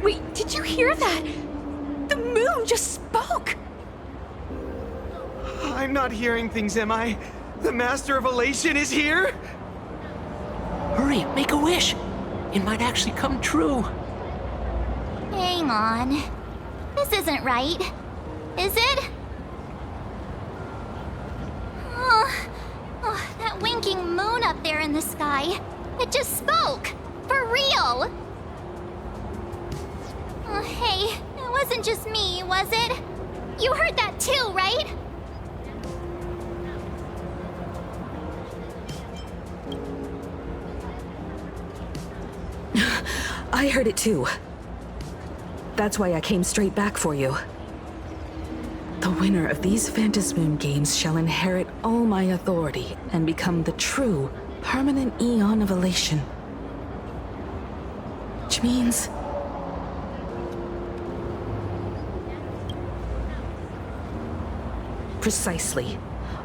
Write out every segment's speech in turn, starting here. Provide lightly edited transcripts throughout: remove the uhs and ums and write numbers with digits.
Wait, did you hear that? The moon just spoke! I'm not hearing things, am I? The Master of Elation is here? Hurry, make a wish. It might actually come true. Hang on. This isn't right. Is it? Oh, that winking moon up there in the sky. It just spoke. For real. Oh, hey, it wasn't just me, was it? You heard that too, right? I heard it too. That's why I came straight back for you. The winner of these Phantasm Moon games shall inherit all my authority and become the true, permanent Eon of Elation. Which means... Precisely.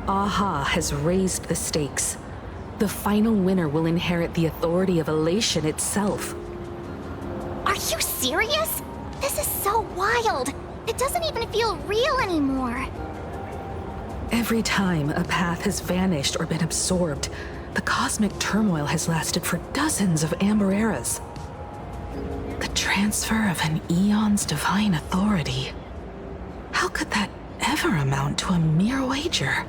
Aha has raised the stakes. The final winner will inherit the authority of Elation itself. Are you serious? This is so wild. It doesn't even feel real anymore. Every time a path has vanished or been absorbed, the cosmic turmoil has lasted for dozens of Amber eras. The transfer of an Eon's divine authority. How could that ever amount to a mere wager,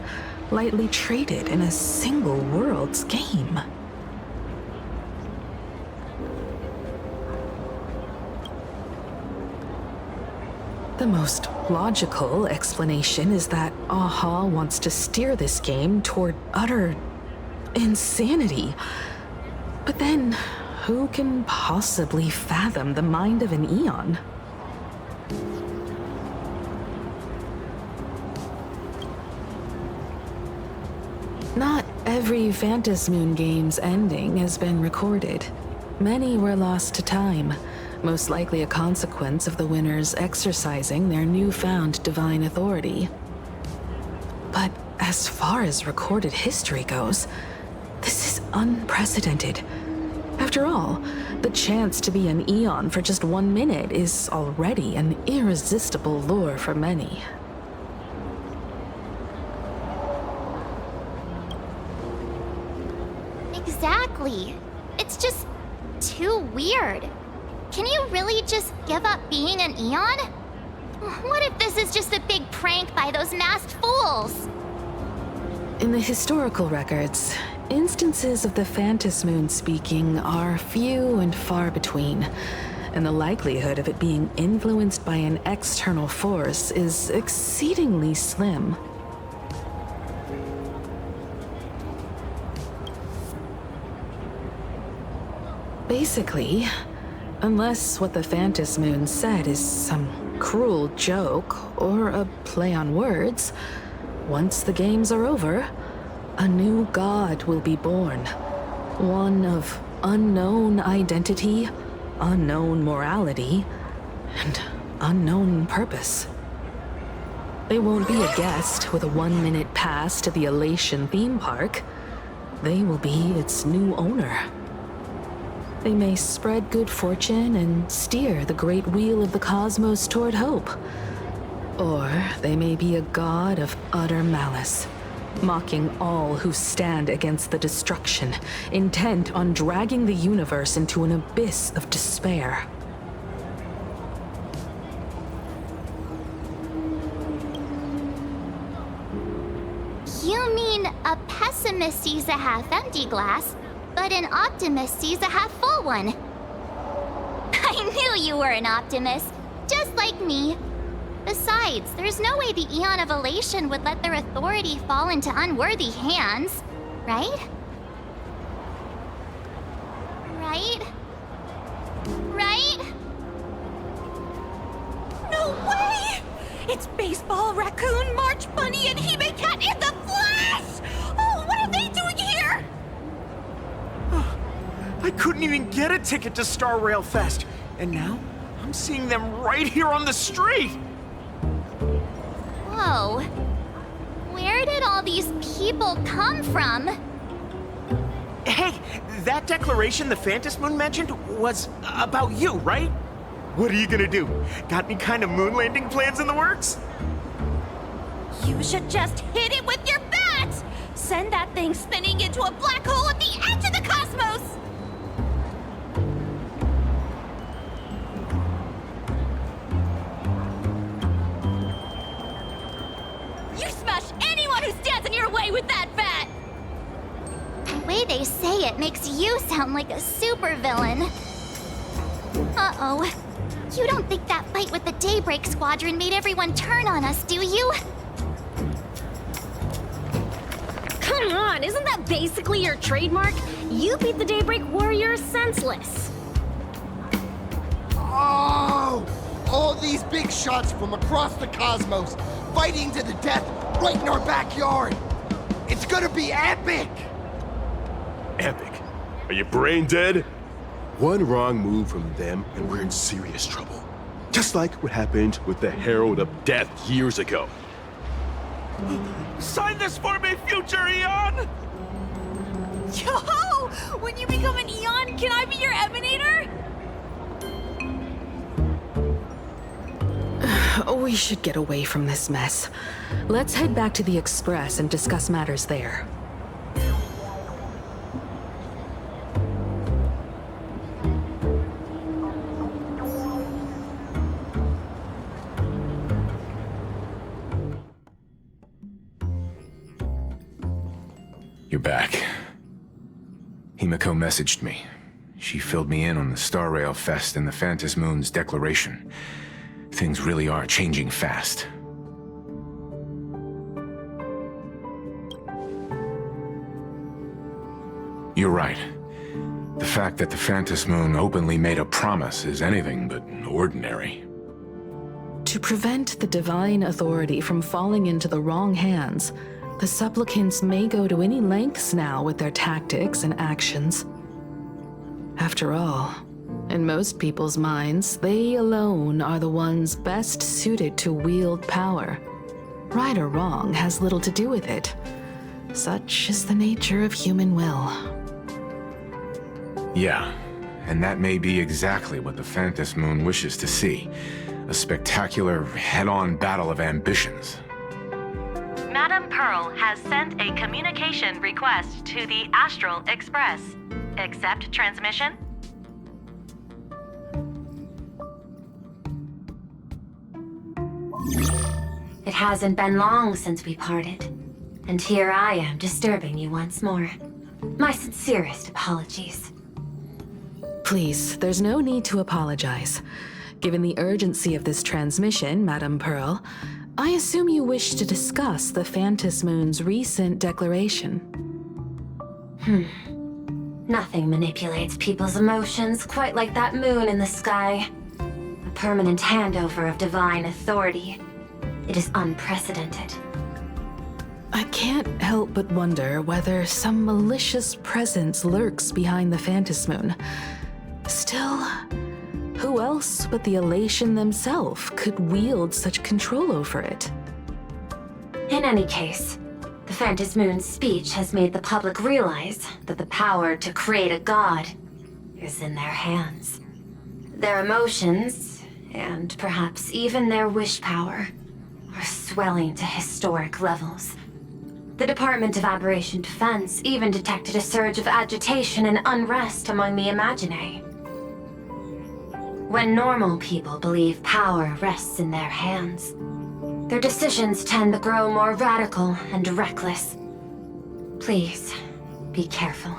lightly traded in a single world's game? The most logical explanation is that Aha wants to steer this game toward utter insanity. But then, who can possibly fathom the mind of an Eon? Not every Phantasm Moon game's ending has been recorded. Many were lost to time, most likely a consequence of the winners exercising their newfound divine authority. But as far as recorded history goes, this is unprecedented. After all, the chance to be an Eon for just 1 minute is already an irresistible lure for many. Exactly. It's just too weird. Can you really just give up being an Eon? What if this is just a big prank by those masked fools? In the historical records, instances of the Phantasm Moon speaking are few and far between, and the likelihood of it being influenced by an external force is exceedingly slim. Basically, unless what the Phantasm Moon said is some cruel joke or a play on words, once the games are over, a new god will be born. One of unknown identity, unknown morality, and unknown purpose. They won't be a guest with a 1-minute pass to the Elation theme park. They will be its new owner. They may spread good fortune and steer the great wheel of the cosmos toward hope. Or they may be a god of utter malice, mocking all who stand against the destruction, intent on dragging the universe into an abyss of despair. You mean a pessimist sees a half-empty glass, but an optimist sees a half-full one? I knew you were an optimist, just like me. Besides, there's no way the Eon of Elation would let their authority fall into unworthy hands, right? Right? Right? No way! It's Baseball, Raccoon, March Bunny, and Hime Cat in the flesh! Oh, what are they doing here? I couldn't even get a ticket to Star Rail Fest, and now I'm seeing them right here on the street! Whoa. Where did all these people come from? Hey, that declaration the Phantasm Moon mentioned was about you, right? What are you gonna do? Got any kind of moon landing plans in the works? You should just hit it with your bat! Send that thing spinning into a black hole at the edge of the cosmos! You smash anyone who stands in your way with that bat! The way they say it makes you sound like a supervillain. Uh-oh. You don't think that fight with the Daybreak Squadron made everyone turn on us, do you? Come on, isn't that basically your trademark? You beat the Daybreak Warriors senseless. Oh! All these big shots from across the cosmos, fighting to the death right in our backyard. It's gonna be epic! Epic. Are you brain dead? One wrong move from them and we're in serious trouble. Just like what happened with the Herald of Death years ago. Sign this for me, future Eon! Yo! When you become an Eon, can I be your Emanator? We should get away from this mess. Let's head back to the Express and discuss matters there. You're back. Himiko messaged me. She filled me in on the Star Rail Fest and the Phantom Moon's declaration. Things really are changing fast. You're right. The fact that the Phantom Moon openly made a promise is anything but ordinary. To prevent the divine authority from falling into the wrong hands, the supplicants may go to any lengths now with their tactics and actions. After all, in most people's minds, they alone are the ones best suited to wield power. Right or wrong has little to do with it. Such is the nature of human will. Yeah, and that may be exactly what the Phantom Moon wishes to see. A spectacular, head-on battle of ambitions. Madam Pearl has sent a communication request to the Astral Express. Accept transmission? It hasn't been long since we parted, and here I am disturbing you once more. My sincerest apologies. Please, there's no need to apologize. Given the urgency of this transmission, Madam Pearl, I assume you wish to discuss the Phantom Moon's recent declaration. Nothing manipulates people's emotions quite like that moon in the sky. A permanent handover of divine authority. It is unprecedented. I can't help but wonder whether some malicious presence lurks behind the Phantom Moon. Still, who else but the Elation themselves could wield such control over it? In any case, the Phantom Moon's speech has made the public realize that the power to create a god is in their hands. Their emotions, and perhaps even their wish power, are swelling to historic levels. The Department of Aberration Defense even detected a surge of agitation and unrest among the Imaginae. When normal people believe power rests in their hands, their decisions tend to grow more radical and reckless. Please, be careful,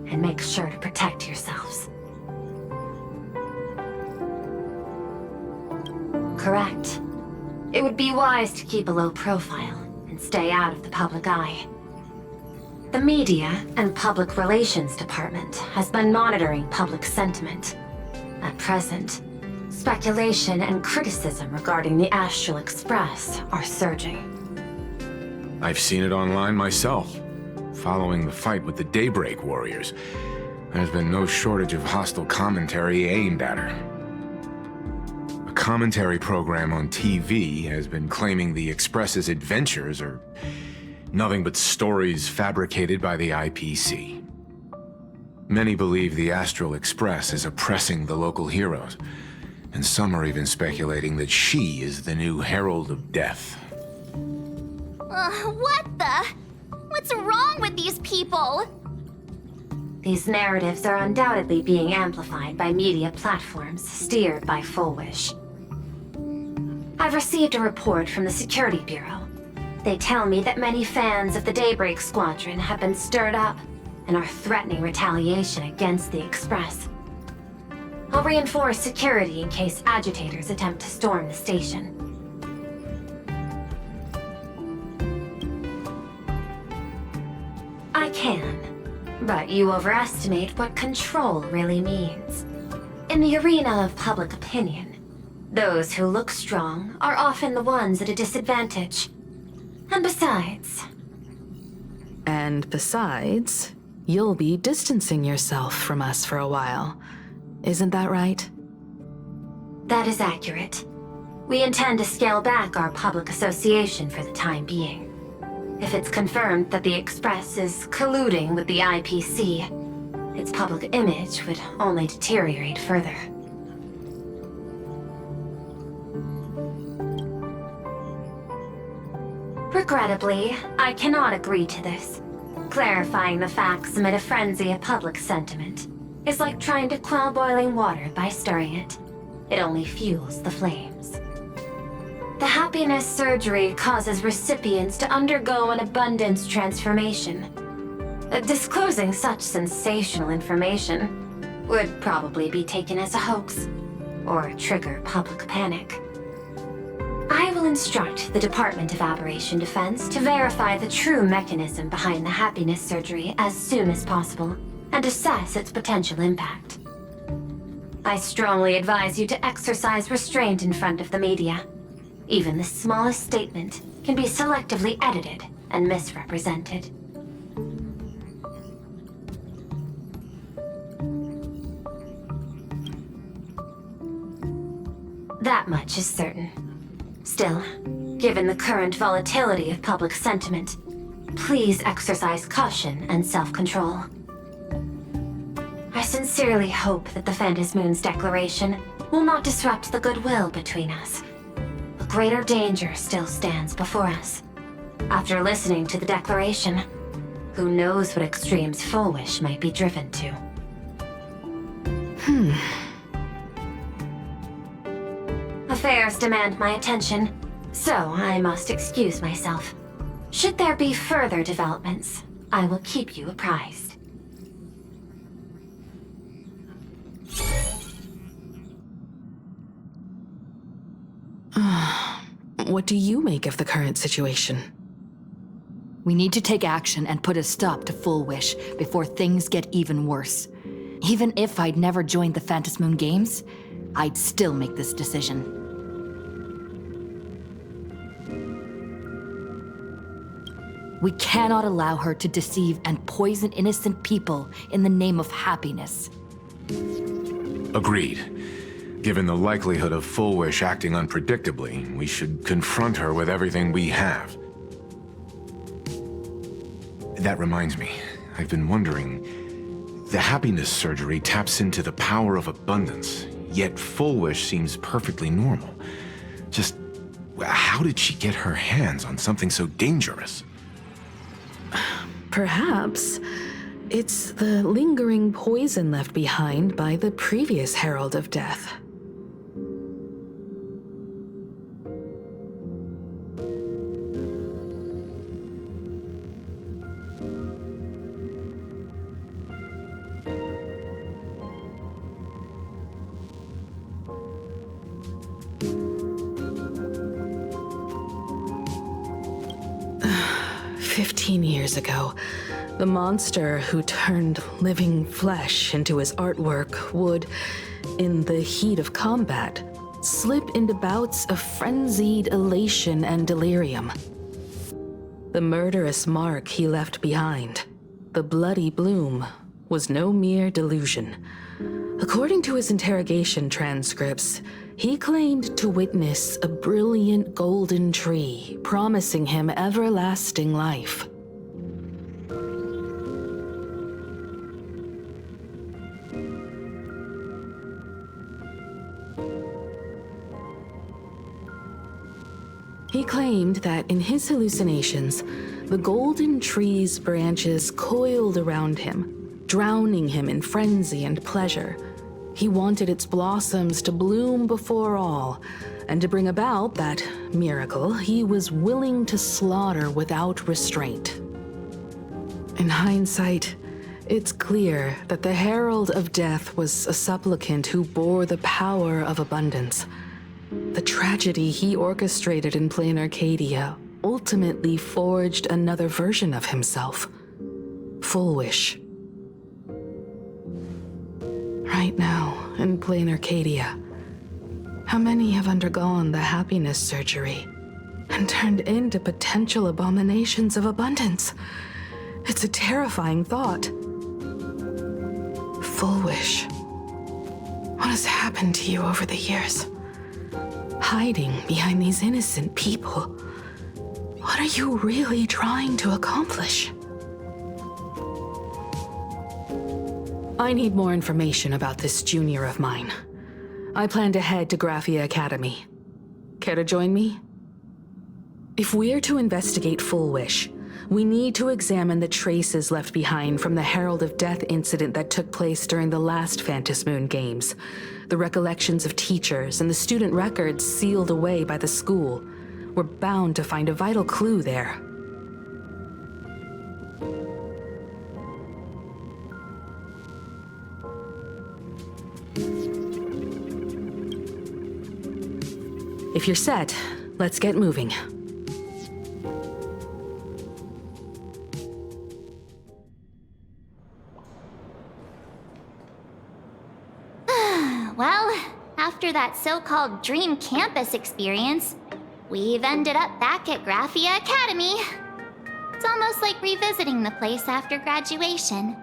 and make sure to protect yourselves. Correct. It would be wise to keep a low profile and stay out of the public eye. The Media and Public Relations Department has been monitoring public sentiment. At present, speculation and criticism regarding the Astral Express are surging. I've seen it online myself. Following the fight with the Daybreak Warriors, there's been no shortage of hostile commentary aimed at her. A commentary program on TV has been claiming the Express's adventures are nothing but stories fabricated by the IPC. Many believe the Astral Express is oppressing the local heroes, And some are even speculating that she is the new Herald of Death. What the? What's wrong with these people? These narratives are undoubtedly being amplified by media platforms steered by Full Wish. I've received a report from the Security Bureau. They tell me that many fans of the Daybreak Squadron have been stirred up and are threatening retaliation against the Express. I'll reinforce security in case agitators attempt to storm the station. I can, but you overestimate what control really means. In the arena of public opinion, those who look strong are often the ones at a disadvantage. And besides, you'll be distancing yourself from us for a while. Isn't that right? That is accurate. We intend to scale back our public association for the time being. If it's confirmed that the Express is colluding with the IPC, its public image would only deteriorate further. Regrettably, I cannot agree to this. Clarifying the facts amid a frenzy of public sentiment is like trying to quell boiling water by stirring it. It only fuels the flames. The happiness surgery causes recipients to undergo an abundance transformation. Disclosing such sensational information would probably be taken as a hoax, or trigger public panic. I will instruct the Department of Aberration Defense to verify the true mechanism behind the happiness surgery as soon as possible, and assess its potential impact. I strongly advise you to exercise restraint in front of the media. Even the smallest statement can be selectively edited and misrepresented. That much is certain. Still, given the current volatility of public sentiment, please exercise caution and self-control. I sincerely hope that the Phantasmoon's declaration will not disrupt the goodwill between us. A greater danger still stands before us. After listening to the declaration, who knows what extremes Full Wish might be driven to. Affairs demand my attention, so I must excuse myself. Should there be further developments, I will keep you apprised. What do you make of the current situation? We need to take action and put a stop to Full Wish before things get even worse. Even if I'd never joined the Phantasmoon Games, I'd still make this decision. We cannot allow her to deceive and poison innocent people in the name of happiness. Agreed. Given the likelihood of Full Wish acting unpredictably, we should confront her with everything we have. That reminds me, I've been wondering, the happiness surgery taps into the power of abundance, yet Full Wish seems perfectly normal. Just, how did she get her hands on something so dangerous? Perhaps it's the lingering poison left behind by the previous Herald of Death. Years ago, the monster who turned living flesh into his artwork would, in the heat of combat, slip into bouts of frenzied elation and delirium. The murderous mark he left behind, the bloody bloom, was no mere delusion. According to his interrogation transcripts, he claimed to witness a brilliant golden tree promising him everlasting life. He claimed that in his hallucinations, the golden tree's branches coiled around him, drowning him in frenzy and pleasure. He wanted its blossoms to bloom before all, and to bring about that miracle, he was willing to slaughter without restraint. In hindsight, it's clear that the Herald of Death was a supplicant who bore the power of abundance. The tragedy he orchestrated in Planarcadia ultimately forged another version of himself. Full Wish. Right now, in Planarcadia, how many have undergone the happiness surgery and turned into potential abominations of abundance? It's a terrifying thought. Full Wish. What has happened to you over the years? Hiding behind these innocent people. What are you really trying to accomplish? I need more information about this junior of mine. I plan to head to Graphia Academy. Care to join me? If we're to investigate Full Wish, we need to examine the traces left behind from the Herald of Death incident that took place during the last Phantom Moon Games. The recollections of teachers and the student records sealed away by the school. We're bound to find a vital clue there. If you're set, let's get moving. Well, after that so-called dream campus experience, we've ended up back at Graphia Academy. It's almost like revisiting the place after graduation.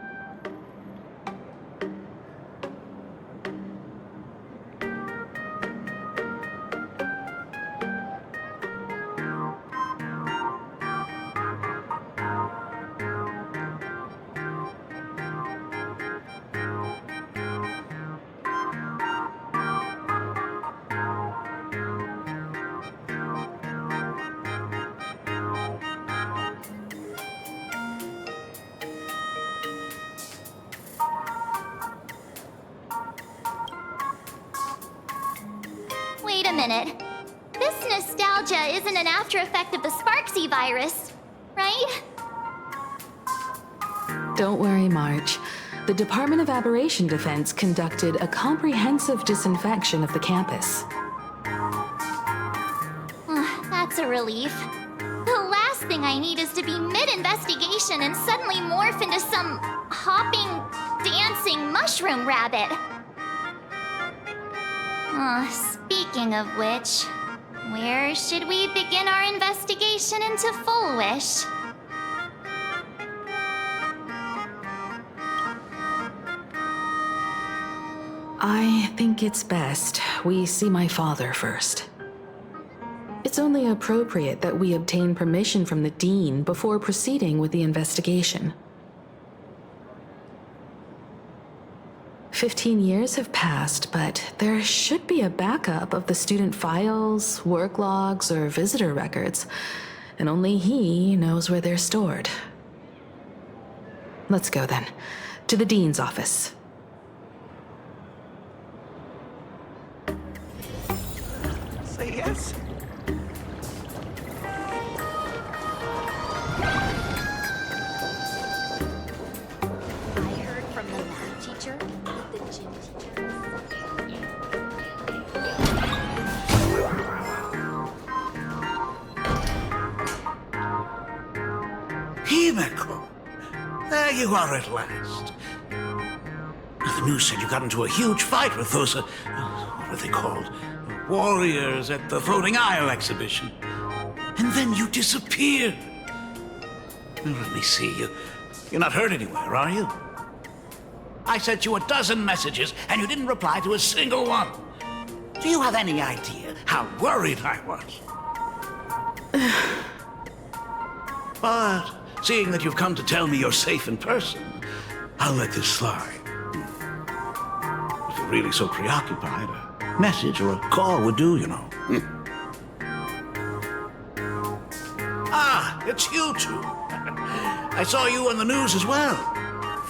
Wait a minute. This nostalgia isn't an after effect of the Sparksy virus, right? Don't worry, Marge. The Department of Aberration Defense conducted a comprehensive disinfection of the campus. That's a relief. The last thing I need is to be mid-investigation and suddenly morph into some hopping, dancing mushroom rabbit. Speaking of which, where should we begin our investigation into Full Wish? I think it's best we see my father first. It's only appropriate that we obtain permission from the Dean before proceeding with the investigation. 15 years have passed, but there should be a backup of the student files, work logs, or visitor records, and only he knows where they're stored. Let's go then, to the Dean's office. Say yes. I heard from the math teacher that the gym teacher Himeko! There you are at last. The news said you got into a huge fight with those, what are they called? Warriors at the Floating Isle exhibition. And then you disappeared. Well, let me see. You're not hurt anywhere, are you? I sent you a dozen messages, and you didn't reply to a single one. Do you have any idea how worried I was? But seeing that you've come to tell me you're safe in person, I'll let this slide. If you're really so preoccupied, a message or a call would do, you know. it's you two. I saw you on the news as well.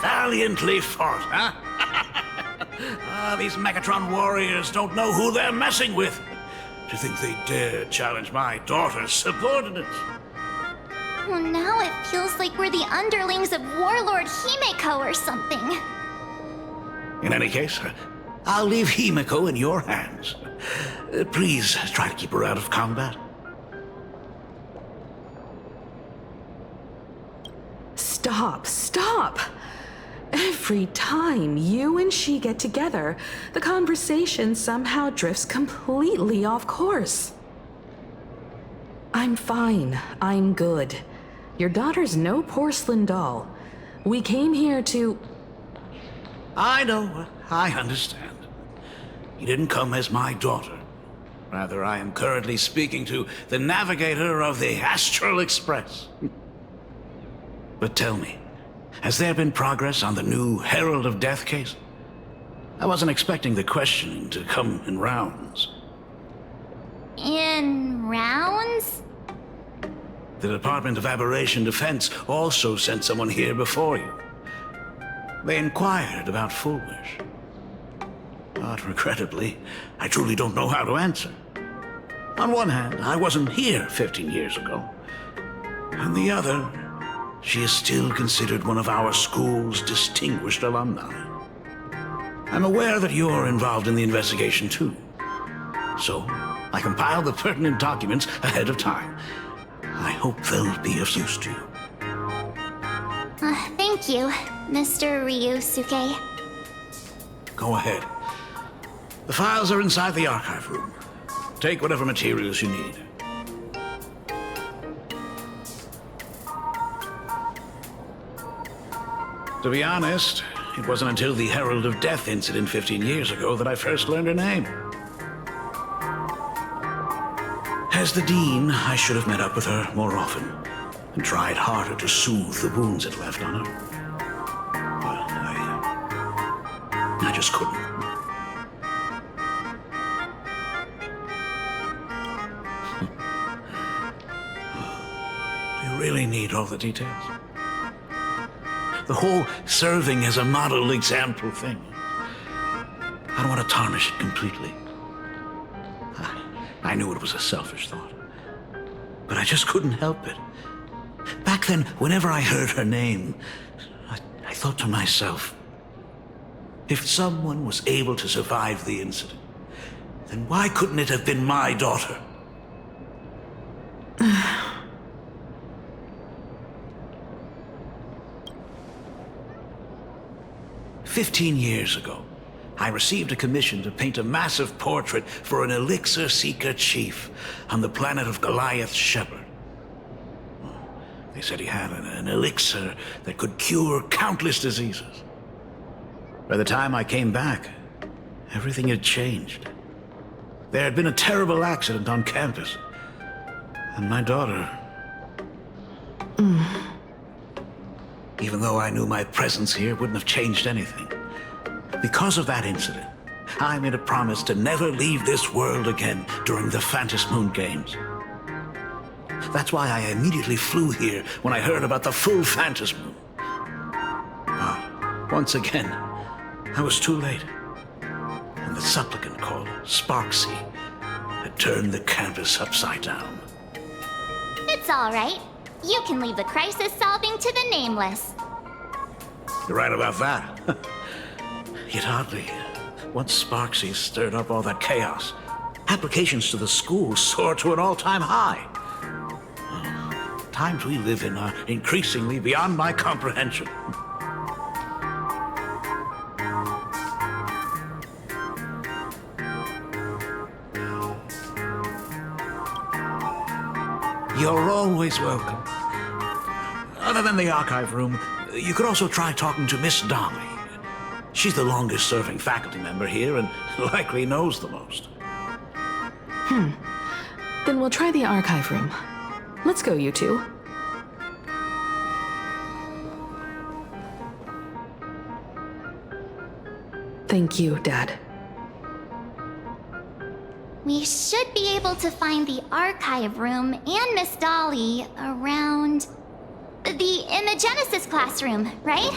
Valiantly fought, huh? These Megatron warriors don't know who they're messing with. To think they dare challenge my daughter's subordinates. Well, now it feels like we're the underlings of Warlord Himeko or something. In any case, I'll leave Himeko in your hands. Please try to keep her out of combat. Stop. Every time you and she get together, the conversation somehow drifts completely off course. I'm fine. I'm good. Your daughter's no porcelain doll. We came here to... I know. I understand. You didn't come as my daughter. Rather, I am currently speaking to the navigator of the Astral Express. But tell me, has there been progress on the new Herald of Death case? I wasn't expecting the questioning to come in rounds. In rounds? The Department of Aberration Defense also sent someone here before you. They inquired about Full Wish. But regrettably, I truly don't know how to answer. On one hand, I wasn't here 15 years ago. On the other, she is still considered one of our school's distinguished alumni. I'm aware that you're involved in the investigation too. So, I compiled the pertinent documents ahead of time. I hope they'll be of use to you. Thank you, Mr. Ryusuke. Go ahead. The files are inside the archive room. Take whatever materials you need. To be honest, it wasn't until the Herald of Death incident 15 years ago that I first learned her name. As the Dean, I should have met up with her more often and tried harder to soothe the wounds it left on her. But I just couldn't. Do you really need all the details? The whole serving as a model example thing. I don't want to tarnish it completely. I knew it was a selfish thought, but I just couldn't help it. Back then, whenever I heard her name, I thought to myself, if someone was able to survive the incident, then why couldn't it have been my daughter? 15 years ago, I received a commission to paint a massive portrait for an elixir seeker chief on the planet of Goliath's Shepherd. They said he had an elixir that could cure countless diseases. By the time I came back, everything had changed. There had been a terrible accident on campus, and my daughter... Even though I knew my presence here wouldn't have changed anything. Because of that incident, I made a promise to never leave this world again during the Phantom Moon Games. That's why I immediately flew here when I heard about the full Phantom Moon. But once again, I was too late. And the supplicant called Sparksy had turned the campus upside down. It's all right. You can leave the crisis solving to the Nameless. You're right about that. Yet oddly, once Sparksy stirred up all that chaos, applications to the school soared to an all-time high. Times we live in are increasingly beyond my comprehension. You're always welcome. Other than the archive room, you could also try talking to Miss Dolly. She's the longest-serving faculty member here and likely knows the most. Then we'll try the archive room. Let's go, you two. Thank you, Dad. We should be able to find the archive room and Miss Dolly around the Imagenesis classroom, right?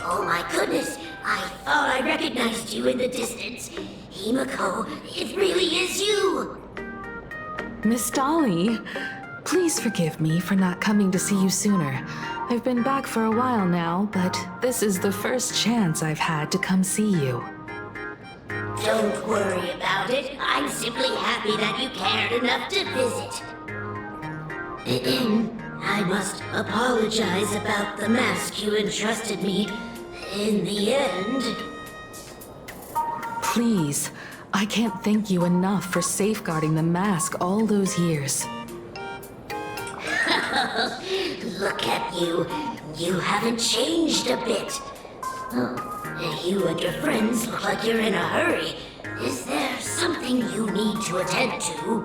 Oh my goodness, I thought I recognized you in the distance. Himiko, it really is you! Miss Dolly, please forgive me for not coming to see you sooner. I've been back for a while now, but this is the first chance I've had to come see you. Don't worry about it. I'm simply happy that you cared enough to visit. I must apologize about the mask you entrusted me. In the end... Please, I can't thank you enough for safeguarding the mask all those years. Look at you. You haven't changed a bit. You and your friends look like you're in a hurry. Is there something you need to attend to?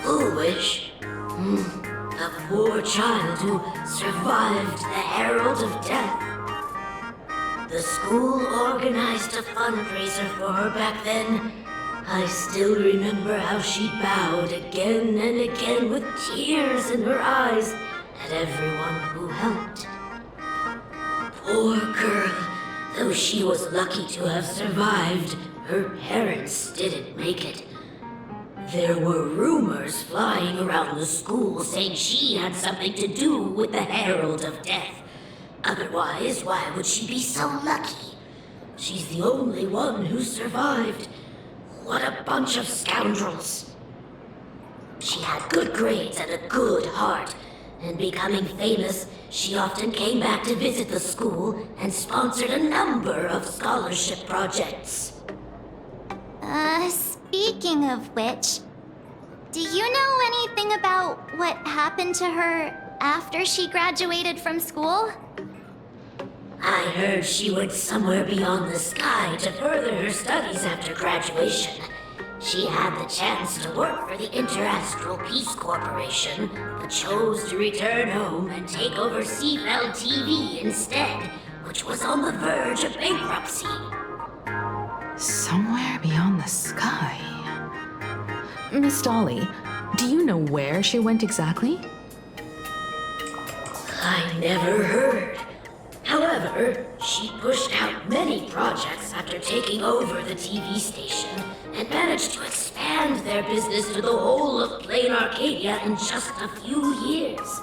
Foolish. A poor child who survived the Herald of Death. The school organized a fundraiser for her back then. I still remember how she bowed again and again with tears in her eyes at everyone who helped. Poor girl. Though she was lucky to have survived, her parents didn't make it. There were rumors flying around the school saying she had something to do with the Herald of Death. Otherwise, why would she be so lucky? She's the only one who survived. What a bunch of scoundrels. She had good grades and a good heart, and becoming famous, she often came back to visit the school and sponsored a number of scholarship projects. Speaking of which, do you know anything about what happened to her after she graduated from school? I heard she went somewhere beyond the sky to further her studies after graduation. She had the chance to work for the Interastral Peace Corporation, but chose to return home and take over Seafeld TV instead, which was on the verge of bankruptcy. Somewhere beyond the sky. Miss Dolly, do you know where she went exactly? I never heard. However, she pushed out many projects after taking over the TV station and managed to expand their business to the whole of Planarcadia in just a few years.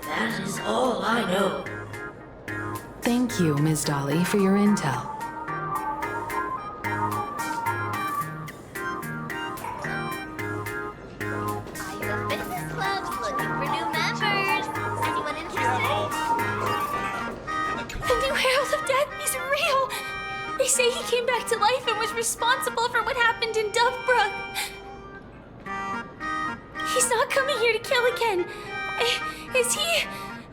That is all I know. Thank you, Ms. Dolly, for your intel. Iowa Fitness Club's looking for new members. Anyone interested? The new Herald of Death is real! They say he came back to life and was responsible for what happened in Dovebrook. He's not coming here to kill again. Is he?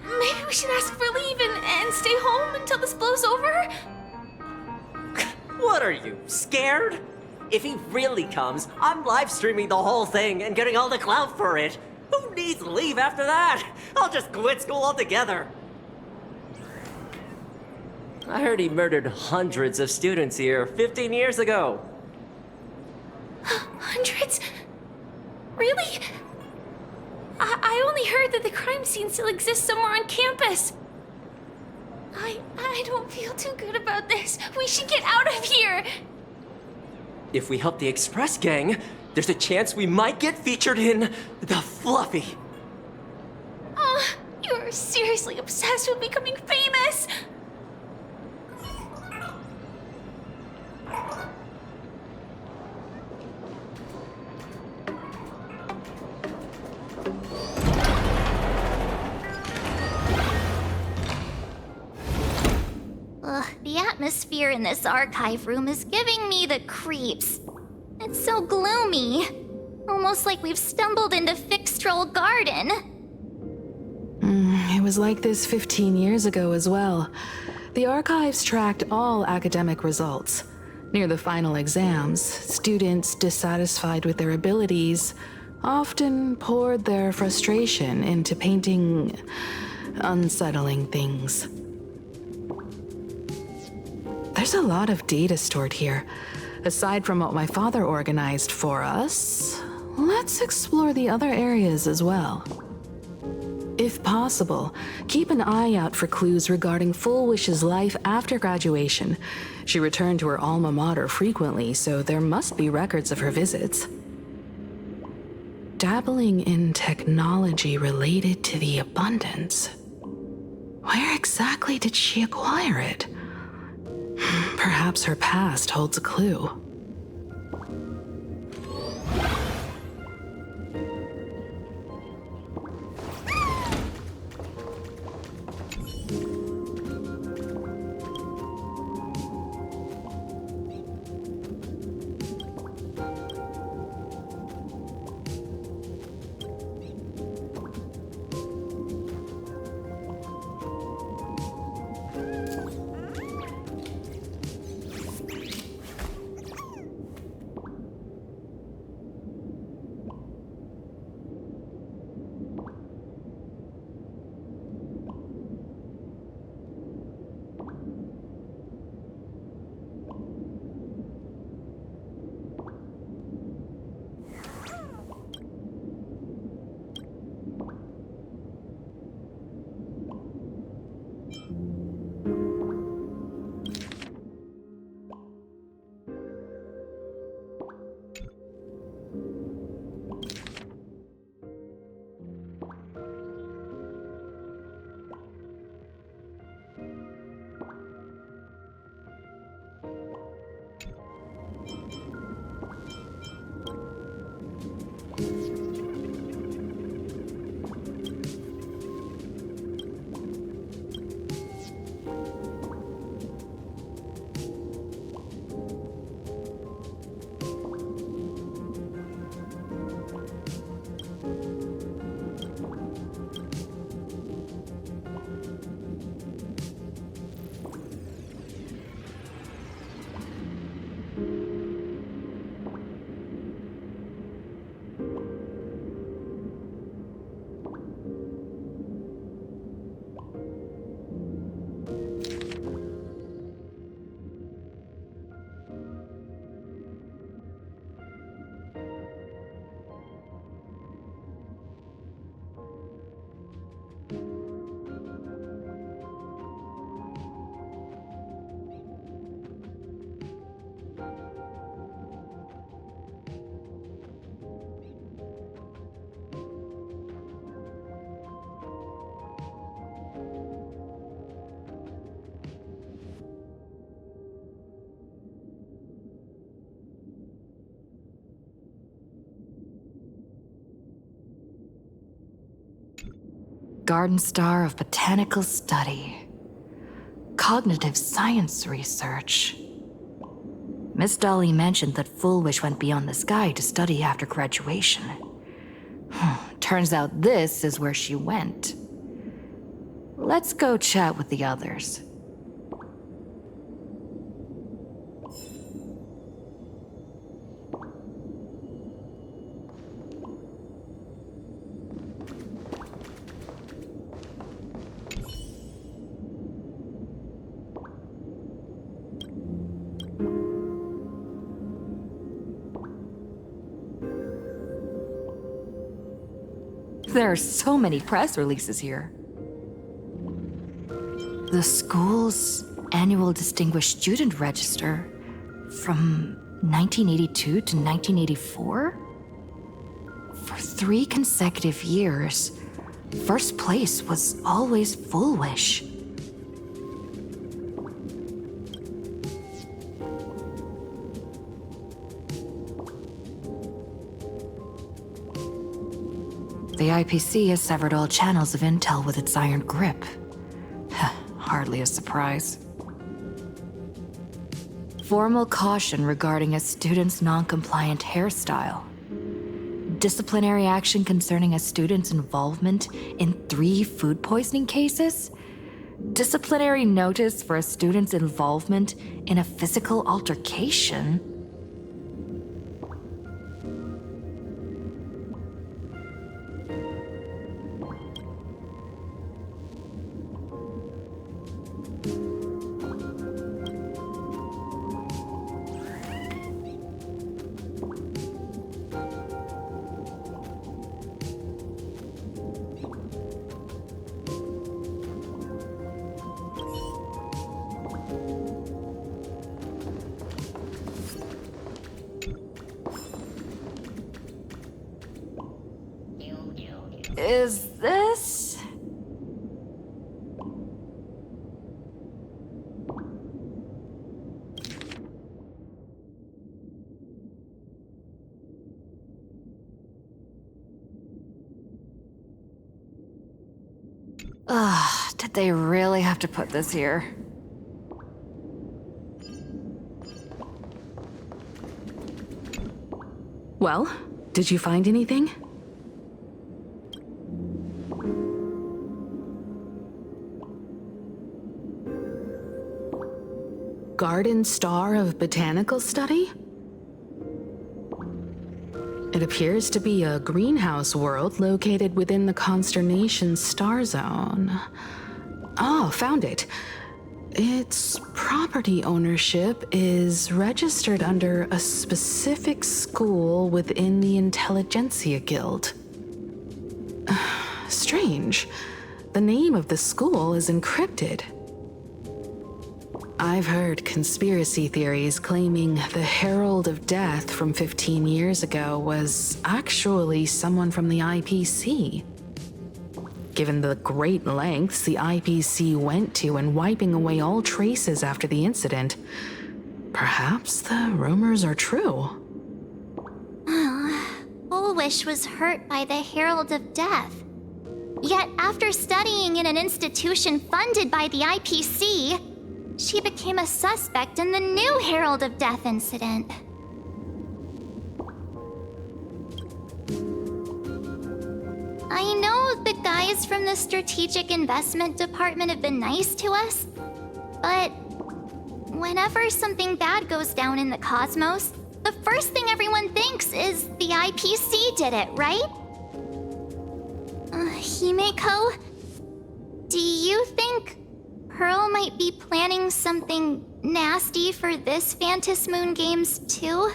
Maybe we should ask for leave and stay home until this blows over? What are you, scared? If he really comes, I'm live streaming the whole thing and getting all the clout for it. Who needs leave after that? I'll just quit school altogether. I heard he murdered hundreds of students here 15 years ago. Hundreds? Really? I only heard that the crime scene still exists somewhere on campus. I don't feel too good about this. We should get out of here. If we help the Express Gang, there's a chance we might get featured in The Fluffy. You're seriously obsessed with becoming famous. The atmosphere in this archive room is giving me the creeps. It's so gloomy. Almost like we've stumbled into Fixtroll Garden. It was like this 15 years ago as well. The archives tracked all academic results. Near the final exams, students dissatisfied with their abilities often poured their frustration into painting unsettling things. There's a lot of data stored here. Aside from what my father organized for us, let's explore the other areas as well. If possible, keep an eye out for clues regarding Full Wish's life after graduation. She returned to her alma mater frequently, so there must be records of her visits. Dabbling in technology related to the abundance. Where exactly did she acquire it? Perhaps her past holds a clue. Garden Star of Botanical Study. Cognitive Science Research. Miss Dolly mentioned that Full Wish went beyond the sky to study after graduation. Turns out this is where she went. Let's go chat with the others. There are so many press releases here. The school's annual Distinguished Student Register from 1982 to 1984? For 3 consecutive years, first place was always Full Wish. The IPC has severed all channels of intel with its iron grip. Hardly a surprise. Formal caution regarding a student's non-compliant hairstyle. Disciplinary action concerning a student's involvement in 3 food poisoning cases. Disciplinary notice for a student's involvement in a physical altercation. is this? Ugh, did they really have to put this here? Well, did you find anything? Garden Star of Botanical Study? It appears to be a greenhouse world located within the Consternation Star Zone. Oh, found it. Its property ownership is registered under a specific school within the Intelligentsia Guild. Strange. The name of the school is encrypted. I've heard conspiracy theories claiming the Herald of Death from 15 years ago was actually someone from the IPC. Given the great lengths the IPC went to in wiping away all traces after the incident, perhaps the rumors are true. Fullwish was hurt by the Herald of Death. Yet after studying in an institution funded by the IPC, she became a suspect in the new Herald of Death incident. I know the guys from the Strategic Investment Department have been nice to us, but whenever something bad goes down in the cosmos, the first thing everyone thinks is the IPC did it, right? Himeko, do you think Pearl might be planning something nasty for this Phantom Moon Games too?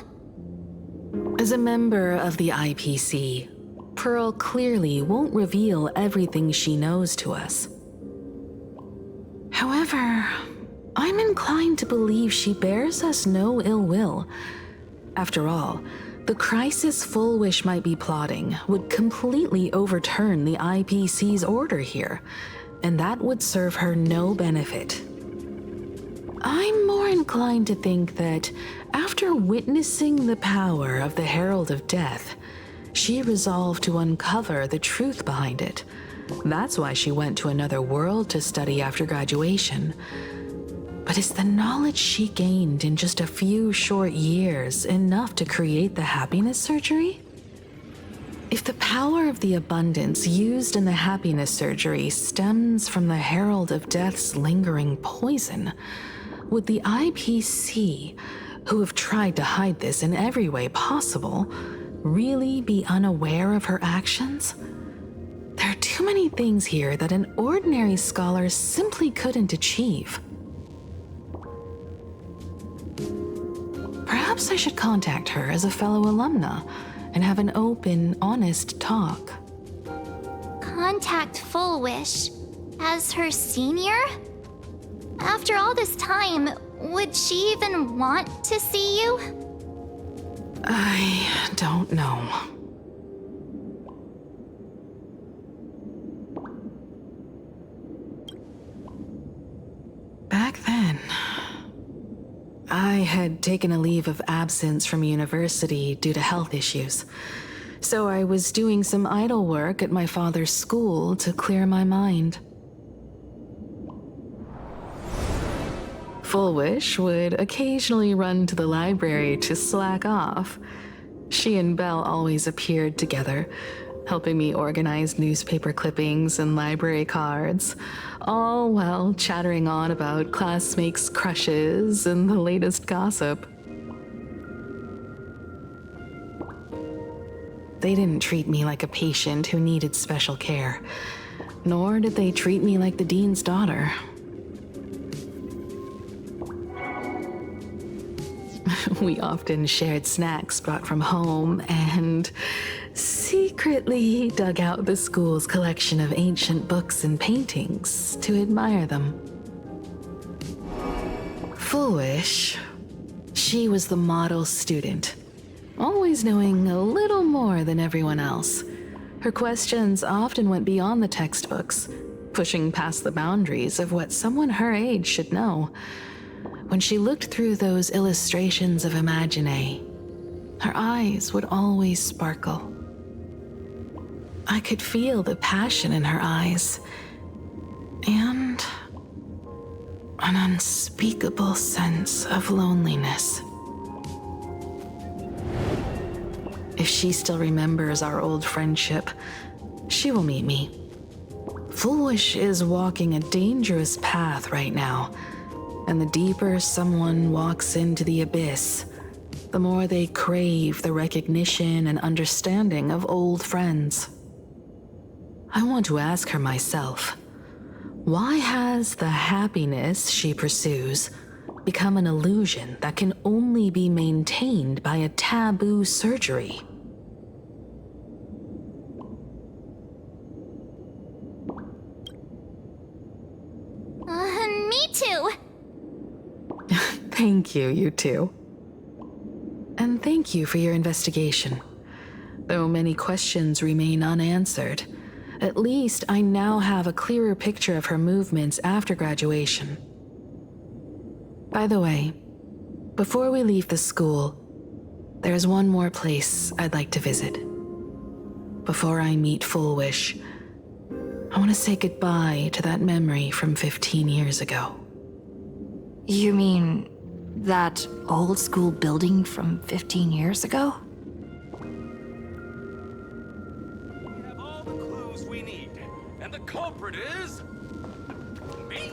As a member of the IPC, Pearl clearly won't reveal everything she knows to us. However, I'm inclined to believe she bears us no ill will. After all, the crisis Fullwish might be plotting would completely overturn the IPC's order here, and that would serve her no benefit. I'm more inclined to think that after witnessing the power of the Herald of Death, she resolved to uncover the truth behind it. That's why she went to another world to study after graduation. But is the knowledge she gained in just a few short years enough to create the happiness surgery? If the power of the abundance used in the happiness surgery stems from the Herald of Death's lingering poison, would the IPC, who have tried to hide this in every way possible, really be unaware of her actions? There are too many things here that an ordinary scholar simply couldn't achieve. Perhaps I should contact her as a fellow alumna and have an open, honest talk. Contact Fullwish as her senior? After all this time, would she even want to see you? I don't know. Back then, I had taken a leave of absence from university due to health issues, so I was doing some idle work at my father's school to clear my mind. Fullwish would occasionally run to the library to slack off. She and Belle always appeared together, helping me organize newspaper clippings and library cards, all while chattering on about classmates' crushes and the latest gossip. They didn't treat me like a patient who needed special care, nor did they treat me like the dean's daughter. We often shared snacks brought from home and secretly dug out the school's collection of ancient books and paintings to admire them. Fullwish, she was the model student, always knowing a little more than everyone else. Her questions often went beyond the textbooks, pushing past the boundaries of what someone her age should know. When she looked through those illustrations of Imagine, her eyes would always sparkle. I could feel the passion in her eyes, and an unspeakable sense of loneliness. If she still remembers our old friendship, she will meet me. Foolish is walking a dangerous path right now, and the deeper someone walks into the abyss, the more they crave the recognition and understanding of old friends. I want to ask her myself, why has the happiness she pursues become an illusion that can only be maintained by a taboo surgery? Me too. Thank you, you two. And thank you for your investigation. Though many questions remain unanswered, at least I now have a clearer picture of her movements after graduation. By the way, before we leave the school, there's one more place I'd like to visit. Before I meet Full Wish, I want to say goodbye to that memory from 15 years ago. You mean that old school building from 15 years ago? We have all the clues we need, and the culprit is me.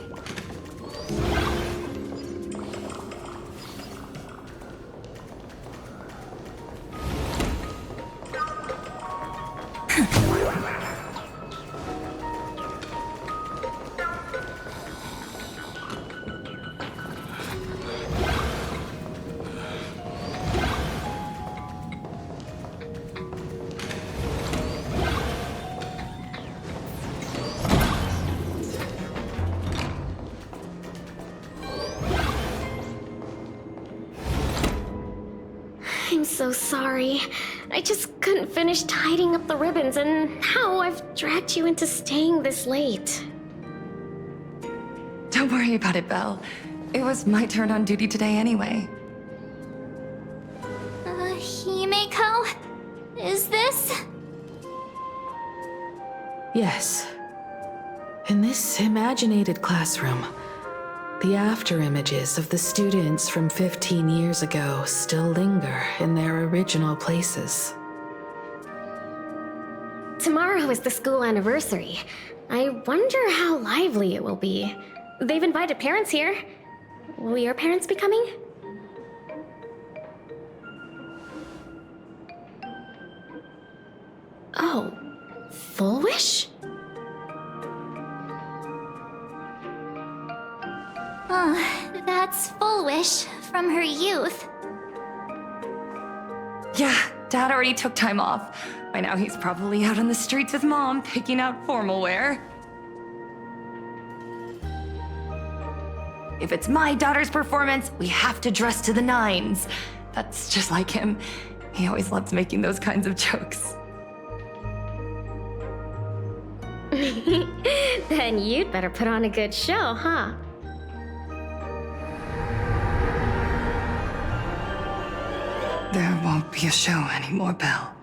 I'm so sorry. I just couldn't finish tidying up the ribbons, and now I've dragged you into staying this late. Don't worry about it, Belle. It was my turn on duty today anyway. Himeko? Is this? Yes. In this imaginated classroom, the after images of the students from 15 years ago still linger in their original places. Tomorrow is the school anniversary. I wonder how lively it will be. They've invited parents here. Will your parents be coming? Oh, Full Wish? That's Full Wish from her youth. Yeah, Dad already took time off. By now he's probably out on the streets with Mom, picking out formal wear. If it's my daughter's performance, we have to dress to the nines. That's just like him. He always loves making those kinds of jokes. Then you'd better put on a good show, huh? There won't be a show anymore, Belle.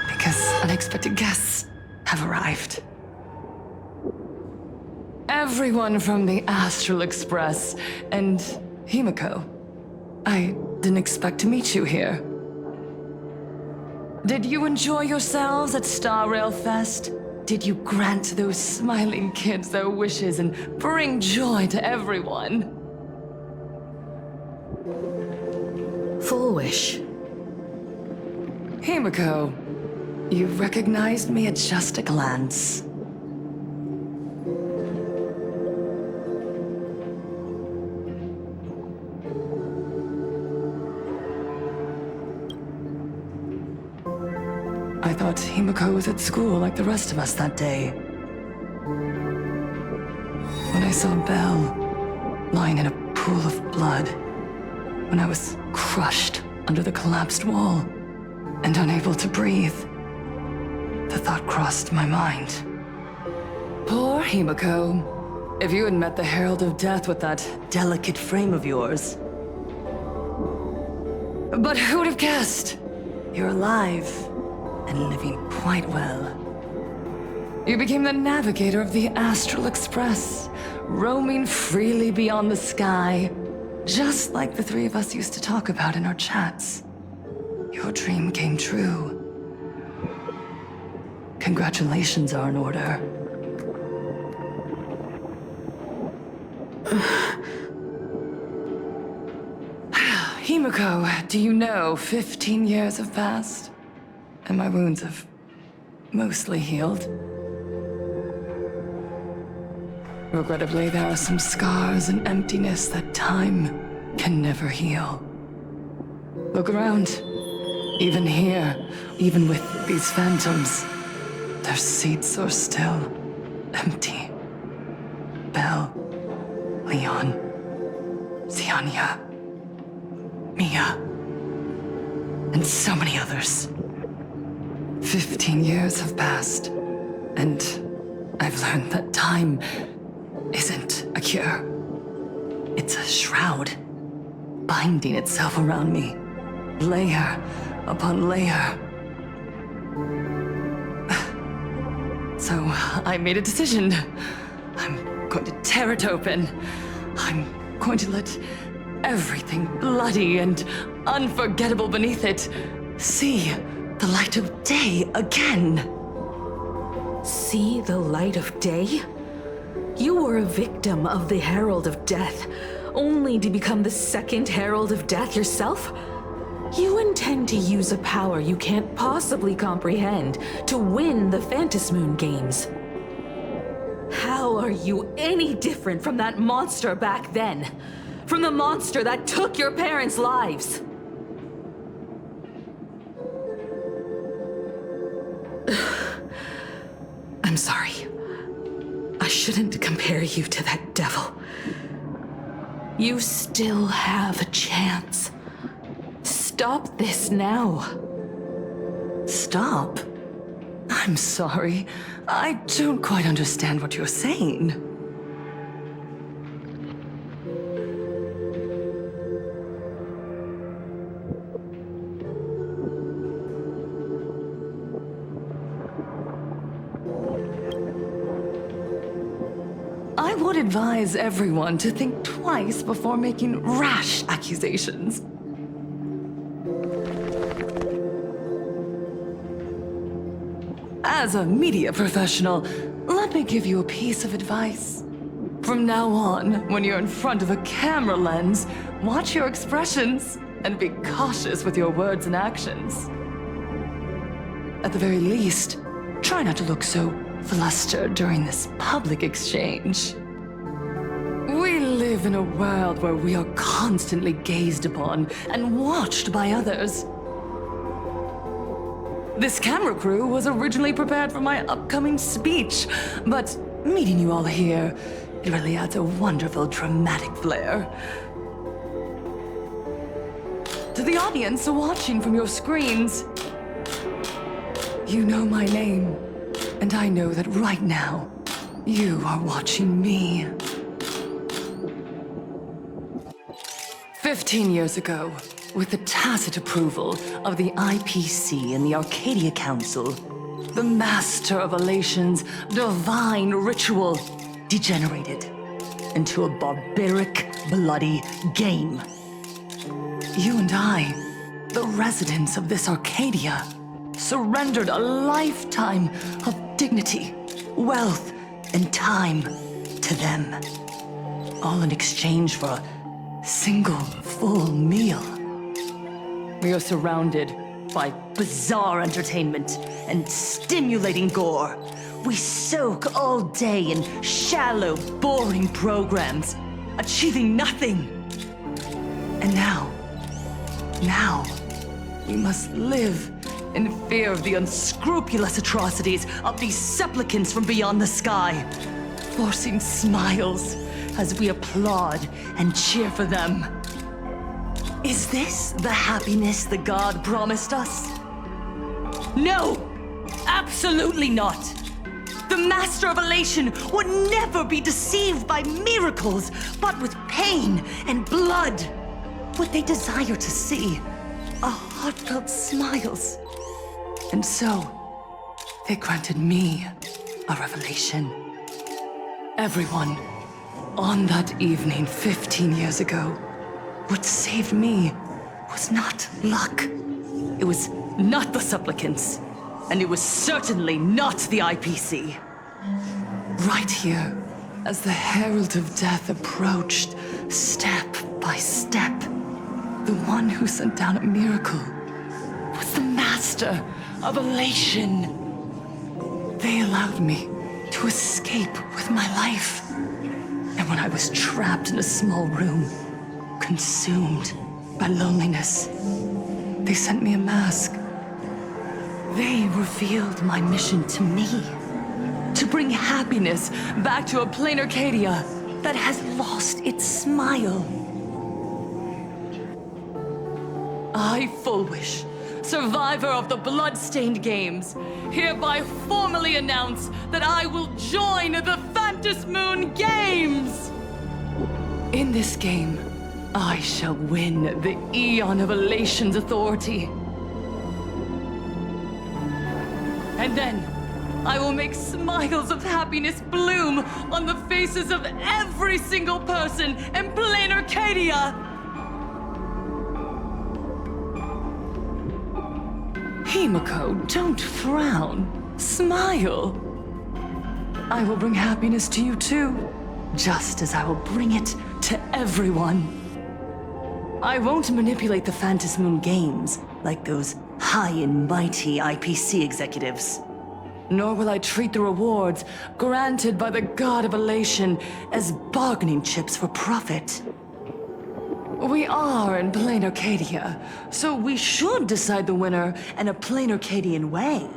Because unexpected guests have arrived. Everyone from the Astral Express and Himeko. I didn't expect to meet you here. Did you enjoy yourselves at Star Rail Fest? Did you grant those smiling kids their wishes and bring joy to everyone? Full Wish. Himeko, you recognized me at just a glance. I thought Himeko was at school like the rest of us that day. When I saw Belle lying in a pool of blood, when I was crushed under the collapsed wall and unable to breathe, the thought crossed my mind. Poor Himiko. If you had met the Herald of Death with that delicate frame of yours. But who would have guessed? You're alive and living quite well. You became the navigator of the Astral Express, roaming freely beyond the sky, just like the three of us used to talk about in our chats. Your dream came true. Congratulations are in order. Himiko, do you know 15 years have passed? And my wounds have mostly healed. Regrettably, there are some scars and emptiness that time can never heal. Look around. Even here, even with these phantoms, their seats are still empty. Belle, Leon, Ziania, Mia, and so many others. 15 years have passed, and I've learned that time isn't a cure. It's a shroud, binding itself around me, layer upon layer. So I made a decision. I'm going to tear it open. I'm going to let everything bloody and unforgettable beneath it see the light of day again. See the light of day? You were a victim of the Herald of Death, only to become the second Herald of Death yourself? You intend to use a power you can't possibly comprehend to win the Phantasmoon games. How are you any different from that monster back then? From the monster that took your parents' lives? I'm sorry. I shouldn't compare you to that devil. You still have a chance. Stop this now. Stop? I'm sorry. I don't quite understand what you're saying. I would advise everyone to think twice before making rash accusations. As a media professional, let me give you a piece of advice. From now on, when you're in front of a camera lens, watch your expressions and be cautious with your words and actions. At the very least, try not to look so flustered during this public exchange. We live in a world where we are constantly gazed upon and watched by others. This camera crew was originally prepared for my upcoming speech, but meeting you all here, it really adds a wonderful dramatic flair. To the audience watching from your screens, you know my name, and I know that right now, you are watching me. 15 years ago, with the tacit approval of the IPC and the Arcadia Council, the master of Elation's divine ritual degenerated into a barbaric, bloody game. You and I, the residents of this Arcadia, surrendered a lifetime of dignity, wealth, and time to them, all in exchange for a single full meal. We are surrounded by bizarre entertainment and stimulating gore. We soak all day in shallow, boring programs, achieving nothing. And now, we must live in fear of the unscrupulous atrocities of these supplicants from beyond the sky, forcing smiles as we applaud and cheer for them. Is this the happiness the god promised us? No! Absolutely not! The Master of Elation would never be deceived by miracles, but with pain and blood. What they desire to see are heartfelt smiles. And so, they granted me a revelation. Everyone, on that evening 15 years ago, what saved me was not luck. It was not the supplicants, and it was certainly not the IPC. Right here, as the Herald of Death approached, step by step, the one who sent down a miracle was the Master of Elation. They allowed me to escape with my life. And when I was trapped in a small room, consumed by loneliness, they sent me a mask. They revealed my mission to me, to bring happiness back to a Planarcadia that has lost its smile. I, Fullwish, survivor of the Bloodstained Games, hereby formally announce that I will join the Phantasmoon Games! In this game, I shall win the Eon of Elation's authority. And then, I will make smiles of happiness bloom on the faces of every single person in Planarcadia! Himiko, don't frown. Smile. I will bring happiness to you too, just as I will bring it to everyone. I won't manipulate the Phantasmoon Games like those high and mighty IPC executives. Nor will I treat the rewards granted by the God of Elation as bargaining chips for profit. We are in Planarcadia, so we should decide the winner in a Planarcadian way.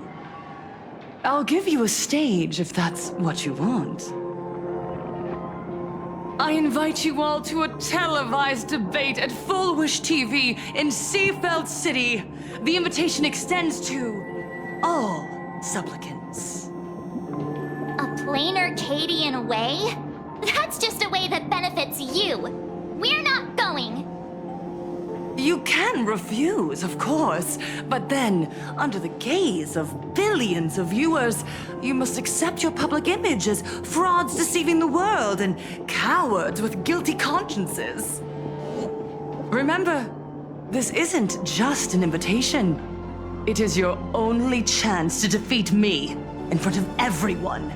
I'll give you a stage if that's what you want. I invite you all to a televised debate at Fullwish TV in Seafeld City. The invitation extends to all supplicants. A Planarcadian way? That's just a way that benefits you. We're not going. You can refuse, of course, but then, under the gaze of billions of viewers, you must accept your public image as frauds deceiving the world and cowards with guilty consciences. Remember, this isn't just an invitation. It is your only chance to defeat me in front of everyone,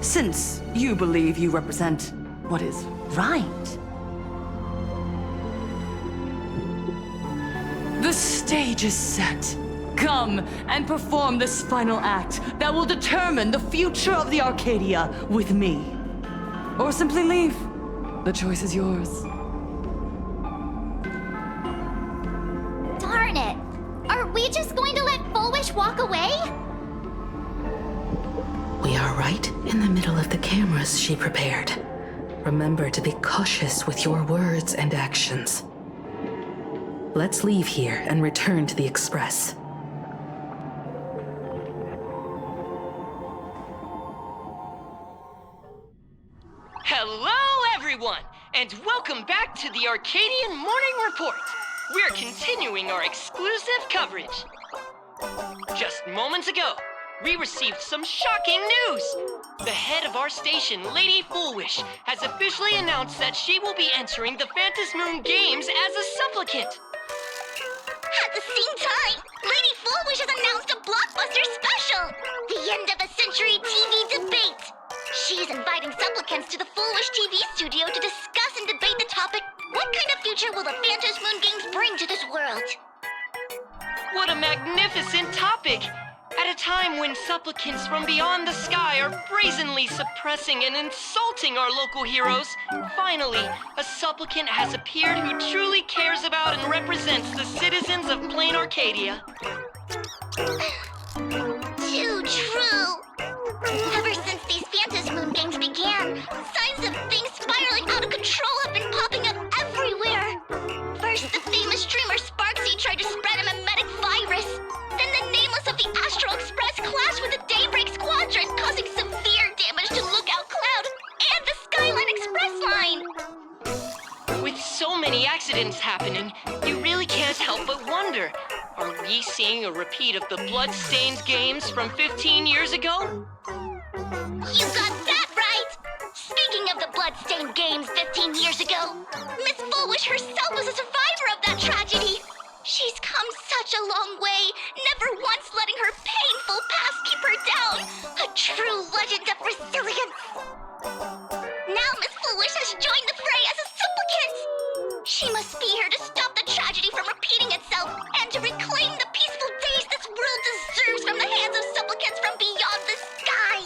since you believe you represent what is right. The stage is set. Come and perform this final act that will determine the future of the Arcadia with me. Or simply leave. The choice is yours. Darn it! Are we just going to let Fullwish walk away? We are right in the middle of the cameras she prepared. Remember to be cautious with your words and actions. Let's leave here and return to the Express. Hello, everyone, and welcome back to the Arcadian Morning Report. We're continuing our exclusive coverage. Just moments ago, we received some shocking news. The head of our station, Lady Fullwish, has officially announced that she will be entering the Phantasmoon Games as a supplicant. At the same time, Lady Fullwish has announced a blockbuster special! The end of a century TV debate! She is inviting supplicants to the Fullwish TV studio to discuss and debate the topic, what kind of future will the Phantasmoon Games bring to this world? What a magnificent topic! At a time when supplicants from beyond the sky are brazenly suppressing and insulting our local heroes, finally, a supplicant has appeared who truly cares about and represents the citizens of Planarcadia. Too true! Ever since these Phantasmoon Games began, signs of things spiraling out of control have been popping up everywhere! First, the famous streamer Sparksy tried to spread a mimetic virus. Then the nameless of the Astral Express clashed with a accidents happening, you really can't help but wonder, are we seeing a repeat of the Bloodstained games from 15 years ago? You got that right! Speaking of the Bloodstained games 15 years ago, Miss Fullwish herself was a survivor of that tragedy. She's come such a long way, never once letting her painful past keep her down. A true legend of resilience. Now Miss Fullwish has joined the fray as a supplicant. She must be here to stop the tragedy from repeating itself and to reclaim the peaceful days this world deserves from the hands of supplicants from beyond the sky.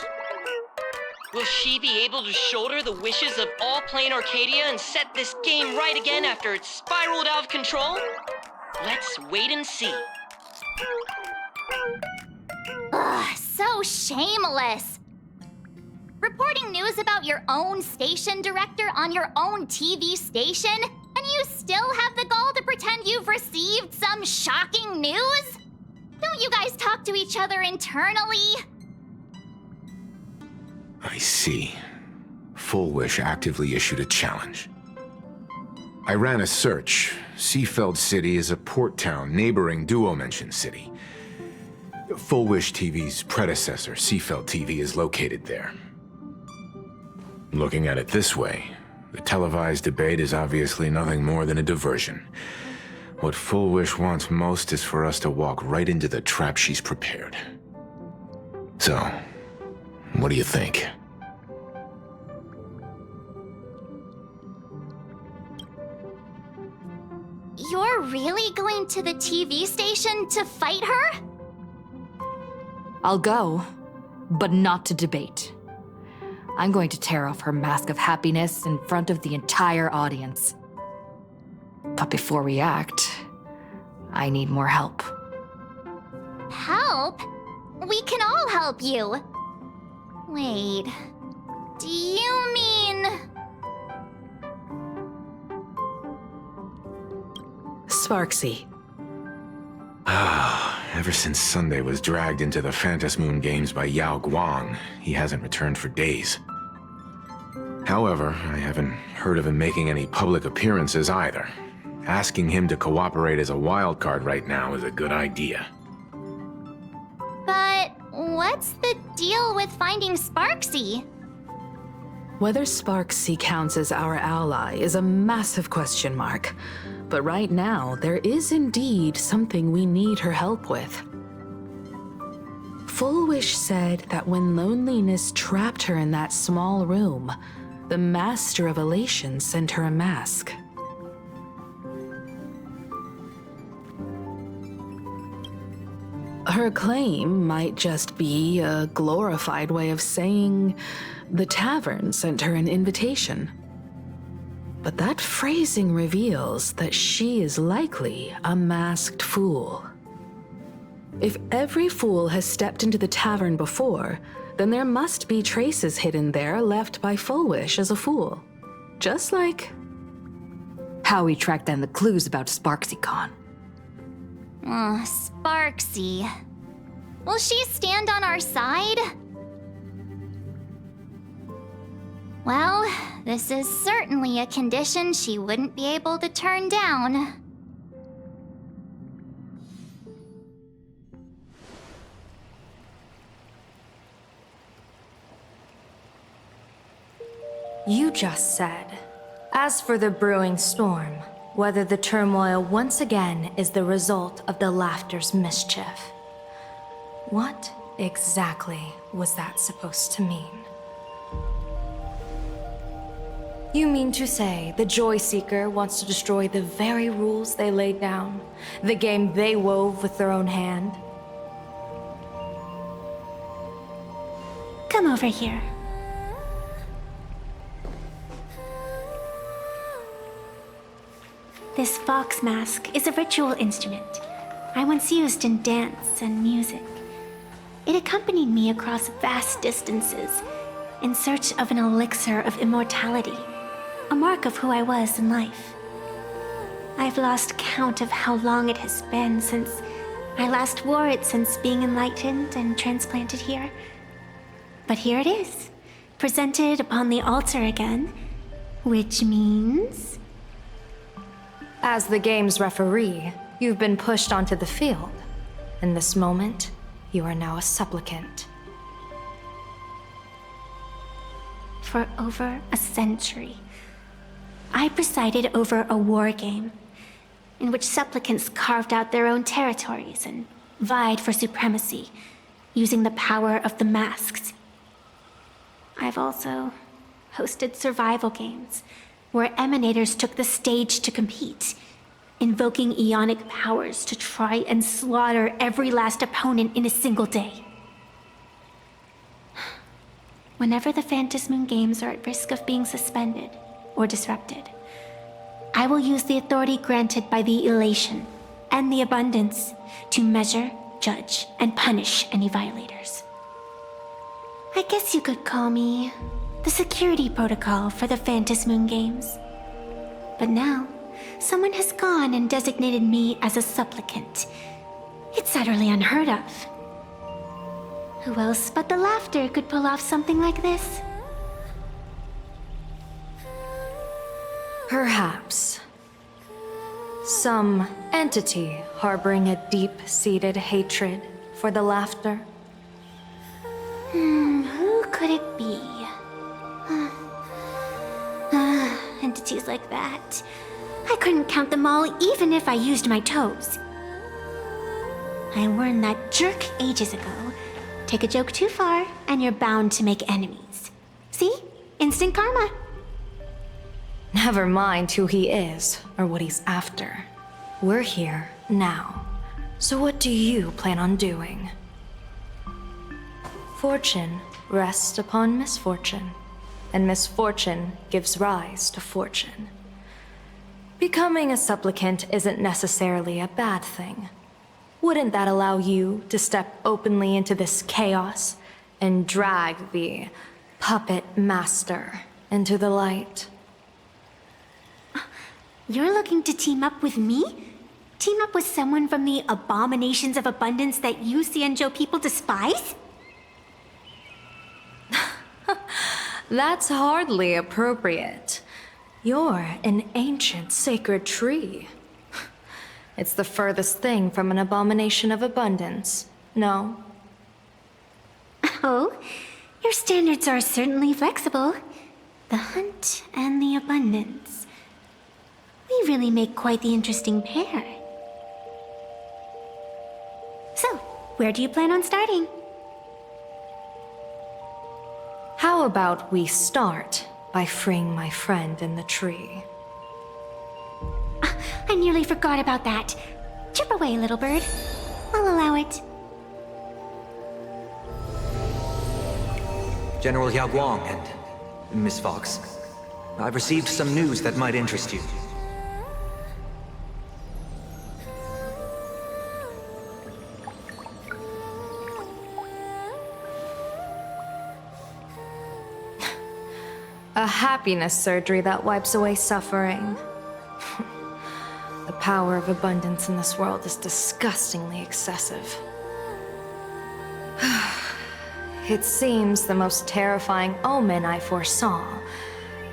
Will she be able to shoulder the wishes of all Planarcadia and set this game right again after it's spiraled out of control? Let's wait and see. Ugh, so shameless. Reporting news about your own station director on your own TV station, and you still have the gall to pretend you've received some shocking news? Don't you guys talk to each other internally? I see. Full Wish actively issued a challenge. I ran a search. Seafeld City is a port town neighboring Duo-Mention City. Full Wish TV's predecessor, Seafeld TV, is located there. Looking at it this way, the televised debate is obviously nothing more than a diversion. What Full Wish wants most is for us to walk right into the trap she's prepared. So, what do you think? You're really going to the TV station to fight her? I'll go, but not to debate. I'm going to tear off her mask of happiness in front of the entire audience. But before we act, I need more help. Help? We can all help you. Wait, do you mean... Sparksy. Ever since Sunday was dragged into the Phantom Moon games by Yao Guang, he hasn't returned for days. However, I haven't heard of him making any public appearances either. Asking him to cooperate as a wildcard right now is a good idea. But what's the deal with finding Sparksy? Whether Sparksy counts as our ally is a massive question mark. But right now, there is indeed something we need her help with. Full Wish said that when loneliness trapped her in that small room, the Master of Elation sent her a mask. Her claim might just be a glorified way of saying the tavern sent her an invitation. But that phrasing reveals that she is likely a masked fool. If every fool has stepped into the tavern before, then there must be traces hidden there left by Full Wish as a fool. Just like how we tracked down the clues about SparksyCon. Sparksy. Will she stand on our side? Well, this is certainly a condition she wouldn't be able to turn down. You just said, as for the brewing storm, whether the turmoil once again is the result of the laughter's mischief. What exactly was that supposed to mean? You mean to say the Joy Seeker wants to destroy the very rules they laid down, the game they wove with their own hand? Come over here. This fox mask is a ritual instrument I once used in dance and music. It accompanied me across vast distances in search of an elixir of immortality, a mark of who I was in life. I've lost count of how long it has been since I last wore it since being enlightened and transplanted here. But here it is, presented upon the altar again, which means... As the game's referee, you've been pushed onto the field. In this moment, you are now a supplicant. For over a century, I presided over a war game in which supplicants carved out their own territories and vied for supremacy, using the power of the masks. I've also hosted survival games where emanators took the stage to compete, invoking eonic powers to try and slaughter every last opponent in a single day. Whenever the Phantasmoon games are at risk of being suspended or disrupted, I will use the authority granted by the elation and the abundance to measure, judge, and punish any violators. I guess you could call me the security protocol for the Phantasmoon games. But now, someone has gone and designated me as a supplicant. It's utterly unheard of. Who else but the laughter could pull off something like this? Perhaps. Some entity harboring a deep-seated hatred for the laughter. Who could it be? Entities like that. I couldn't count them all even if I used my toes. I warned that jerk ages ago. Take a joke too far, and you're bound to make enemies. See? Instant karma. Never mind who he is or what he's after. We're here now. So what do you plan on doing? Fortune rests upon misfortune, and misfortune gives rise to fortune. Becoming a supplicant isn't necessarily a bad thing. Wouldn't that allow you to step openly into this chaos and drag the puppet master into the light? You're looking to team up with me? Team up with someone from the abominations of abundance that you Xianzhou people despise? That's hardly appropriate. You're an ancient sacred tree. It's the furthest thing from an abomination of abundance, no? Oh, your standards are certainly flexible. The hunt and the abundance. We really make quite the interesting pair. So, where do you plan on starting? How about we start by freeing my friend in the tree? I nearly forgot about that. Chip away, little bird. I'll allow it. General Yao Guang and Miss Fox, I've received some news that might interest you. A happiness surgery that wipes away suffering. The power of abundance in this world is disgustingly excessive. It seems the most terrifying omen I foresaw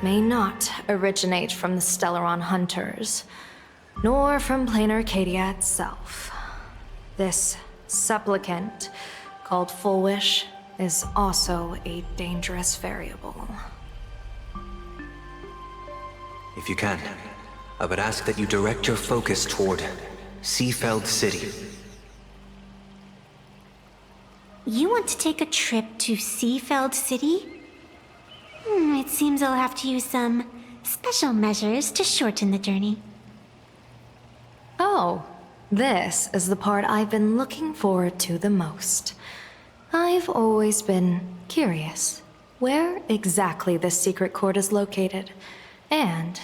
may not originate from the Stellaron hunters, nor from Planarcadia itself. This supplicant, called Full Wish, is also a dangerous variable. If you can, I would ask that you direct your focus toward Seafeld City. You want to take a trip to Seafeld City? It seems I'll have to use some special measures to shorten the journey. Oh, this is the part I've been looking forward to the most. I've always been curious where exactly this secret court is located, and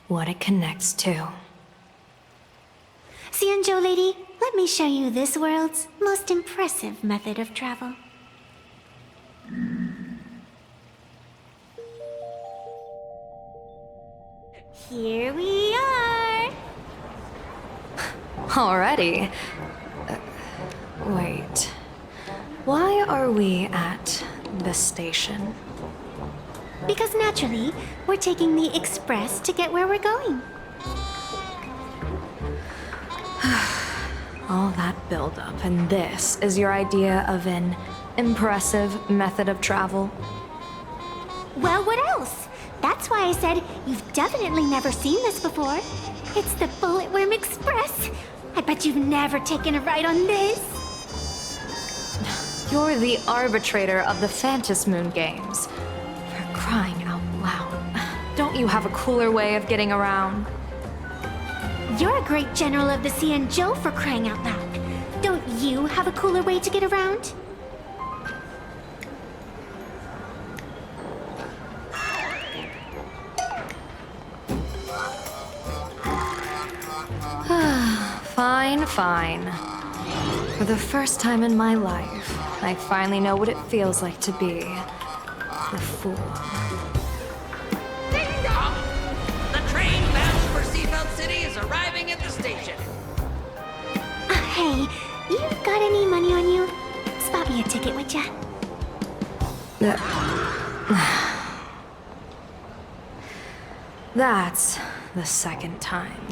what it connects to. Xianzhou lady, let me show you this world's most impressive method of travel. Here we are! Already? Wait. Why are we at the station? Because naturally, we're taking the express to get where we're going. All that buildup, and this is your idea of an impressive method of travel? Well, what else? That's why I said you've definitely never seen this before. It's the Bulletworm Express. I bet you've never taken a ride on this. You're the arbitrator of the Phantom Moon games. For crying out loud. Don't you have a cooler way of getting around? You're a great general of the Cianjo for crying out loud. Don't you have a cooler way to get around? Fine. For the first time in my life, I finally know what it feels like to be the fool. Ding dong! The train bound for Seafeld City is arriving at the station. Hey, you got any money on you? Spot me a ticket, would ya? That's the second time.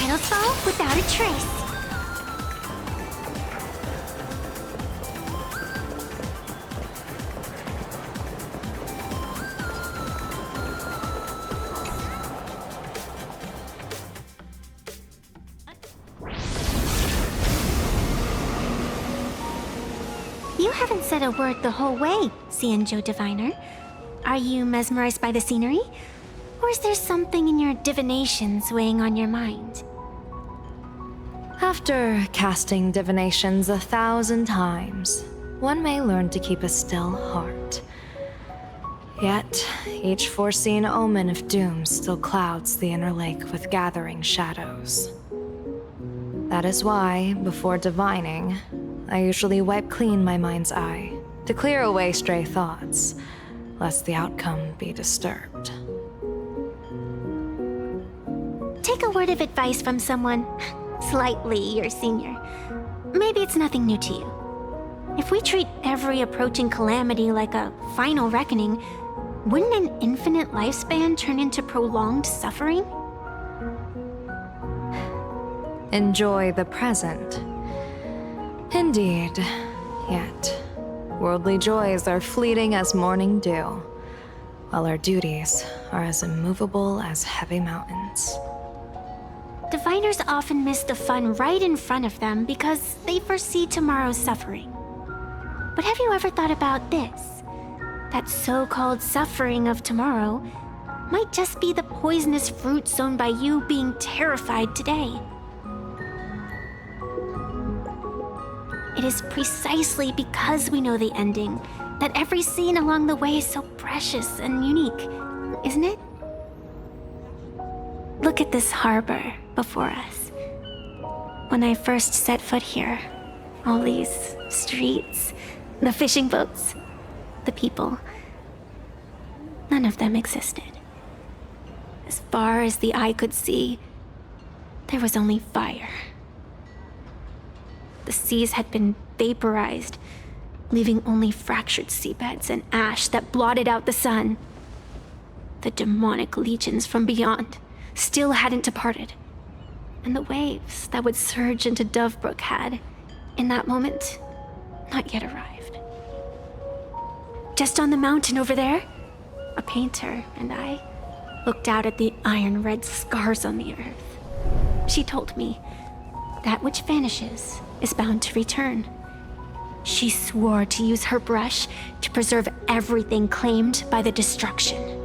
Petals fall without a trace. You haven't said a word the whole way, Cianjo Diviner. Are you mesmerized by the scenery? Or is there something in your divinations weighing on your mind? After casting divinations 1,000 times, one may learn to keep a still heart. Yet, each foreseen omen of doom still clouds the inner lake with gathering shadows. That is why, before divining, I usually wipe clean my mind's eye to clear away stray thoughts, lest the outcome be disturbed. Take a word of advice from someone slightly your senior. Maybe it's nothing new to you. If we treat every approaching calamity like a final reckoning, wouldn't an infinite lifespan turn into prolonged suffering? Enjoy the present. Indeed, yet worldly joys are fleeting as morning dew, while our duties are as immovable as heavy mountains. Diviners often miss the fun right in front of them because they foresee tomorrow's suffering. But have you ever thought about this? That so-called suffering of tomorrow might just be the poisonous fruit sown by you being terrified today. It is precisely because we know the ending that every scene along the way is so precious and unique, isn't it? Look at this harbor before us. When I first set foot here, all these streets, the fishing boats, the people, none of them existed. As far as the eye could see, there was only fire. The seas had been vaporized, leaving only fractured seabeds and ash that blotted out the sun. The demonic legions from beyond still hadn't departed, and the waves that would surge into Dovebrook had, in that moment, not yet arrived. Just on the mountain over there, a painter and I looked out at the iron-red scars on the earth. She told me, that which vanishes is bound to return. She swore to use her brush to preserve everything claimed by the destruction.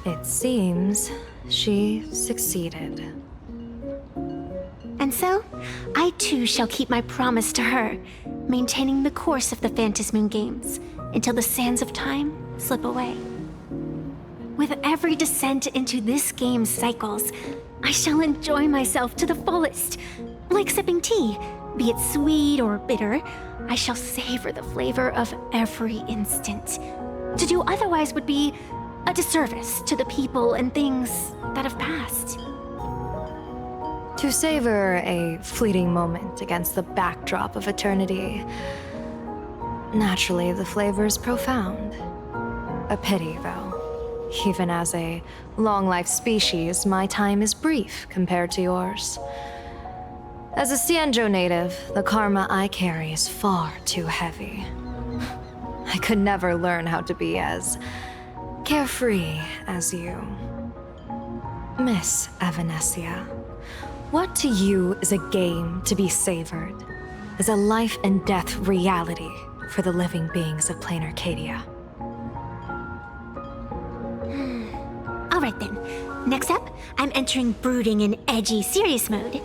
It seems she succeeded. And And so, I too shall keep my promise to her, maintaining the course of the Phantasmoon Games until the sands of time slip away. With every descent into this game's cycles, I shall enjoy myself to the fullest. Like sipping tea, be it sweet or bitter, I shall savor the flavor of every instant. To do otherwise would be a disservice to the people and things that have passed. To savor a fleeting moment against the backdrop of eternity, naturally the flavor is profound. A pity, though. Even as a long-life species, my time is brief compared to yours. As a Xianzhou native, the karma I carry is far too heavy. I could never learn how to be as carefree as you. Miss Evanescia, what to you is a game to be savored, is a life and death reality for the living beings of Planarcadia? Alright then. Next up, I'm entering brooding and edgy serious mode.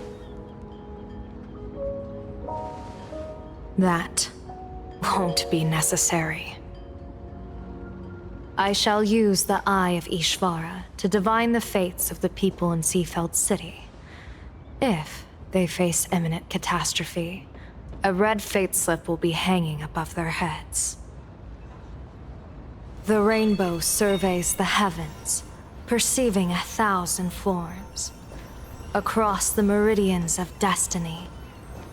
That won't be necessary. I shall use the Eye of Ishvara to divine the fates of the people in Seafeld City. If they face imminent catastrophe, a red fate slip will be hanging above their heads. The rainbow surveys the heavens, perceiving 1,000 forms. Across the meridians of destiny,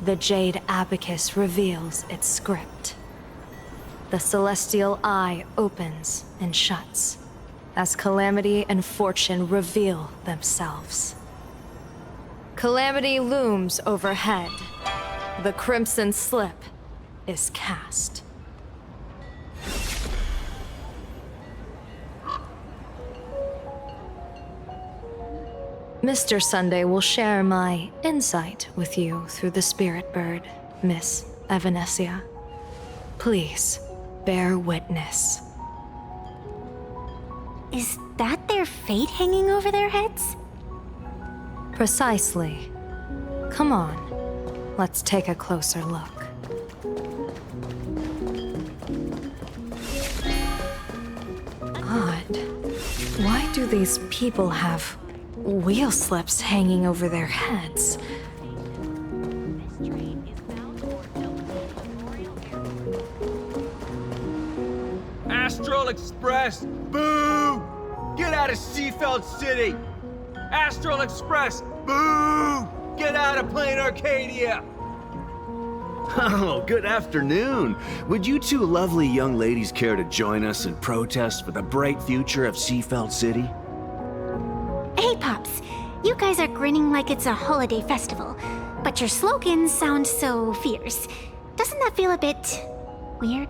the Jade Abacus reveals its script. The celestial eye opens and shuts as calamity and fortune reveal themselves. Calamity looms overhead. The crimson slip is cast. Mr. Sunday will share my insight with you through the spirit bird, Miss Evanescia. Please, bear witness. Is that their fate hanging over their heads? Precisely. Come on, let's take a closer look. Odd. Why do these people have wheel slips hanging over their heads? Astral Express, boo! Get out of Seafeld City! Astral Express, boo! Get out of Planarcadia! Oh, good afternoon. Would you two lovely young ladies care to join us in protest for the bright future of Seafeld City? Hey, Pops. You guys are grinning like it's a holiday festival, but your slogans sound so fierce. Doesn't that feel a bit weird?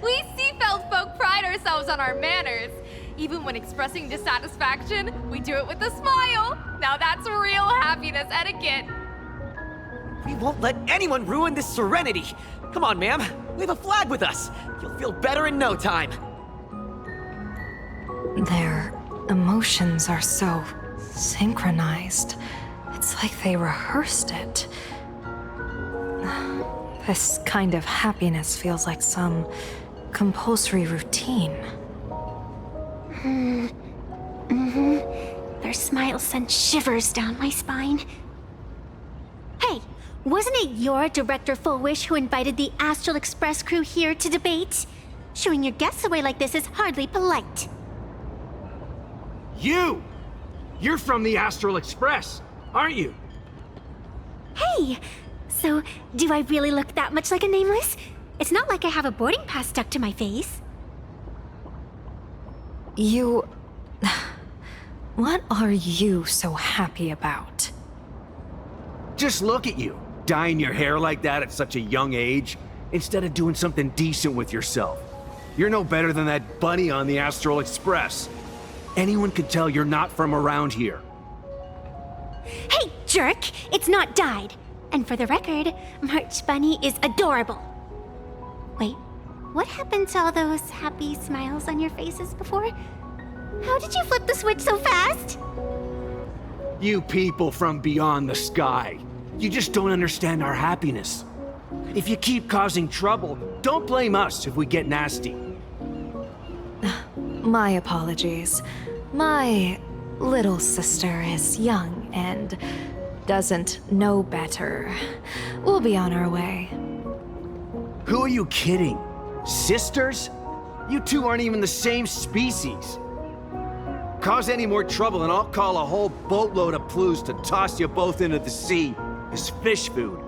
We Seafeld folk pride ourselves on our manners. Even when expressing dissatisfaction, we do it with a smile. Now that's real happiness etiquette. We won't let anyone ruin this serenity. Come on, ma'am. Wave a flag with us. You'll feel better in no time. Their emotions are so synchronized. It's like they rehearsed it. This kind of happiness feels like some compulsory routine. Their smiles sent shivers down my spine. Hey, wasn't it your Director Full Wish who invited the Astral Express crew here to debate? Showing your guests away like this is hardly polite. You! You're from the Astral Express, aren't you? Hey! So, do I really look that much like a nameless? It's not like I have a boarding pass stuck to my face. You... What are you so happy about? Just look at you, dyeing your hair like that at such a young age, instead of doing something decent with yourself. You're no better than that bunny on the Astral Express. Anyone could tell you're not from around here. Hey, jerk! It's not dyed. And for the record, March Bunny is adorable. Wait, what happened to all those happy smiles on your faces before? How did you flip the switch so fast? You people from beyond the sky. You just don't understand our happiness. If you keep causing trouble, don't blame us if we get nasty. My apologies. My little sister is young and doesn't know better. We'll be on our way. Who are you kidding? Sisters? You two aren't even the same species. Cause any more trouble and I'll call a whole boatload of Ploos to toss you both into the sea as fish food.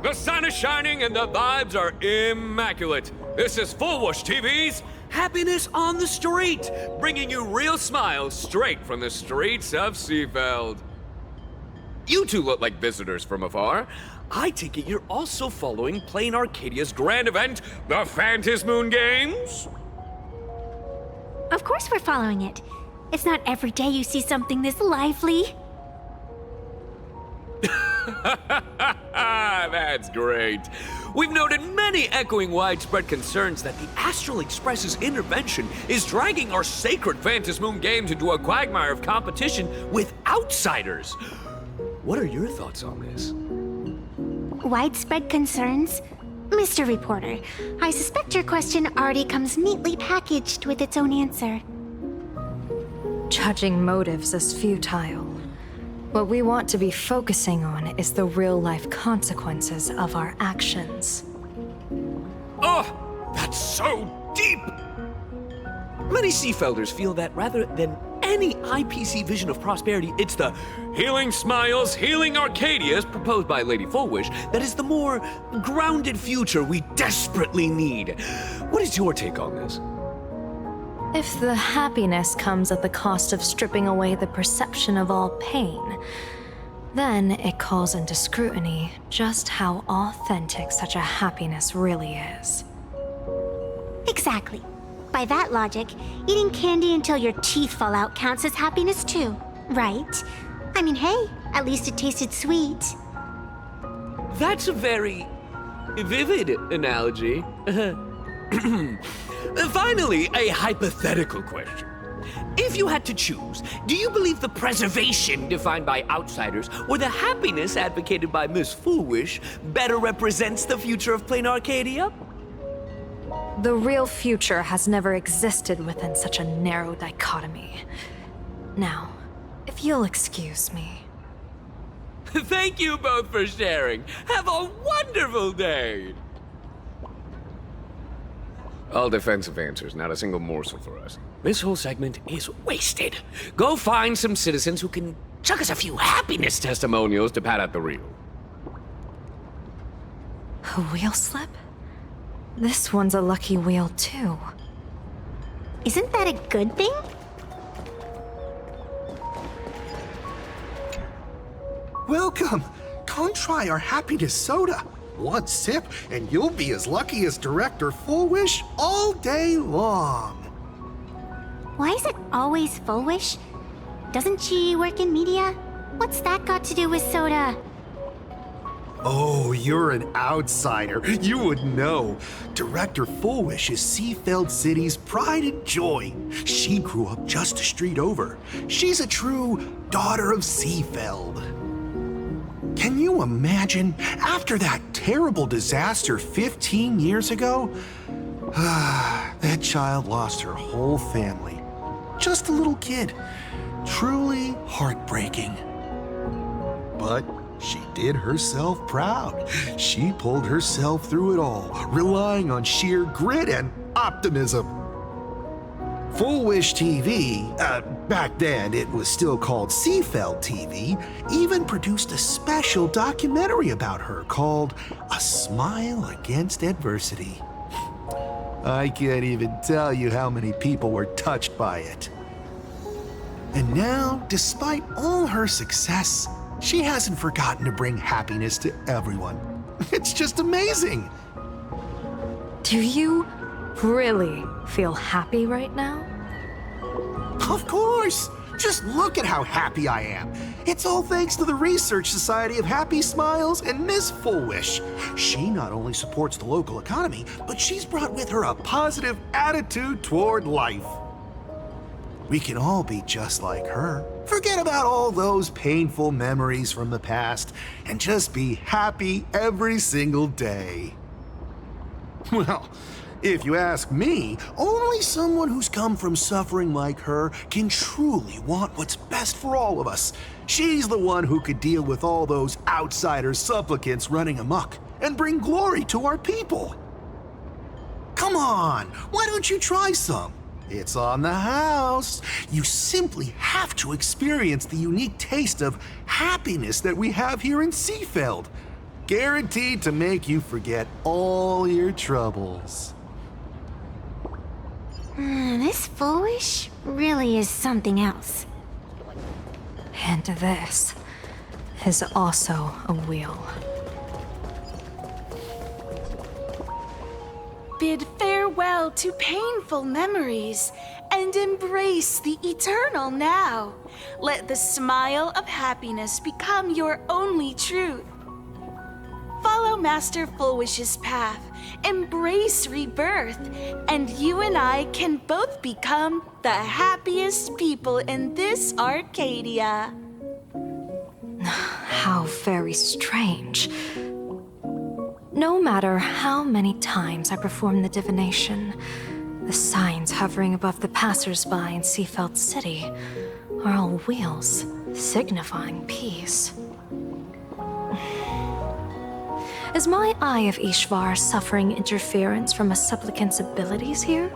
The sun is shining and the vibes are immaculate. This is Full Whoosh TV's Happiness on the Street, bringing you real smiles straight from the streets of Seafeld. You two look like visitors from afar. I take it you're also following Planarcadia's grand event, the Phantasmoon Games? Of course we're following it. It's not every day you see something this lively. That's great. We've noted many echoing widespread concerns that the Astral Express's intervention is dragging our sacred Phantasmoon Games into a quagmire of competition with outsiders. What are your thoughts on this? Widespread concerns? Mr. Reporter, I suspect your question already comes neatly packaged with its own answer. Judging motives is futile. What we want to be focusing on is the real-life consequences of our actions. Oh, that's so deep! Many Seafelders feel that rather than any IPC vision of prosperity, it's the healing smiles, healing Arcadias proposed by Lady Fullwish that is the more grounded future we desperately need. What is your take on this? If the happiness comes at the cost of stripping away the perception of all pain, then it calls into scrutiny just how authentic such a happiness really is. Exactly. By that logic, eating candy until your teeth fall out counts as happiness too, right? I mean, hey, at least it tasted sweet. That's a very vivid analogy. Finally, a hypothetical question. If you had to choose, do you believe the preservation defined by outsiders or the happiness advocated by Miss Foolwish better represents the future of Planarcadia? The real future has never existed within such a narrow dichotomy. Now, if you'll excuse me. Thank you both for sharing. Have a wonderful day! All defensive answers, not a single morsel for us. This whole segment is wasted. Go find some citizens who can chuck us a few happiness testimonials to pad out the reel. A wheel slip? This one's a lucky wheel, too. Isn't that a good thing? Welcome! Come try our happiness soda. One sip, and you'll be as lucky as Director Fullwish all day long. Why is it always Fullwish? Doesn't she work in media? What's that got to do with soda? Oh, you're an outsider. You would know. Director Fullwish is Seafeld City's pride and joy. She grew up just a street over. She's a true daughter of Seafeld. Can you imagine, after that terrible disaster 15 years ago? That child lost her whole family. Just a little kid. Truly heartbreaking. But she did herself proud. She pulled herself through it all, relying on sheer grit and optimism. Full Wish TV, back then it was still called Seafeld TV, even produced a special documentary about her called A Smile Against Adversity. I can't even tell you how many people were touched by it. And now, despite all her success, she hasn't forgotten to bring happiness to everyone. It's just amazing. Do you really feel happy right now? Of course! Just look at how happy I am. It's all thanks to the Research Society of Happy Smiles and Miss Full Wish. She not only supports the local economy, but she's brought with her a positive attitude toward life. We can all be just like her. Forget about all those painful memories from the past and just be happy every single day. Well, if you ask me, only someone who's come from suffering like her can truly want what's best for all of us. She's the one who could deal with all those outsider supplicants running amok and bring glory to our people. Come on, why don't you try some? It's on the house. You simply have to experience the unique taste of happiness that we have here in Seafeld. Guaranteed to make you forget all your troubles. This Full Wish really is something else. And this is also a wheel. Bid farewell to painful memories and embrace the eternal now. Let the smile of happiness become your only truth. Follow Master Full Wish's path, embrace rebirth, and you and I can both become the happiest people in this Arcadia. How very strange. No matter how many times I perform the divination, the signs hovering above the passers-by in Seafeld City are all wheels, signifying peace. Is my Eye of Ishvar suffering interference from a supplicant's abilities here?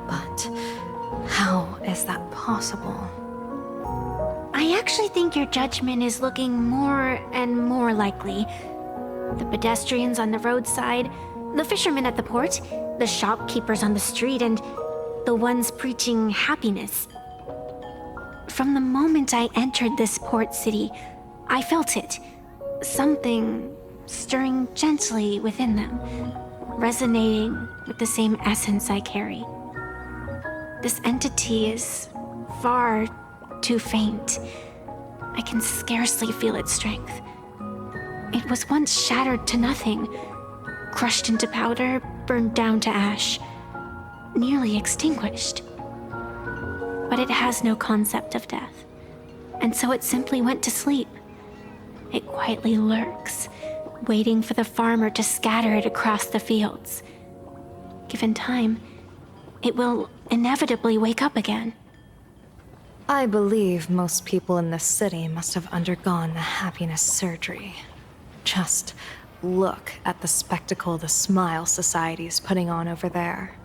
But how is that possible? I actually think your judgment is looking more and more likely. The pedestrians on the roadside, the fishermen at the port, the shopkeepers on the street, and the ones preaching happiness. From the moment I entered this port city, I felt it. Something stirring gently within them, resonating with the same essence I carry. This entity is far too faint. I can scarcely feel its strength. It was once shattered to nothing, crushed into powder, burned down to ash, nearly extinguished. But it has no concept of death, and so it simply went to sleep. It quietly lurks, waiting for the farmer to scatter it across the fields. Given time, it will inevitably wake up again. I believe most people in this city must have undergone the happiness surgery. Just look at the spectacle the Smile Society is putting on over there.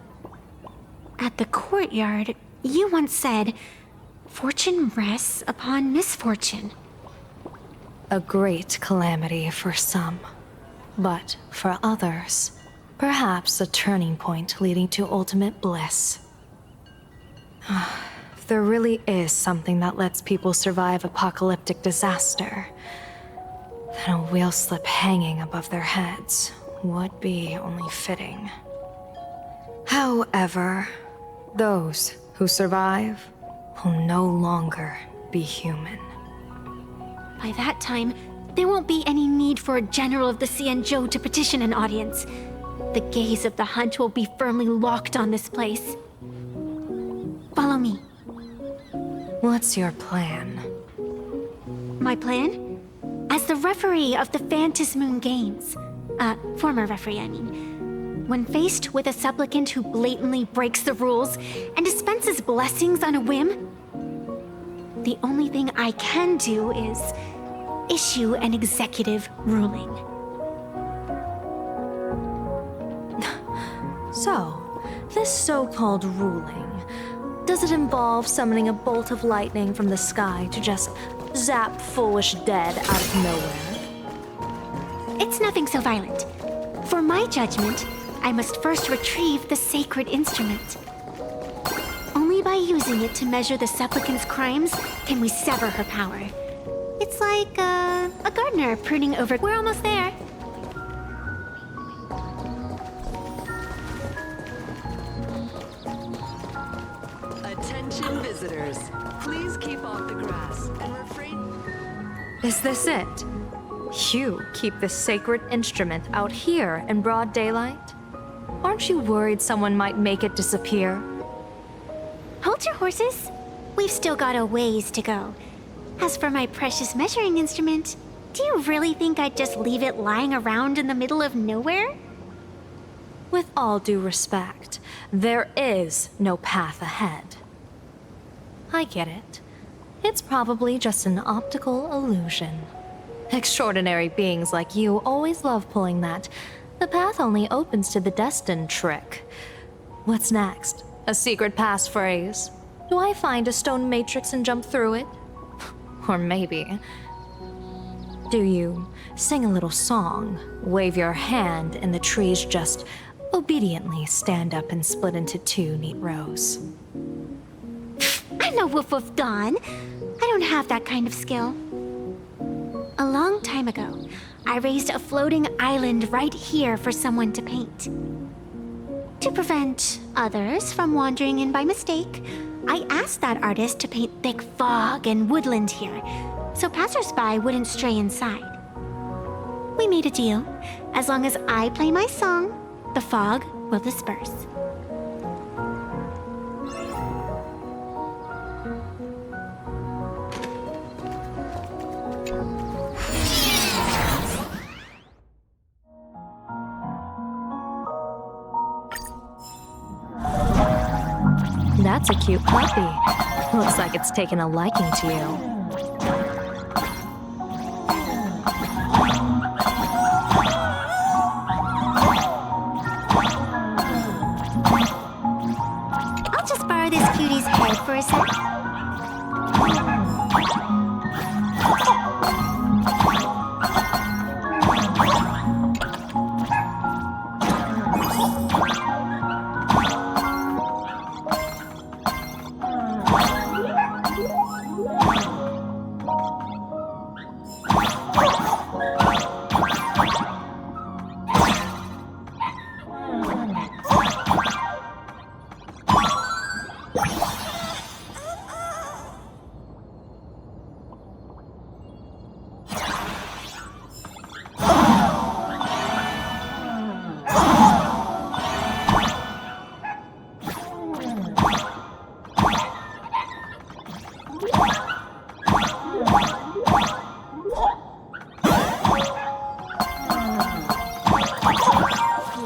At the courtyard, you once said, "Fortune rests upon misfortune." A great calamity for some, but for others, perhaps a turning point leading to ultimate bliss. If there really is something that lets people survive apocalyptic disaster, then a wheel slip hanging above their heads would be only fitting. However, those who survive will no longer be human. By that time, there won't be any need for a general of the Cianzhou to petition an audience. The gaze of the hunt will be firmly locked on this place. Follow me. What's your plan? My plan? As the referee of the Phantasmoon Games, former referee, I mean, when faced with a supplicant who blatantly breaks the rules and dispenses blessings on a whim, the only thing I can do is issue an executive ruling. So, this so-called ruling Does it involve summoning a bolt of lightning from the sky to just zap foolish dead out of nowhere? It's nothing so violent. For my judgment, I must first retrieve the sacred instrument. Only by using it to measure the supplicant's crimes can we sever her power. It's like a gardener pruning over. We're almost there. Attention visitors. Please keep off the grass and refrain. Is this it? You keep this sacred instrument out here in broad daylight? Aren't you worried someone might make it disappear? Hold your horses. We've still got a ways to go. As for my precious measuring instrument, do you really think I'd just leave it lying around in the middle of nowhere? With all due respect, there is no path ahead. I get it. It's probably just an optical illusion. Extraordinary beings like you always love pulling that "the path only opens to the destined" trick. What's next? A secret passphrase? Do I find a stone matrix and jump through it? Or maybe... do you sing a little song, wave your hand, and the trees just obediently stand up and split into two neat rows? I'm no Woof Woof Dawn. I don't have that kind of skill. A long time ago, I raised a floating island right here for someone to paint. To prevent others from wandering in by mistake, I asked that artist to paint thick fog and woodland here, so passersby wouldn't stray inside. We made a deal. As long as I play my song, the fog will disperse. That's a cute puppy. Looks like it's taken a liking to you. I'll just borrow this cutie's head for a sec.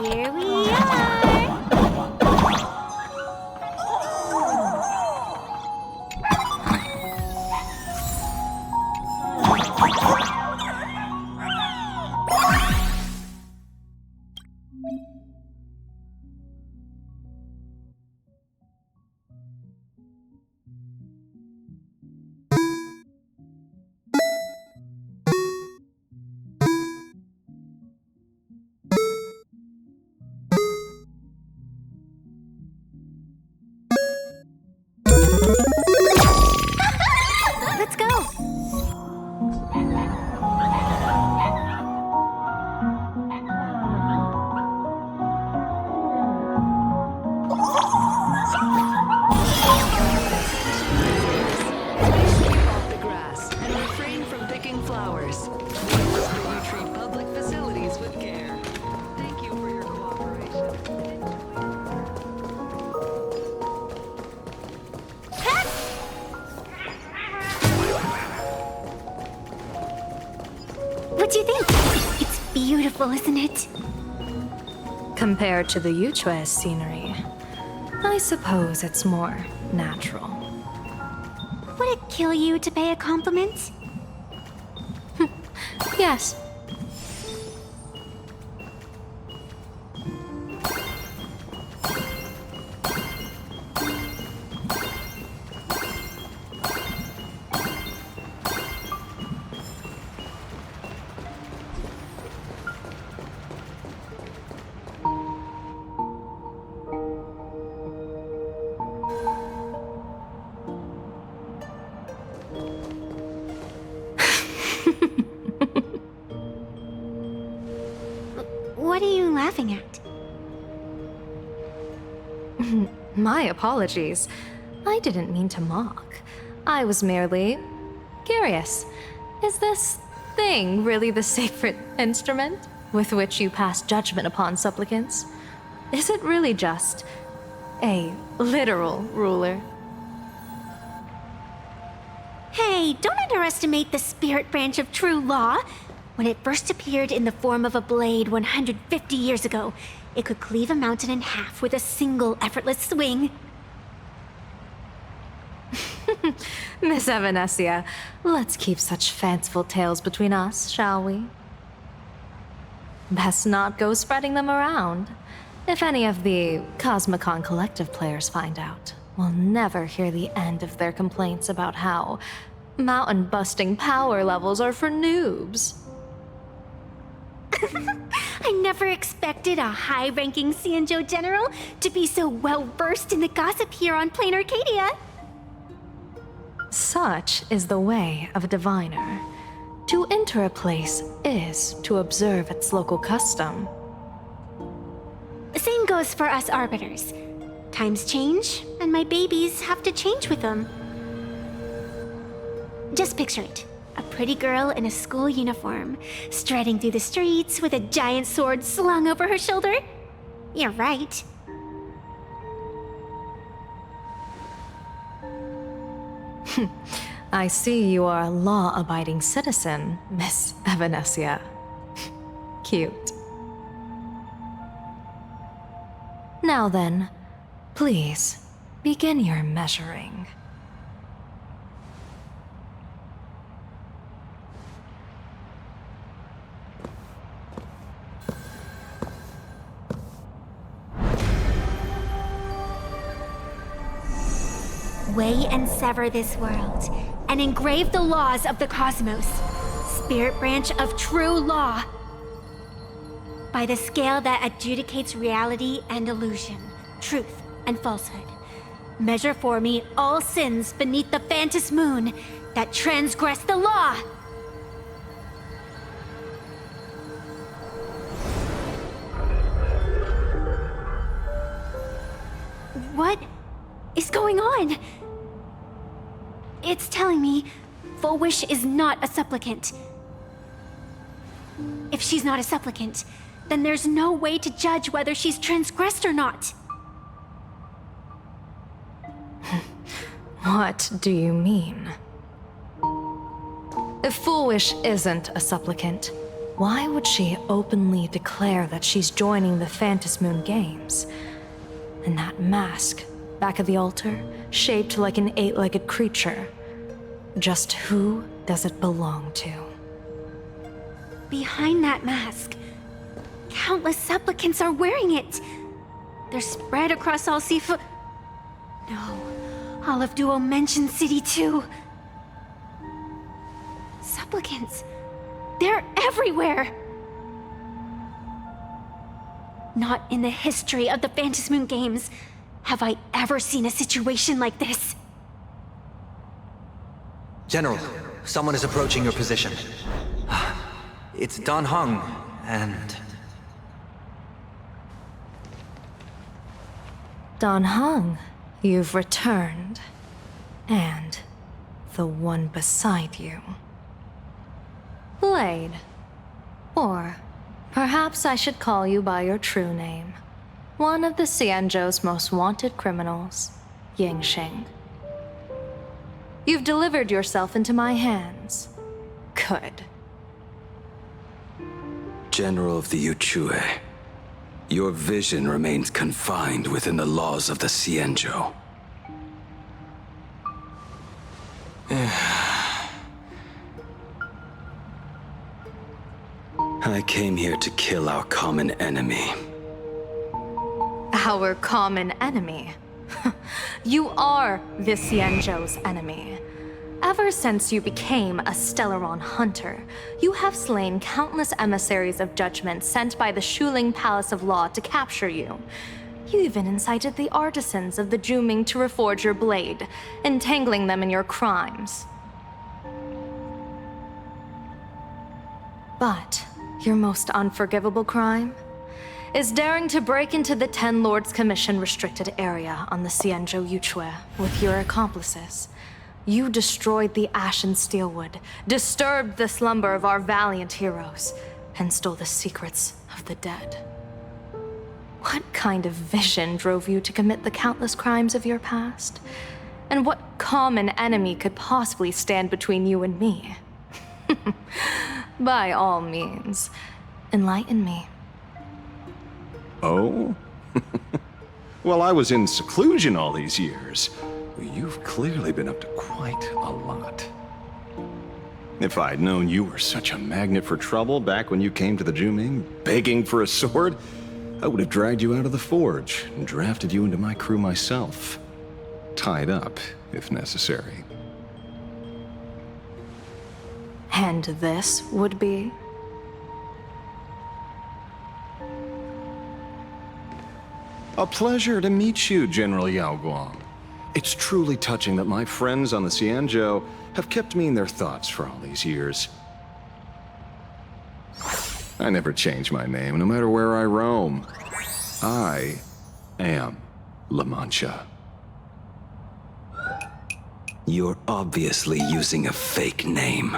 Here we are! Let's go! Off the grass and refrain from picking flowers. We ask that you treat public facilities with care. Thank you for your cooperation. What do you think? It's beautiful, isn't it? Compared to the Yuchua's scenery, I suppose it's more natural. Would it kill you to pay a compliment? Yes. laughing at? My apologies. I didn't mean to mock. I was merely curious. Is this thing really the sacred instrument with which you pass judgment upon supplicants? Is it really just a literal ruler? Hey, don't underestimate the spirit branch of true law. When it first appeared in the form of a blade 150 years ago, it could cleave a mountain in half with a single effortless swing. Miss Evanescia, let's keep such fanciful tales between us, shall we? Best not go spreading them around. If any of the Cosmicon Collective players find out, we'll never hear the end of their complaints about how mountain-busting power levels are for noobs. I never expected a high-ranking Cienjo general to be so well-versed in the gossip here on Planarcadia. Such is the way of a diviner. To enter a place is to observe its local custom. The same goes for us arbiters. Times change, and my babies have to change with them. Just picture it. A pretty girl in a school uniform, striding through the streets with a giant sword slung over her shoulder. You're right. I see you are a law-abiding citizen, Miss Evanescia. Cute. Now then, please, begin your measuring. Weigh and sever this world, and engrave the laws of the cosmos. Spirit branch of true law. By the scale that adjudicates reality and illusion, truth and falsehood. Measure for me all sins beneath the Phantom Moon that transgress the law. What is going on? It's telling me Full Wish is not a supplicant. If she's not a supplicant, then there's no way to judge whether she's transgressed or not. What do you mean? If Full Wish isn't a supplicant, why would she openly declare that she's joining the Phantom Moon Games? And that mask back of the altar, shaped like an 8-legged creature. Just who does it belong to? Behind that mask, countless supplicants are wearing it. They're spread across all Seafood. No, all of Duo Mention City too. Supplicants, they're everywhere. Not in the history of the Phantom Moon Games have I ever seen a situation like this. General, someone is approaching your position. It's Dan Heng, and... Dan Heng, you've returned. And the one beside you. Blade. Or perhaps I should call you by your true name. One of the Cienjo's most wanted criminals, Yingxing. You've delivered yourself into my hands. Good. General of the Yuchue, your vision remains confined within the laws of the Cienjo. I came here to kill our common enemy. Our common enemy? You are the Cienjo's enemy. Ever since you became a Stellaron hunter, you have slain countless emissaries of judgment sent by the Shuling Palace of Law to capture you. You even incited the artisans of the Juming to reforge your blade, entangling them in your crimes. But your most unforgivable crime? is daring to break into the Ten Lords Commission restricted area on the Xianzhou Yuchue with your accomplices. You destroyed the Ashen Steelwood, disturbed the slumber of our valiant heroes, and stole the secrets of the dead. What kind of vision drove you to commit the countless crimes of your past? And what common enemy could possibly stand between you and me? By all means, enlighten me. Oh? Well, I was in seclusion all these years. You've clearly been up to quite a lot. If I'd known you were such a magnet for trouble back when you came to the Juming, begging for a sword, I would have dragged you out of the forge and drafted you into my crew myself. Tied up, if necessary. And this would be? A pleasure to meet you, General Yao Guang. It's truly touching that my friends on the Xianzhou have kept me in their thoughts for all these years. I never change my name, no matter where I roam. I am La Mancha. You're obviously using a fake name.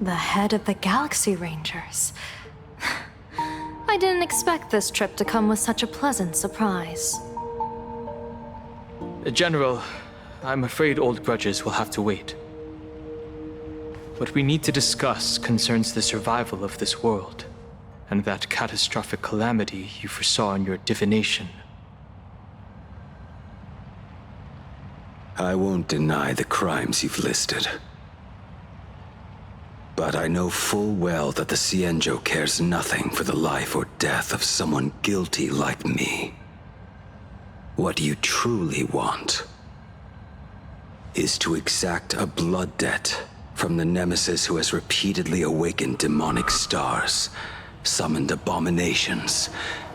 The head of the Galaxy Rangers. I didn't expect this trip to come with such a pleasant surprise. General, I'm afraid old grudges will have to wait. What we need to discuss concerns the survival of this world, and that catastrophic calamity you foresaw in your divination. I won't deny the crimes you've listed. But I know full well that the Xianzhou cares nothing for the life or death of someone guilty like me. What you truly want is to exact a blood debt from the nemesis who has repeatedly awakened demonic stars, summoned abominations,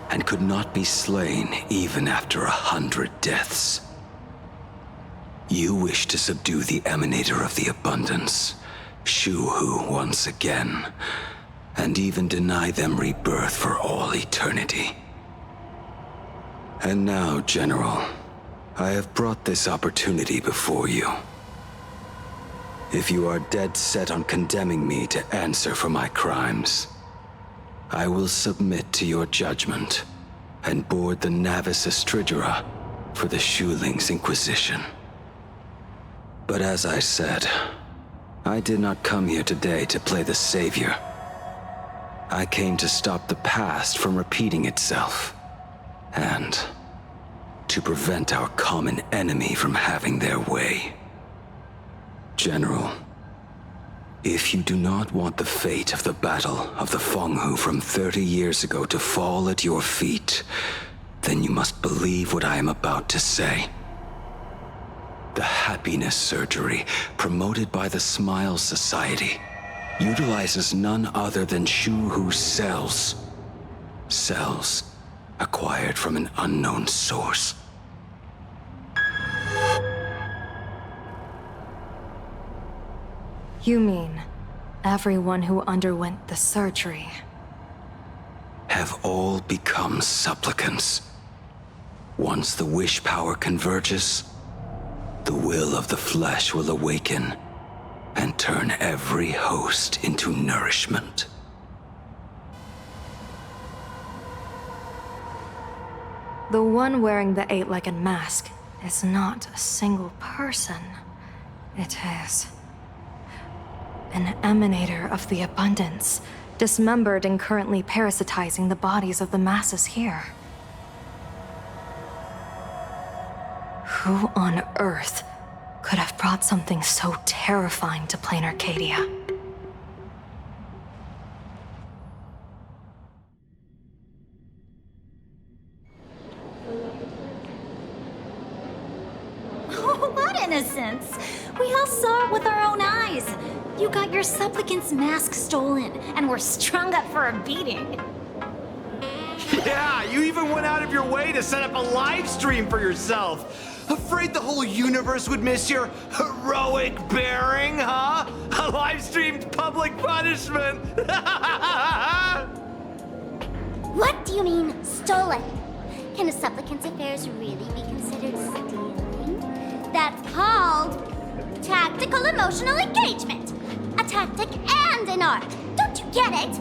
and could not be slain even after 100 deaths. You wish to subdue the emanator of the abundance, Shu-Hu once again, and even deny them rebirth for all eternity. And now, General, I have brought this opportunity before you. If you are dead set on condemning me to answer for my crimes, I will submit to your judgment and board the Navis Astridura for the Shuling's Inquisition. But as I said, I did not come here today to play the savior. I came to stop the past from repeating itself, and to prevent our common enemy from having their way. General, if you do not want the fate of the Battle of the Fenghu from 30 years ago to fall at your feet, then you must believe what I am about to say. The happiness surgery, promoted by the Smile Society, utilizes none other than Shu-Hu's cells. Cells acquired from an unknown source. You mean everyone who underwent the surgery have all become supplicants. Once the wish power converges, the will of the flesh will awaken and turn every host into nourishment. The one wearing the eight-legged mask is not a single person. It is an emanator of the abundance, dismembered and currently parasitizing the bodies of the masses here. Who on earth could have brought something so terrifying to Planarcadia? Oh, what innocence! We all saw it with our own eyes. You got your supplicant's mask stolen, and were strung up for a beating. Yeah, you even went out of your way to set up a live stream for yourself. Afraid the whole universe would miss your heroic bearing, huh? A live-streamed public punishment! What do you mean, stolen? Can a supplicant's affairs really be considered stealing? That's called tactical emotional engagement. A tactic and an art. Don't you get it?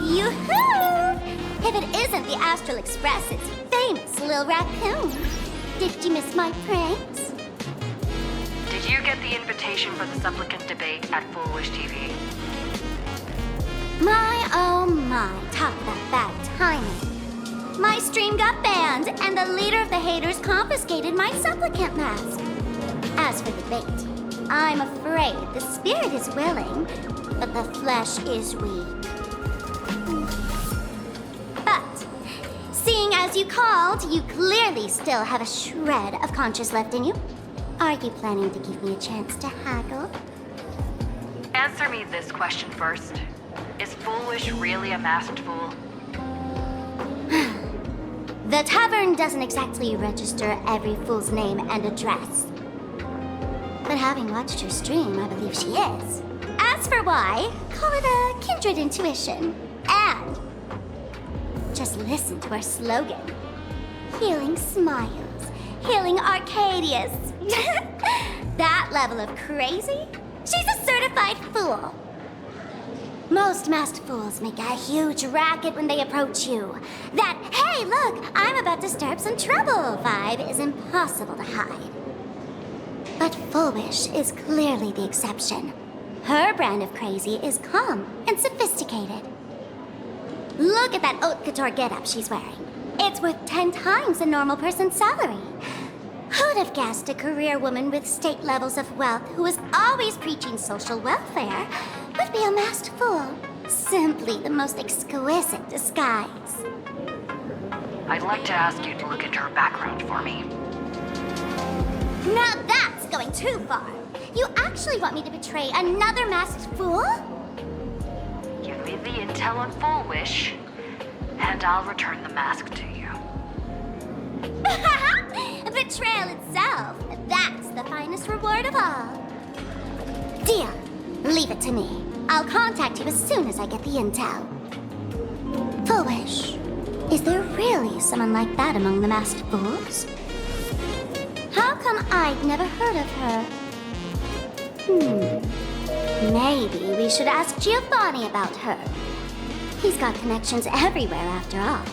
Yoo-hoo! If it isn't the Astral Express's famous little raccoon. Did you miss my pranks? Did you get the invitation for the supplicant debate at Full Wish TV? My, oh my, talk about bad timing. My stream got banned, and the leader of the haters confiscated my supplicant mask. As for debate, I'm afraid the spirit is willing, but the flesh is weak. But, seeing as you called, you clearly still have a shred of conscience left in you. Are you planning to give me a chance to haggle? Answer me this question first. Is Full Wish really a masked fool? The tavern doesn't exactly register every fool's name and address. But having watched her stream, I believe she is. As for why, call it a kindred intuition. And just listen to our slogan. Healing smiles. Healing Arcadius. That level of crazy? She's a certified fool. Most masked fools make a huge racket when they approach you. That, hey, look, I'm about to stir up some trouble vibe is impossible to hide. But Full Wish is clearly the exception. Her brand of crazy is calm and sophisticated. Look at that haute couture getup she's wearing. It's worth 10 times a normal person's salary. Who'd have guessed a career woman with state levels of wealth who was always preaching social welfare would be a masked fool? Simply the most exquisite disguise. I'd like to ask you to look into her background for me. Now that's going too far. You actually want me to betray another masked fool? Give me the intel on Full Wish, and I'll return the mask to you. Betrayal itself, that's the finest reward of all. Deal. Leave it to me. I'll contact you as soon as I get the intel. Full Wish, is there really someone like that among the masked fools? How come I'd never heard of her? Maybe we should ask Giovanni about her. He's got connections everywhere after all.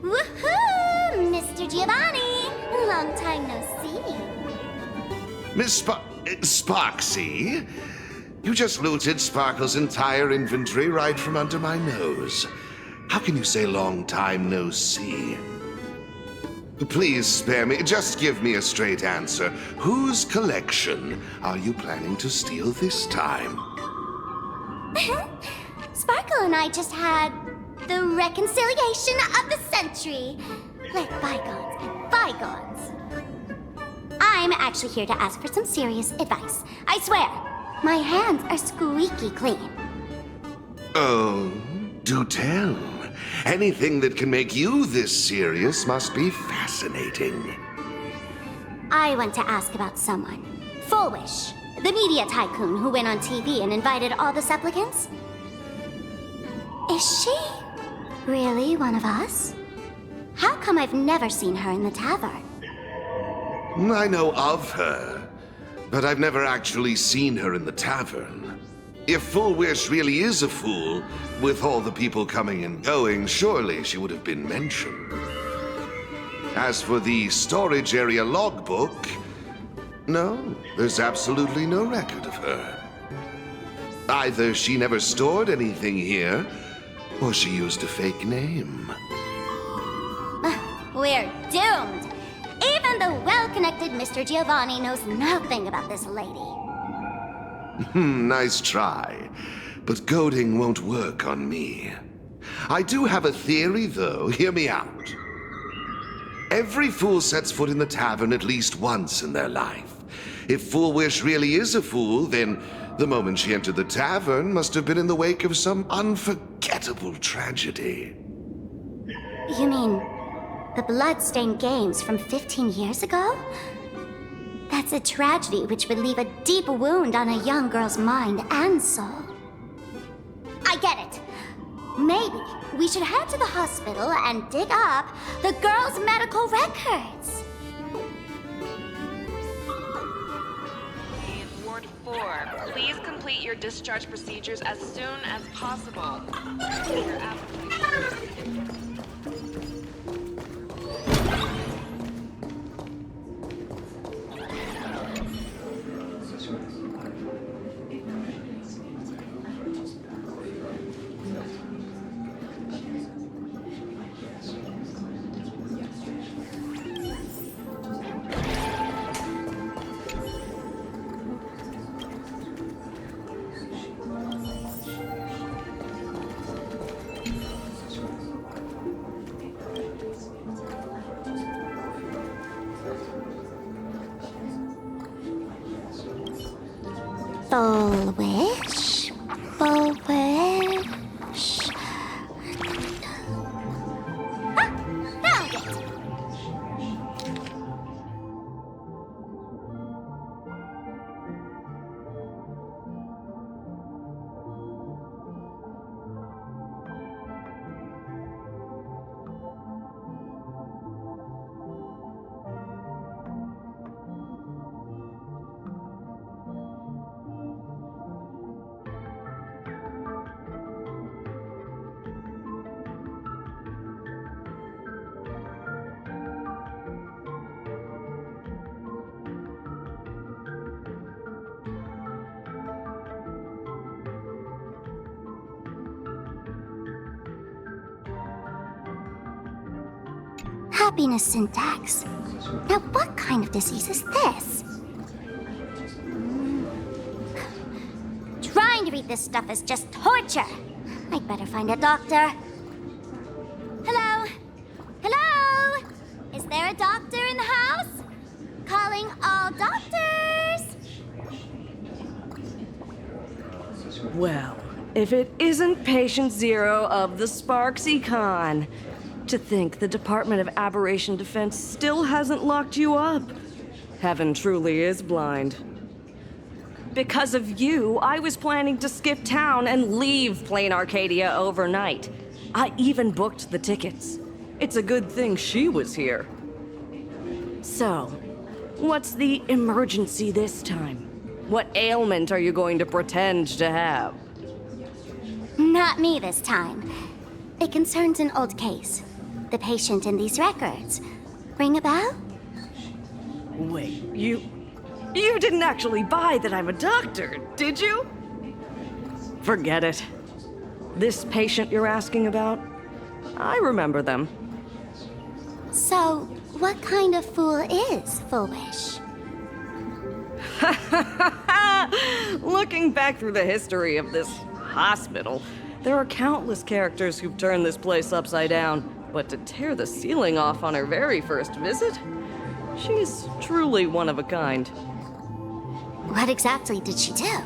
Woohoo! Mr. Giovanni! Long time no see. Miss Sparksy? You just looted Sparkle's entire inventory right from under my nose. How can you say long time no see? Please spare me. Just give me a straight answer. Whose collection are you planning to steal this time? Sparkle and I just had the reconciliation of the century. Let bygones be bygones. I'm actually here to ask for some serious advice. I swear, my hands are squeaky clean. Oh, do tell. Anything that can make you this serious must be fascinating. I want to ask about someone. Full Wish, the media tycoon who went on TV and invited all the supplicants. Is she really one of us? How come I've never seen her in the tavern? I know of her, but I've never actually seen her in the tavern. If Full Wish really is a fool, with all the people coming and going, surely she would have been mentioned. As for the storage area logbook, no, there's absolutely no record of her. Either she never stored anything here, or she used a fake name. We're doomed. Even the well-connected Mr. Giovanni knows nothing about this lady. Nice try, but goading won't work on me. I do have a theory, though. Hear me out. Every fool sets foot in the tavern at least once in their life. If Fool Wish really is a fool, then the moment she entered the tavern must have been in the wake of some unforgettable tragedy. You mean the blood-stained games from 15 years ago? That's a tragedy which would leave a deep wound on a young girl's mind and soul. I get it. Maybe we should head to the hospital and dig up the girl's medical records. Ward 4, please complete your discharge procedures as soon as possible. Your application. Full wish, full wish. Ah, found it! Happiness syntax. Now, what kind of disease is this? Trying to read this stuff is just torture. I'd better find a doctor. Hello? Hello? Is there a doctor in the house? Calling all doctors! Well, if it isn't Patient Zero of the Sparks Econ. To think the Department of Aberration Defense still hasn't locked you up. Heaven truly is blind. Because of you, I was planning to skip town and leave Planarcadia overnight. I even booked the tickets. It's a good thing she was here. So, what's the emergency this time? What ailment are you going to pretend to have? Not me this time. It concerns an old case. The patient in these records. Ring a bell? Wait, you didn't actually buy that I'm a doctor, did you? Forget it. This patient you're asking about? I remember them. So, what kind of fool is Full Wish? Looking back through the history of this hospital, there are countless characters who've turned this place upside down. But to tear the ceiling off on her very first visit? She's truly one of a kind. What exactly did she do?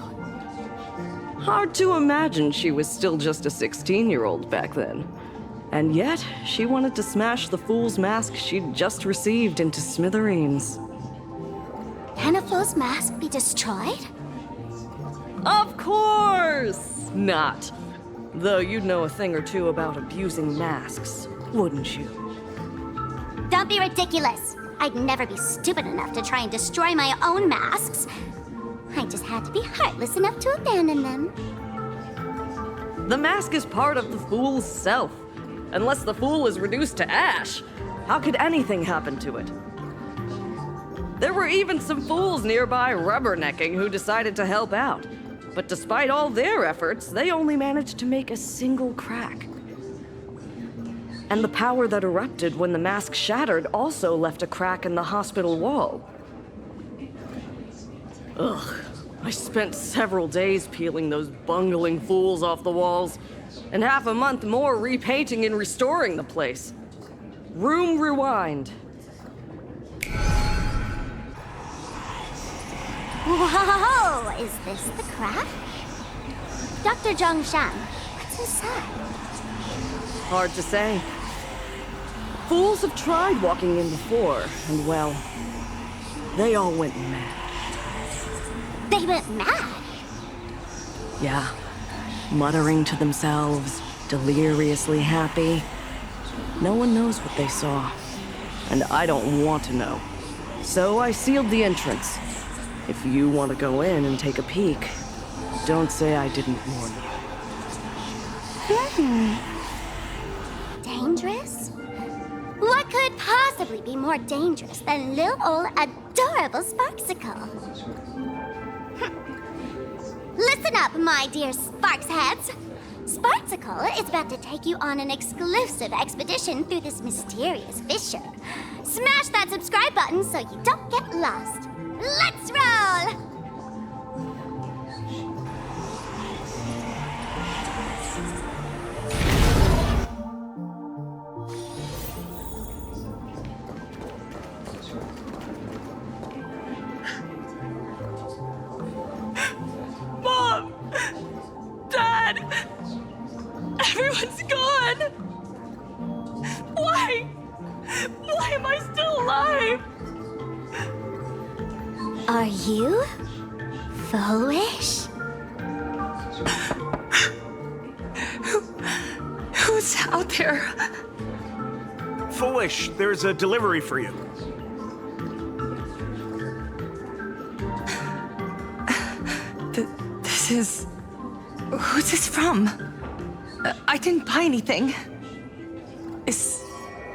Hard to imagine she was still just a 16-year-old back then. And yet, she wanted to smash the fool's mask she'd just received into smithereens. Can a fool's mask be destroyed? Of course not! Though you'd know a thing or two about abusing masks, wouldn't you? Don't be ridiculous! I'd never be stupid enough to try and destroy my own masks. I just had to be heartless enough to abandon them. The mask is part of the fool's self. Unless the fool is reduced to ash, how could anything happen to it? There were even some fools nearby rubbernecking who decided to help out. But despite all their efforts, they only managed to make a single crack. And the power that erupted when the mask shattered also left a crack in the hospital wall. Ugh, I spent several days peeling those bungling fools off the walls. And half a month more repainting and restoring the place. Room rewind. Whoa, is this the craft? Dr. Zhongshan, what's inside? Hard to say. Fools have tried walking in before, and well, they all went mad. They went mad? Yeah. Muttering to themselves, deliriously happy. No one knows what they saw. And I don't want to know. So I sealed the entrance. If you want to go in and take a peek, don't say I didn't warn you. Dangerous? What could possibly be more dangerous than little old adorable Sparksicle? Listen up, my dear Sparks heads. Sparksicle is about to take you on an exclusive expedition through this mysterious fissure. Smash that subscribe button so you don't get lost. Let's roll! Mom! Dad! Everyone's gone! Why? Why am I still alive? Are you foolish? Who's out there? Foolish, there's a delivery for you. This is... Who's this from? I didn't buy anything. Is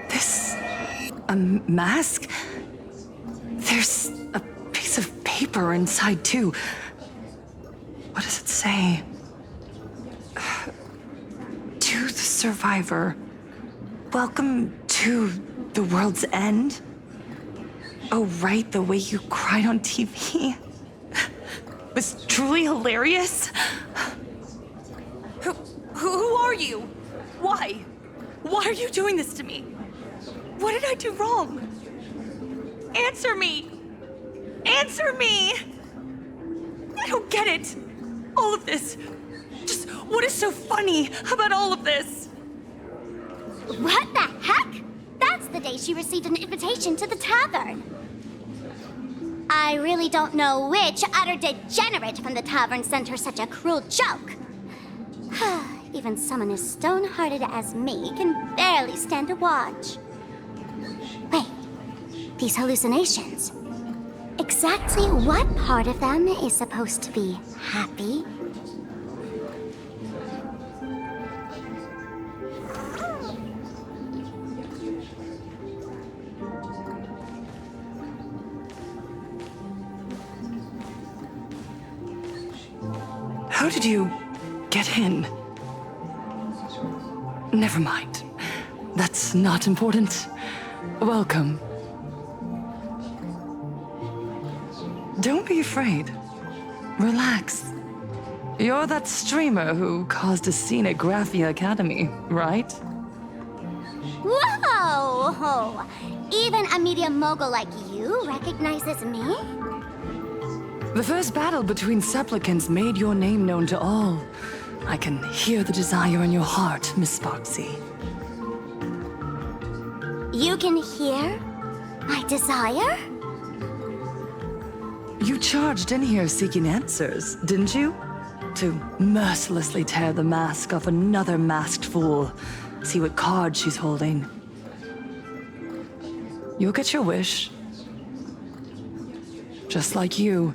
this a mask? There's a piece of paper inside, too. What does it say? To the survivor. Welcome to the world's end. Oh, right, the way you cried on TV. Was truly hilarious. Who are you? Why? Why are you doing this to me? What did I do wrong? Answer me! Answer me! I don't get it. All of this. Just what is so funny about all of this? What the heck? That's the day she received an invitation to the tavern. I really don't know which utter degenerate from the tavern sent her such a cruel joke. Even someone as stone-hearted as me can barely stand to watch. Wait, these hallucinations. Exactly what part of them is supposed to be happy? How did you get in? Never mind. That's not important. Welcome. Don't be afraid. Relax. You're that streamer who caused a scene at Graphia Academy, right? Whoa! Even a media mogul like you recognizes me? The first battle between supplicants made your name known to all. I can hear the desire in your heart, Miss Sparksy. You can hear my desire? You charged in here seeking answers, didn't you? To mercilessly tear the mask off another masked fool. See what card she's holding. You'll get your wish. Just like you,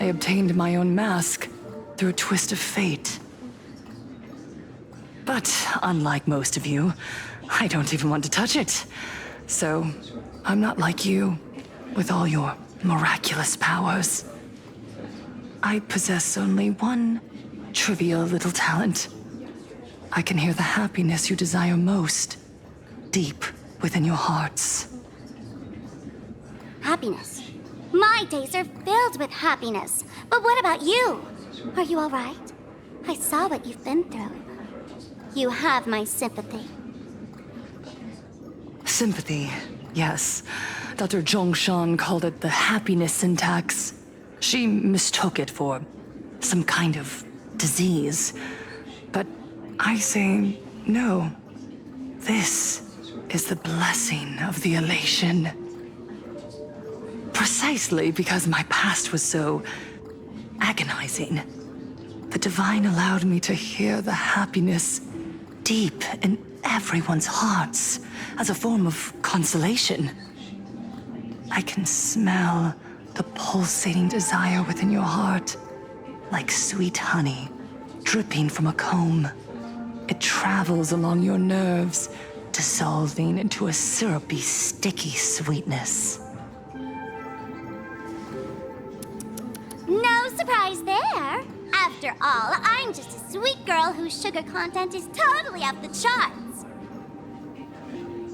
I obtained my own mask through a twist of fate. But unlike most of you, I don't even want to touch it. So, I'm not like you, with all your miraculous powers. I possess only one trivial little talent. I can hear the happiness you desire most, deep within your hearts. Happiness. My days are filled with happiness. But what about you? Are you all right? I saw what you've been through. You have my sympathy. Sympathy, yes. Dr. Zhongshan called it the happiness syntax. She mistook it for some kind of disease. But I say no. This is the blessing of the elation. Precisely because my past was so agonizing. The Divine allowed me to hear the happiness deep in everyone's hearts as a form of consolation. I can smell the pulsating desire within your heart, like sweet honey dripping from a comb. It travels along your nerves, dissolving into a syrupy, sticky sweetness. No surprise there. After all, I'm just a sweet girl whose sugar content is totally off the charts.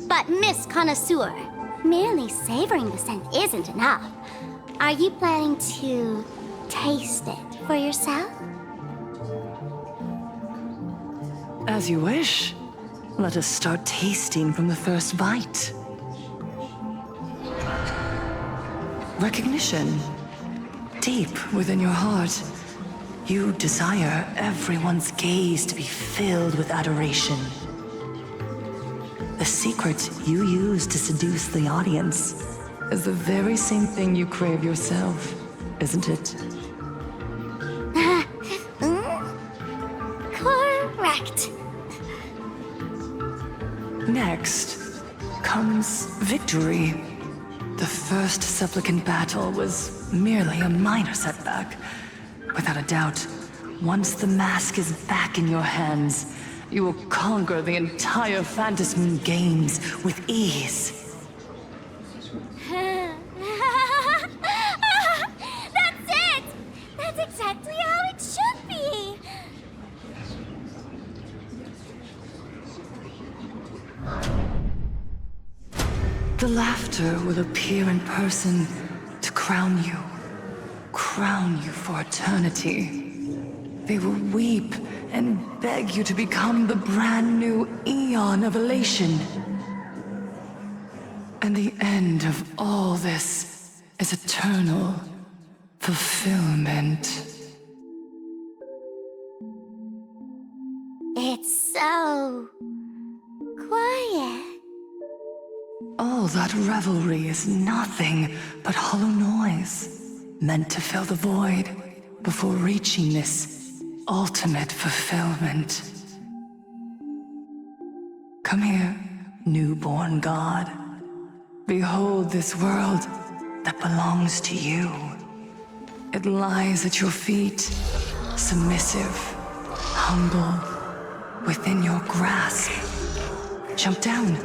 But Miss Connoisseur, merely savoring the scent isn't enough. Are you planning to taste it for yourself? As you wish. Let us start tasting from the first bite. Recognition. Deep within your heart, you desire everyone's gaze to be filled with adoration. The secret you use to seduce the audience is the very same thing you crave yourself, isn't it? Correct. Next comes victory. The first supplicant battle was merely a minor setback. Without a doubt, once the mask is back in your hands, you will conquer the entire Phantasmoon games with ease. That's it! That's exactly how it should be! The laughter will appear in person to crown you for eternity. They will weep and beg you to become the brand new eon of elation. And the end of all this is eternal fulfillment. It's so quiet. All that revelry is nothing but hollow noise, meant to fill the void before reaching this ultimate fulfillment. Come here, newborn god. Behold this world that belongs to you. It lies at your feet, submissive, humble, within your grasp. Jump down.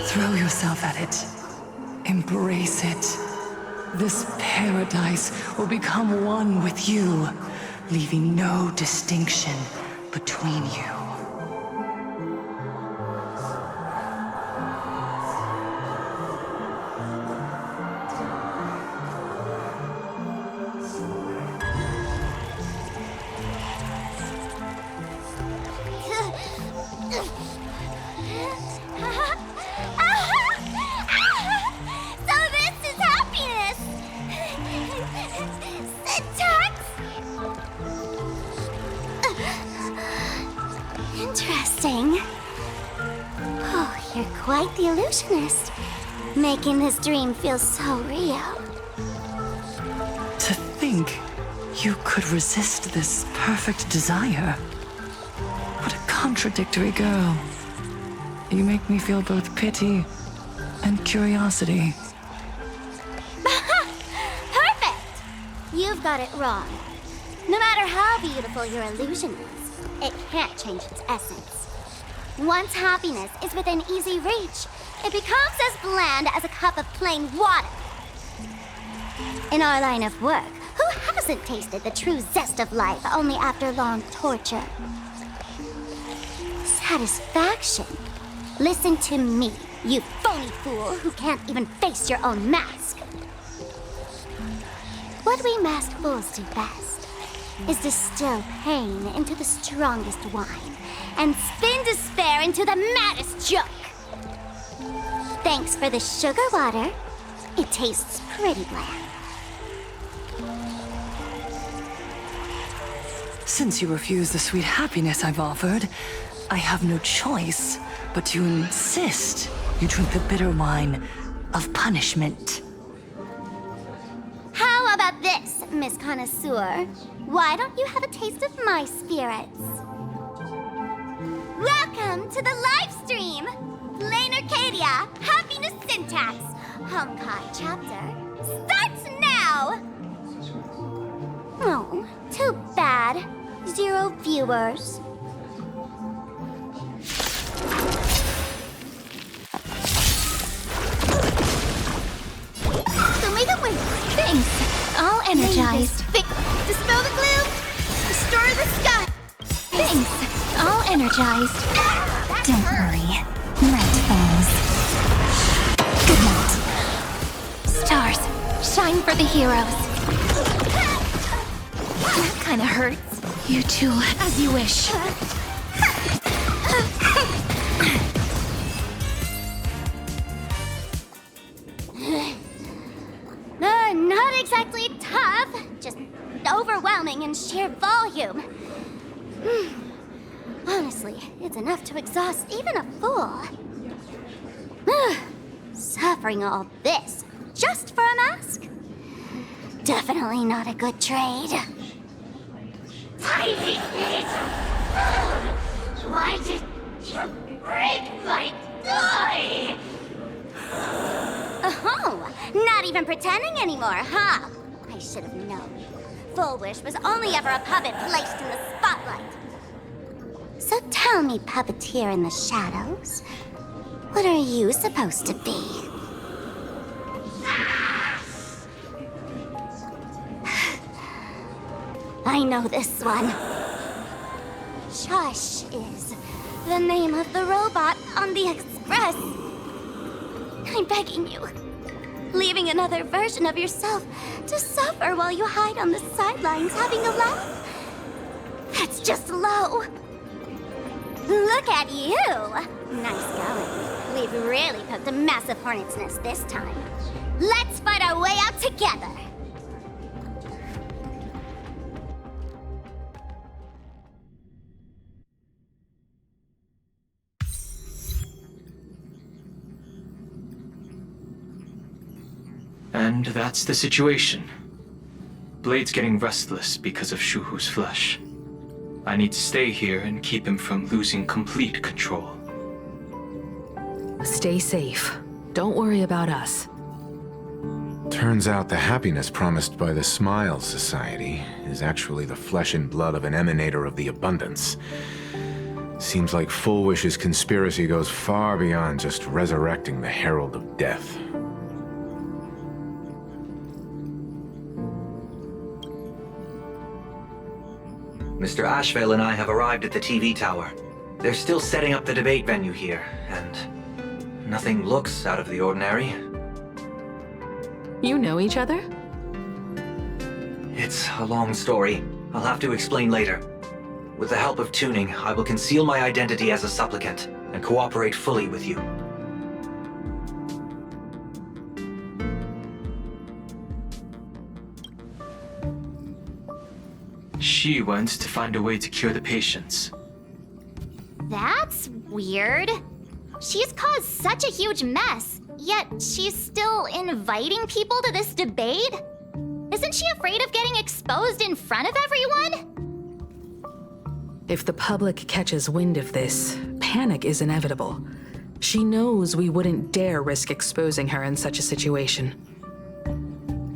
Throw yourself at it. Embrace it. This paradise will become one with you, leaving no distinction between you. Interesting. Oh, you're quite the illusionist. Making this dream feel so real. To think you could resist this perfect desire. What a contradictory girl. You make me feel both pity and curiosity. Perfect! You've got it wrong. No matter how beautiful your illusion is, it can't change its essence. Once happiness is within easy reach, it becomes as bland as a cup of plain water. In our line of work, who hasn't tasted the true zest of life only after long torture? Satisfaction. Listen to me, you phony fool who can't even face your own mask. What we masked fools do best is distill pain into the strongest wine and spin despair into the maddest joke. Thanks for the sugar water. It tastes pretty bland. Since you refuse the sweet happiness I've offered, I have no choice but to insist you drink the bitter wine of punishment. How about this, Miss Connoisseur? Why don't you have a taste of my spirits? Welcome to the live stream! Planarcadia, Happiness Syntax, Honkai chapter, starts now! Oh, too bad. 0 viewers. So make it win. Thanks. All energized. Dispel the gloom. Destroy the sky. Thanks. All energized. Don't worry. Night falls. Good night. Stars, shine for the heroes. That kinda hurts. You too, as you wish. Not exactly tough, just overwhelming in sheer volume. Honestly, it's enough to exhaust even a fool. Suffering all this just for a mask? Definitely not a good trade. Tiny feet! Why did you break my toy? Oh, not even pretending anymore, huh? I should have known. Full Wish was only ever a puppet placed in the spotlight. So tell me, puppeteer in the shadows, what are you supposed to be? I know this one. Shush is the name of the robot on the express. I'm begging you. Leaving another version of yourself to suffer while you hide on the sidelines having a laugh? That's just low. Look at you. Nice going. We've really poked a massive hornet's nest this time. Let's fight our way out together. And that's the situation. Blade's getting restless because of Shuhu's flesh. I need to stay here and keep him from losing complete control. Stay safe. Don't worry about us. Turns out the happiness promised by the Smile Society is actually the flesh and blood of an emanator of the abundance. Seems like Full Wish's conspiracy goes far beyond just resurrecting the Herald of Death. Mr. Ashvale and I have arrived at the TV tower. They're still setting up the debate venue here, and nothing looks out of the ordinary. You know each other? It's a long story. I'll have to explain later. With the help of tuning, I will conceal my identity as a supplicant and cooperate fully with you. She went to find a way to cure the patients. That's weird. She's caused such a huge mess, yet she's still inviting people to this debate? Isn't she afraid of getting exposed in front of everyone? If the public catches wind of this, panic is inevitable. She knows we wouldn't dare risk exposing her in such a situation.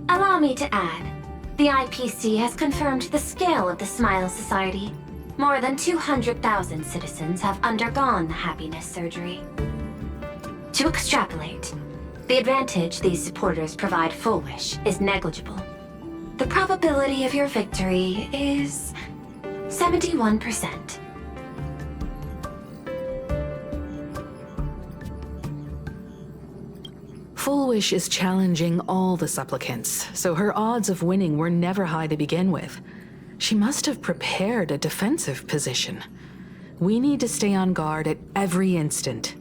Allow me to add, the IPC has confirmed the scale of the Smile Society. More than 200,000 citizens have undergone the happiness surgery. To extrapolate, the advantage these supporters provide Full Wish is negligible. The probability of your victory is 71%. Full Wish is challenging all the supplicants, so her odds of winning were never high to begin with. She must have prepared a defensive position. We need to stay on guard at every instant.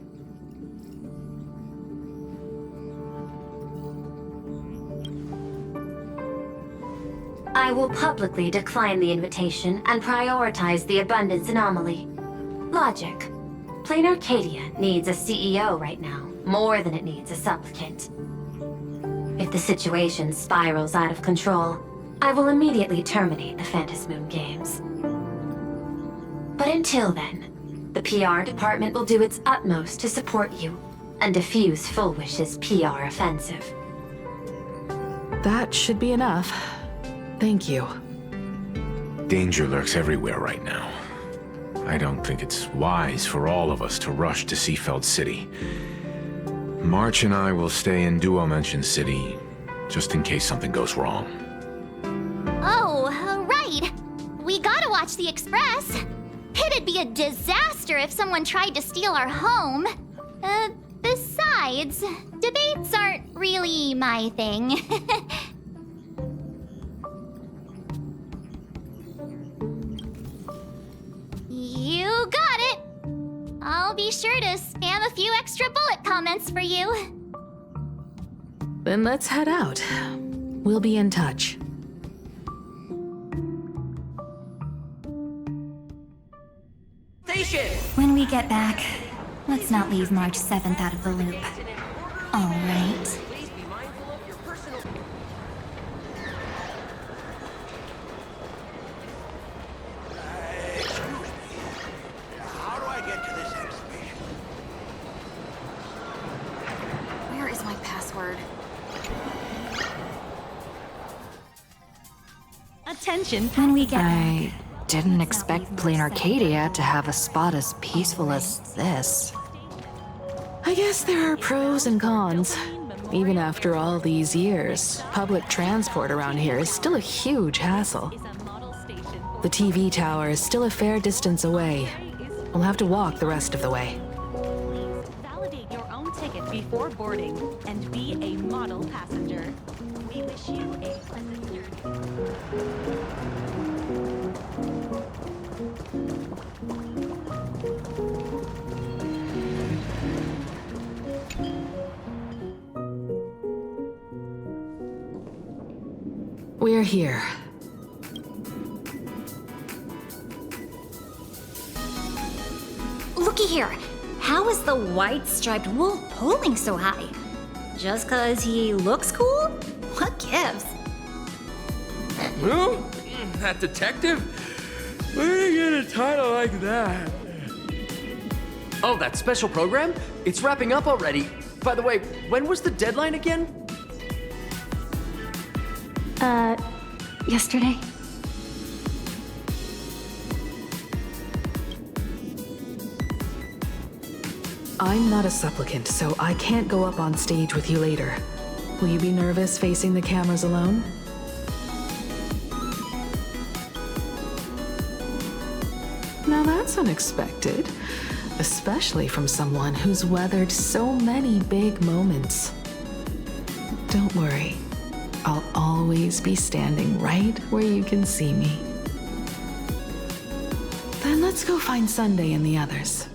I will publicly decline the invitation and prioritize the abundance anomaly. Logic. Planarcadia needs a CEO right now, more than it needs a supplicant. If the situation spirals out of control, I will immediately terminate the Phantasmoon Games. But until then, the PR department will do its utmost to support you and defuse Full Wish's PR offensive. That should be enough. Thank you. Danger lurks everywhere right now. I don't think it's wise for all of us to rush to Seafeld City. March and I will stay in Duo Mansion City, just in case something goes wrong. Oh, right. We gotta watch the Express. It'd be a disaster if someone tried to steal our home. Besides, debates aren't really my thing. You got it. I'll be sure to spam a few extra bullet comments for you. Then let's head out. We'll be in touch. When we get back, let's not leave March 7th out of the loop. All right. How do I get to this exhibition? Where is my password? Attention. When we get I didn't expect Planarcadia to have a spot as peaceful as this. I guess there are pros and cons. Even after all these years, public transport around here is still a huge hassle. The TV tower is still a fair distance away. We'll have to walk the rest of the way. Validate your own ticket before boarding and be a model passenger. We wish you a pleasant journey. We're here. Looky here. How is the white striped wolf pulling so high? Just 'cause he looks cool? What gives? Who? That detective? Where did you get a title like that? Oh, that special program? It's wrapping up already. By the way, when was the deadline again? Yesterday? I'm not a supplicant, so I can't go up on stage with you later. Will you be nervous facing the cameras alone? Now that's unexpected, especially from someone who's weathered so many big moments. Don't worry, I'll always be standing right where you can see me. Then let's go find Sunday and the others.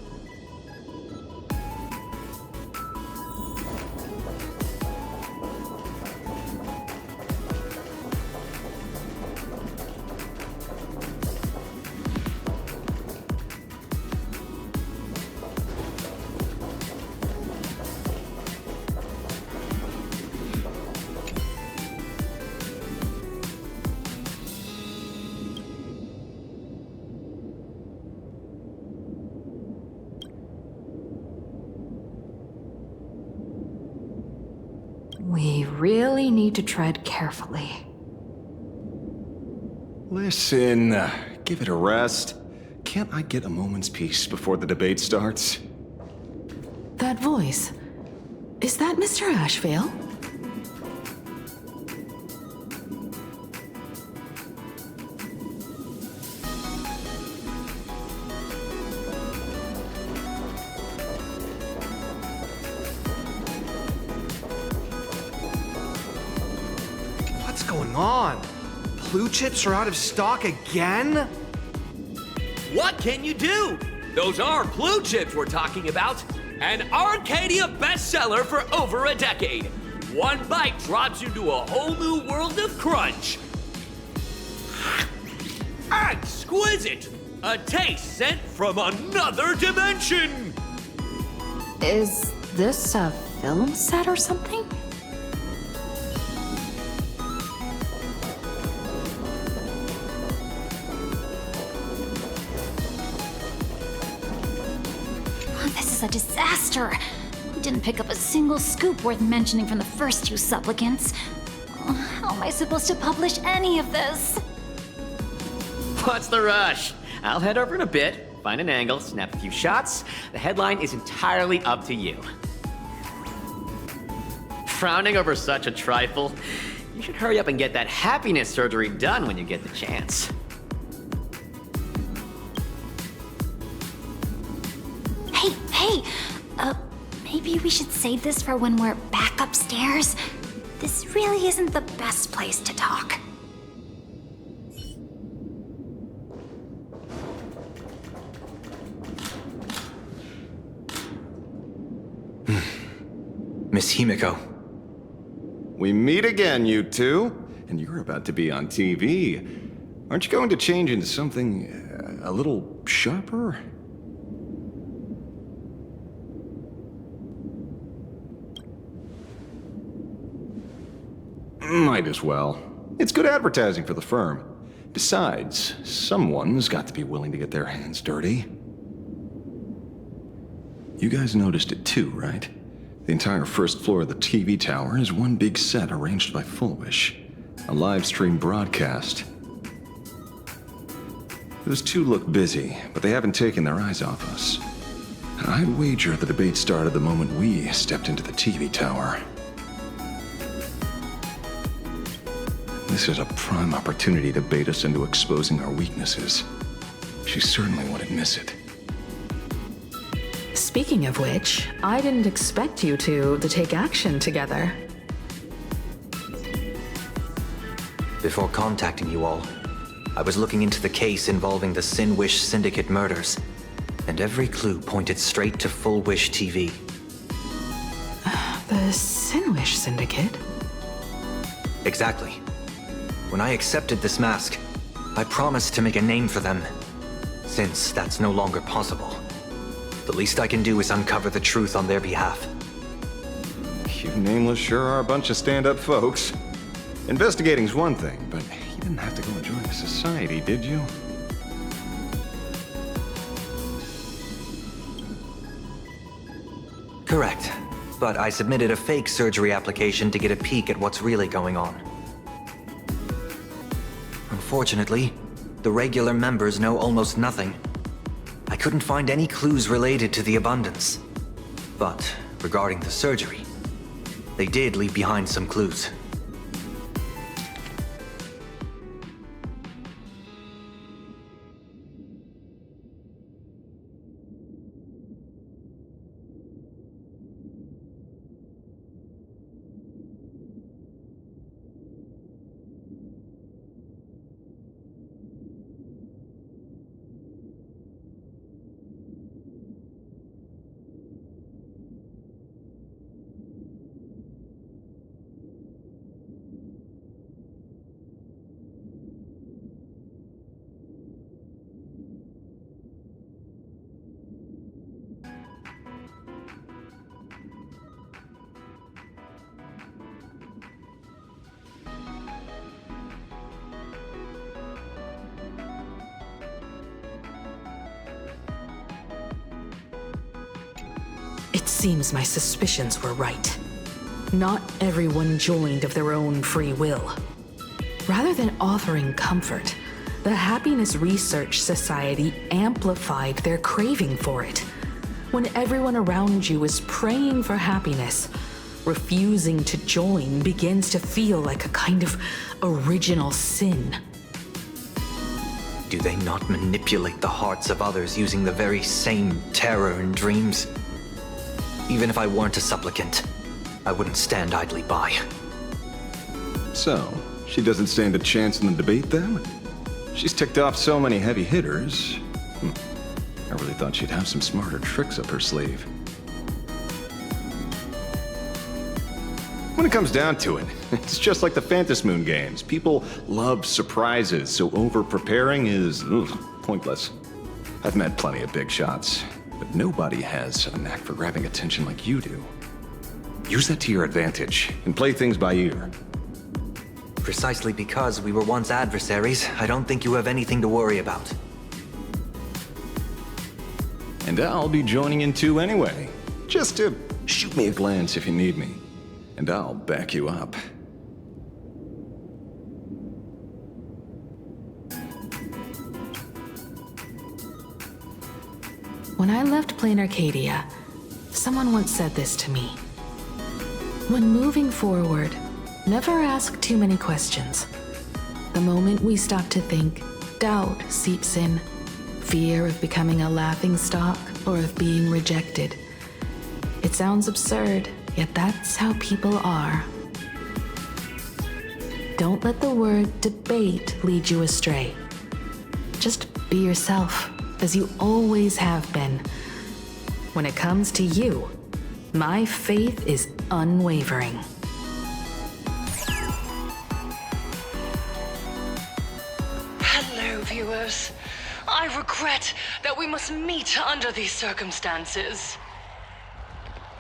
We really need to tread carefully. Listen, give it a rest. Can't I get a moment's peace before the debate starts? That voice. Is that Mr. Ashvale? What's going on? clue chips are out of stock again? What can you do? Those are Blue Chips we're talking about. An Arcadia bestseller for over a decade. One bite drops you to a whole new world of crunch. Exquisite! A taste sent from another dimension! Is this a film set or something? This is a disaster. We didn't pick up a single scoop worth mentioning from the first two supplicants. How am I supposed to publish any of this? What's the rush? I'll head over in a bit, find an angle, snap a few shots. The headline is entirely up to you. Frowning over such a trifle? You should hurry up and get that happiness surgery done when you get the chance. Hey, maybe we should save this for when we're back upstairs? This really isn't the best place to talk. Miss Himiko. We meet again, you two. And you're about to be on TV. Aren't you going to change into something a little sharper? Might as well. It's good advertising for the firm. Besides, someone's got to be willing to get their hands dirty. You guys noticed it too, right? The entire first floor of the TV tower is one big set arranged by Full Wish. A live stream broadcast. Those two look busy, but they haven't taken their eyes off us. I'd wager the debate started the moment we stepped into the TV tower. This is a prime opportunity to bait us into exposing our weaknesses. She certainly wouldn't miss it. Speaking of which, I didn't expect you two to take action together. Before contacting you all, I was looking into the case involving the Sin Wish Syndicate murders, and every clue pointed straight to Full Wish TV. The Sin Wish Syndicate? Exactly. When I accepted this mask, I promised to make a name for them. Since that's no longer possible, the least I can do is uncover the truth on their behalf. You nameless sure are a bunch of stand-up folks. Investigating's one thing, but you didn't have to go and join the society, did you? Correct. But I submitted a fake surgery application to get a peek at what's really going on. Unfortunately, the regular members know almost nothing. I couldn't find any clues related to the abundance. But regarding the surgery, they did leave behind some clues. It seems my suspicions were right. Not everyone joined of their own free will. Rather than offering comfort, the Happiness Research Society amplified their craving for it. When everyone around you is praying for happiness, refusing to join begins to feel like a kind of original sin. Do they not manipulate the hearts of others using the very same terror and dreams? Even if I weren't a supplicant, I wouldn't stand idly by. So, She doesn't stand a chance in the debate, then? She's ticked off so many heavy hitters. I really thought she'd have some smarter tricks up her sleeve. When it comes down to it, it's just like the Phantom Moon games. People love surprises, so over-preparing is pointless. I've met plenty of big shots, but nobody has a knack for grabbing attention like you do. Use that to your advantage, and play things by ear. Precisely because we were once adversaries, I don't think you have anything to worry about. And I'll be joining in too anyway. Just to shoot me a glance if you need me. And I'll back you up. When I left Planarcadia, someone once said this to me. When moving forward, never ask too many questions. The moment we stop to think, doubt seeps in. Fear of becoming a laughingstock or of being rejected. It sounds absurd, yet that's how people are. Don't let the word debate lead you astray. Just be yourself, as you always have been. When it comes to you, my faith is unwavering. Hello, viewers. I regret that we must meet under these circumstances.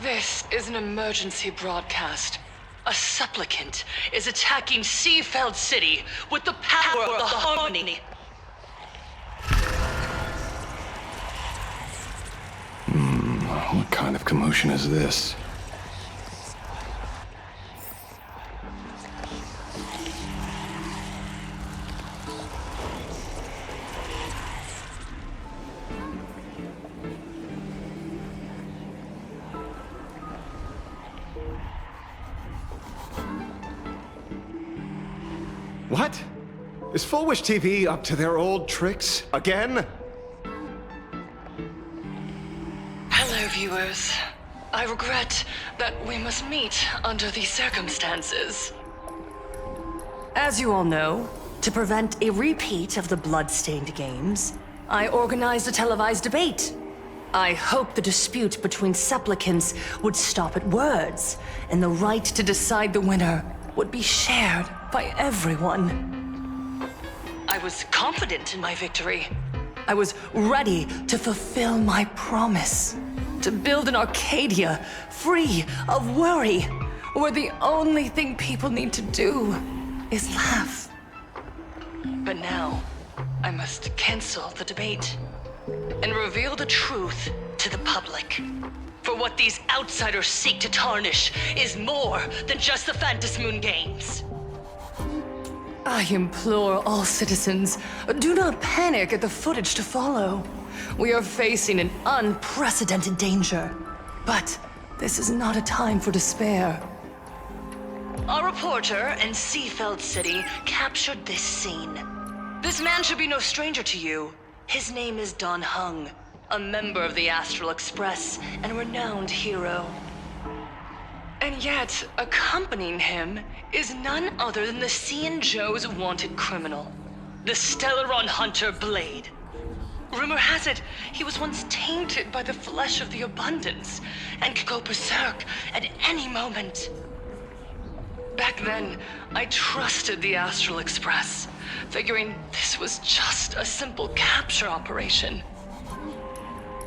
This is an emergency broadcast. A supplicant is attacking Seafeld City with the power of the Harmony. What kind of commotion is this? What? Is Full Wish TV up to their old tricks again? Hello, viewers. I regret that we must meet under these circumstances. As you all know, to prevent a repeat of the blood-stained games, I organized a televised debate. I hoped the dispute between supplicants would stop at words, and the right to decide the winner would be shared by everyone. I was confident in my victory. I was ready to fulfill my promise. To build an Arcadia free of worry, where the only thing people need to do is laugh. But now, I must cancel the debate and reveal the truth to the public. For what these outsiders seek to tarnish is more than just the Phantom Moon games. I implore all citizens, do not panic at the footage to follow. We are facing an unprecedented danger. But this is not a time for despair. A reporter in Seafeld City captured this scene. This man should be no stranger to you. His name is Don Hung, a member of the Astral Express and renowned hero. And yet, accompanying him is none other than the Cian Joe's wanted criminal, the Stellaron Hunter Blade. Rumor has it, he was once tainted by the flesh of the Abundance and could go berserk at any moment. Back then, I trusted the Astral Express, figuring this was just a simple capture operation.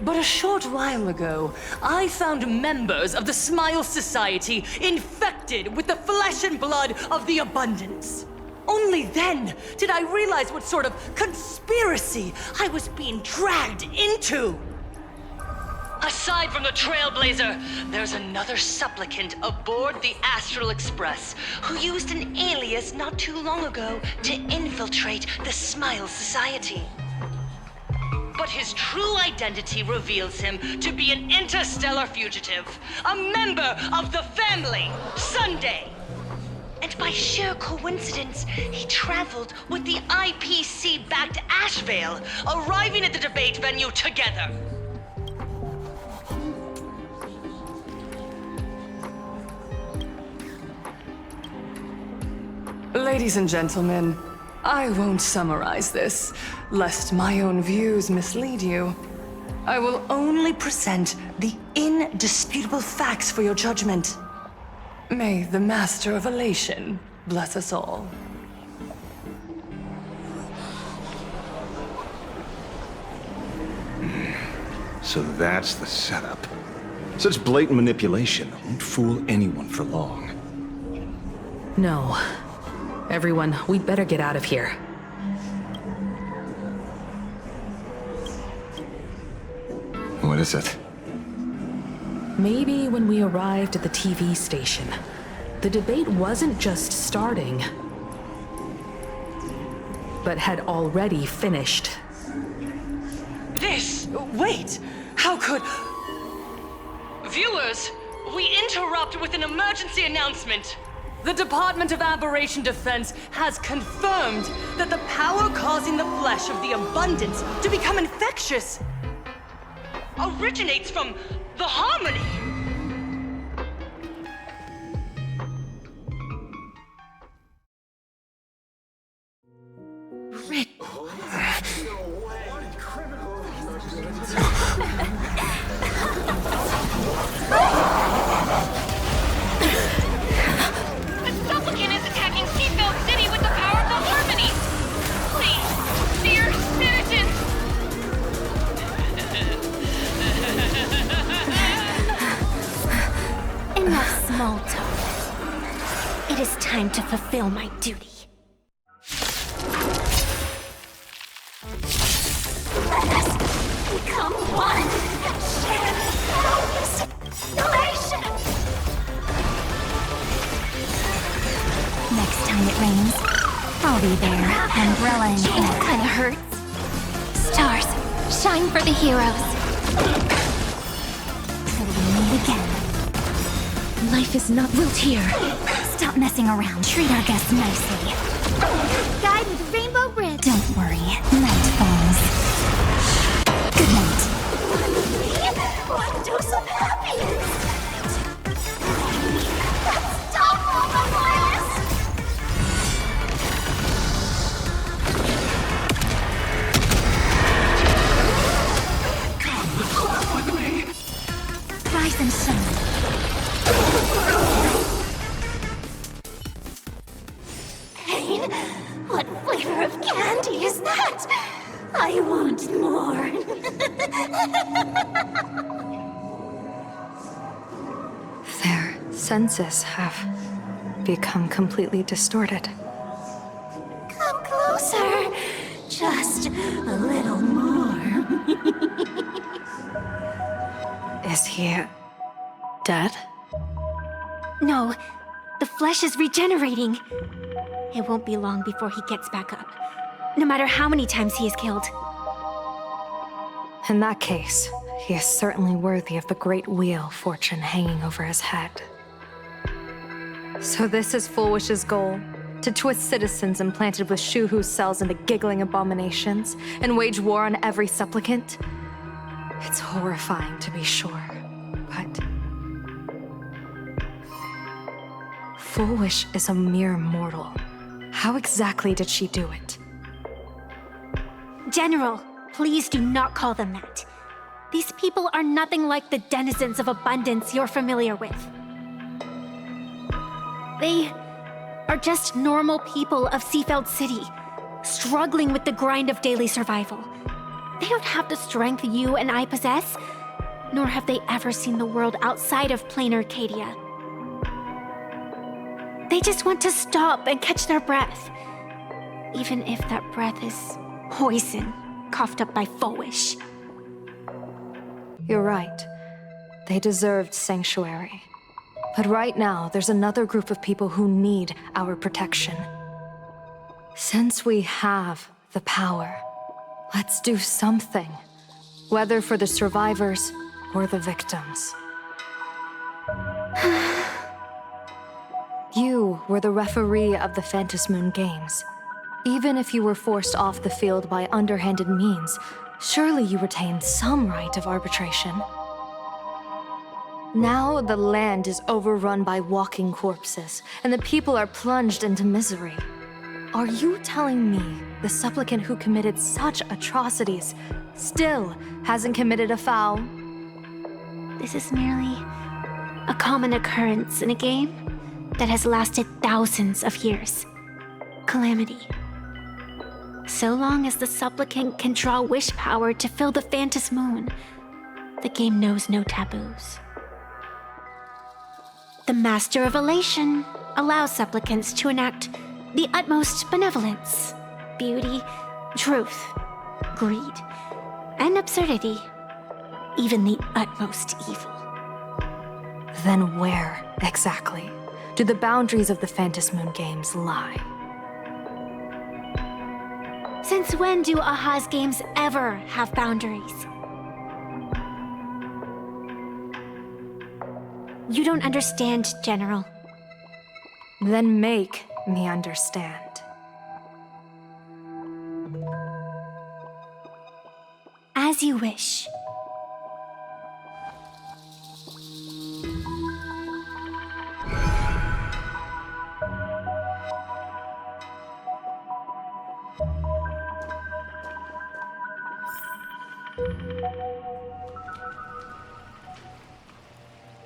But a short while ago, I found members of the Smile Society infected with the flesh and blood of the Abundance. Only then did I realize what sort of conspiracy I was being dragged into. Aside from the Trailblazer, there's another supplicant aboard the Astral Express who used an alias not too long ago to infiltrate the Smile Society. But his true identity reveals him to be an interstellar fugitive, a member of the family, Sunday. And by sheer coincidence, he traveled with the IPC back to Ashvale, arriving at the debate venue together. Ladies and gentlemen, I won't summarize this, lest my own views mislead you. I will only present the indisputable facts for your judgment. May the Master of Elation bless us all. So that's the setup. Such blatant manipulation won't fool anyone for long. No. Everyone, we'd better get out of here. What is it? Maybe when we arrived at the TV station, the debate wasn't just starting, but had already finished. Wait! How could... Viewers, we interrupt with an emergency announcement. The Department of Aberration Defense has confirmed that the power causing the flesh of the abundance to become infectious originates from the harmony. Enough small talk. It is time to fulfill my duty. Let us become one and share this elation. Next time it rains, I'll be there, umbrella in hand. That kinda hurts. Stars, shine for the heroes. Till we meet again. Life is not built here. Stop messing around. Treat our guests nicely. Guide with rainbow bridge. Don't worry. Night falls. Good night. One dose of happiness. Stop all the violence. Come with me. Rise and shine. Pain? What flavor of candy is that? I want more. Their senses have become completely distorted. Come closer. Just a little more. Is he dead? No, the flesh is regenerating. It won't be long before he gets back up, no matter how many times he is killed. In that case, he is certainly worthy of the great wheel fortune hanging over his head. So this is Fullwish's goal? To twist citizens implanted with Shuhu cells into giggling abominations and wage war on every supplicant? It's horrifying to be sure, but... Fullwish is a mere mortal. How exactly did she do it? General, please do not call them that. These people are nothing like the denizens of abundance you're familiar with. They are just normal people of Seafeld City, struggling with the grind of daily survival. They don't have the strength you and I possess, nor have they ever seen the world outside of Planarcadia. They just want to stop and catch their breath, even if that breath is poison coughed up by Fullwish. You're right. They deserved sanctuary. But right now, there's another group of people who need our protection. Since we have the power, let's do something. Whether for the survivors or the victims. You were the referee of the Phantom Moon Games. Even if you were forced off the field by underhanded means, surely you retained some right of arbitration. Now the land is overrun by walking corpses, and the people are plunged into misery. Are you telling me the supplicant who committed such atrocities still hasn't committed a foul? This is merely a common occurrence in a game that has lasted thousands of years. Calamity. So long as the supplicant can draw wish power to fill the Phantom Moon, the game knows no taboos. The Master of Elation allows supplicants to enact the utmost benevolence, beauty, truth, greed, and absurdity, even the utmost evil. Then where, exactly, do the boundaries of the Phantom Moon games lie? Since when do Aha's games ever have boundaries? You don't understand, General. Then make me understand. As you wish.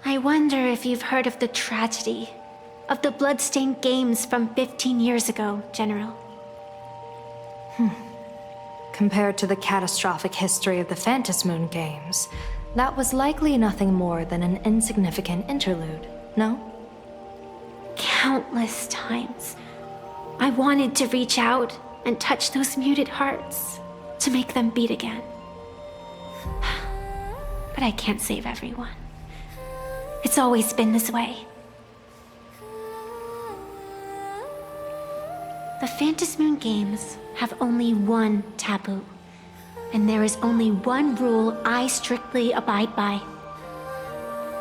I wonder if you've heard of the tragedy of the bloodstained games from 15 years ago, General. Compared to the catastrophic history of the Phantom Moon games, that was likely nothing more than an insignificant interlude, no? Countless times, I wanted to reach out and touch those muted hearts to make them beat again. But I can't save everyone. It's always been this way. The Phantom Moon games have only one taboo, and there is only one rule I strictly abide by.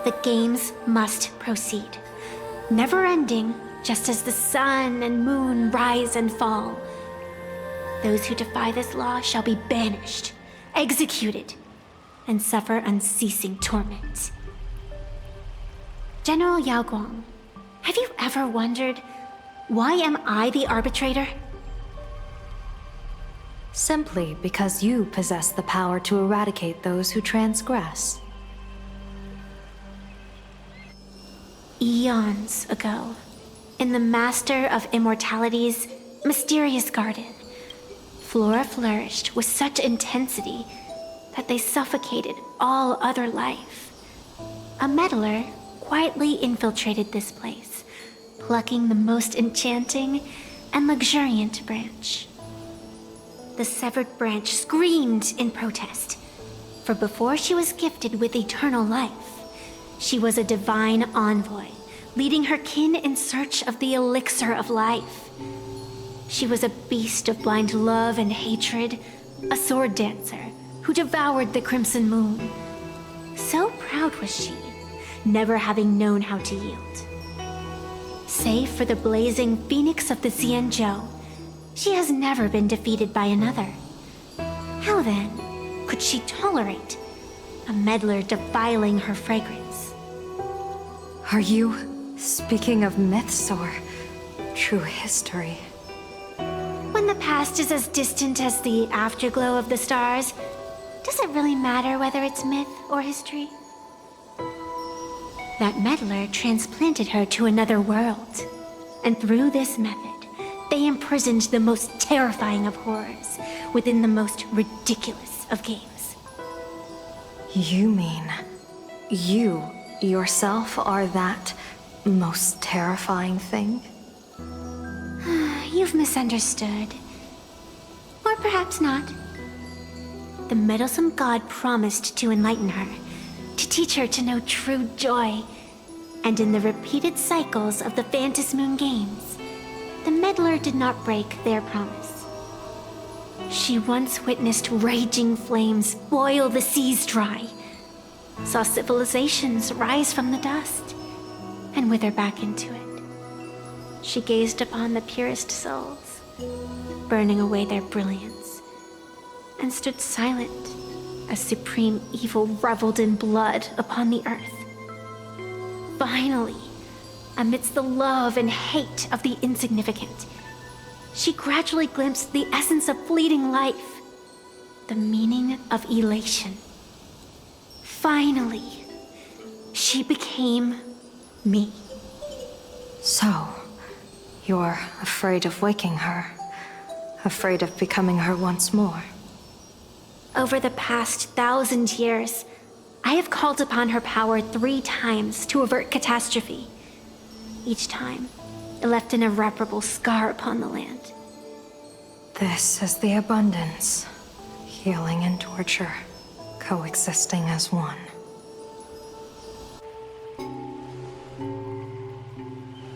The games must proceed, never ending, just as the sun and moon rise and fall. Those who defy this law shall be banished, executed, and suffer unceasing torment. General Yao Guang, have you ever wondered, why am I the arbitrator? Simply because you possess the power to eradicate those who transgress. Eons ago, in the Master of Immortality's mysterious garden, flora flourished with such intensity that they suffocated all other life. A meddler quietly infiltrated this place, plucking the most enchanting and luxuriant branch. The severed branch screamed in protest, for before she was gifted with eternal life, she was a divine envoy, leading her kin in search of the elixir of life. She was a beast of blind love and hatred, a sword dancer who devoured the crimson moon. So proud was she, never having known how to yield. Save for the blazing phoenix of the Xianzhou, she has never been defeated by another. How then could she tolerate a meddler defiling her fragrance? Are you speaking of myths or true history? When the past is as distant as the afterglow of the stars, does it really matter whether it's myth or history? That meddler transplanted her to another world, and through this method, they imprisoned the most terrifying of horrors within the most ridiculous of games. You mean you yourself are that most terrifying thing? You've misunderstood. Or perhaps not. The meddlesome god promised to enlighten her, to teach her to know true joy. And in the repeated cycles of the Phantom Moon games, the meddler did not break their promise. She once witnessed raging flames boil the seas dry, saw civilizations rise from the dust, and wither back into it. She gazed upon the purest souls, burning away their brilliance, and stood silent as supreme evil reveled in blood upon the earth. Finally, amidst the love and hate of the insignificant, she gradually glimpsed the essence of fleeting life, the meaning of elation. Finally, she became me. So, you're afraid of waking her, afraid of becoming her once more. Over the past 1,000 years, I have called upon her power 3 times to avert catastrophe. Each time, it left an irreparable scar upon the land. This is the abundance. Healing and torture, coexisting as one.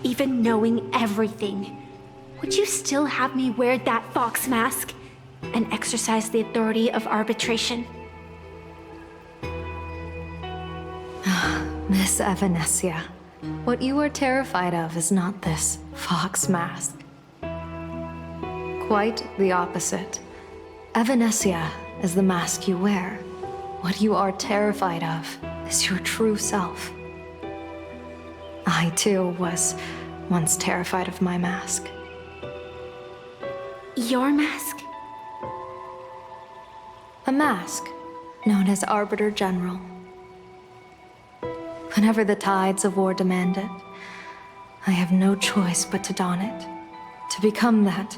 Even knowing everything, would you still have me wear that fox mask and exercise the authority of arbitration? Miss Evanesia, what you are terrified of is not this fox mask. Quite the opposite. Evanesia is the mask you wear. What you are terrified of is your true self. I too was once terrified of my mask. Your mask? A mask known as Arbiter General. Whenever the tides of war demand it, I have no choice but to don it, to become that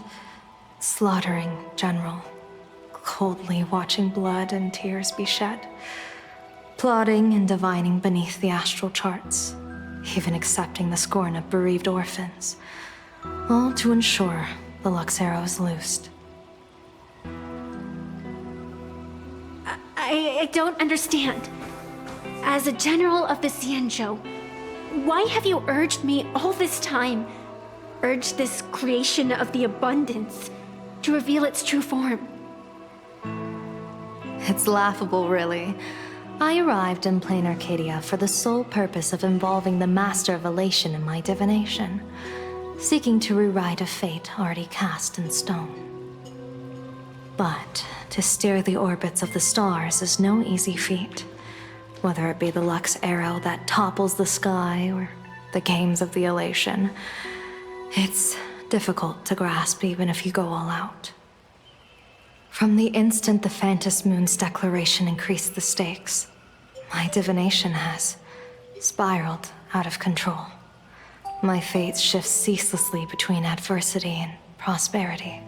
slaughtering general, coldly watching blood and tears be shed, plotting and divining beneath the astral charts, even accepting the scorn of bereaved orphans, all to ensure the Luxero is loosed. I don't understand. As a general of the Xianzhou, why have you urged me all this time, urged this creation of the abundance, to reveal its true form? It's laughable, really. I arrived in Planarcadia for the sole purpose of involving the Master of Elation in my divination, seeking to rewrite a fate already cast in stone. But to steer the orbits of the stars is no easy feat, whether it be the Lux arrow that topples the sky or the games of the Elation. It's difficult to grasp even if you go all out. From the instant the Phantom Moon's declaration increased the stakes, my divination has spiraled out of control. My fate shifts ceaselessly between adversity and prosperity,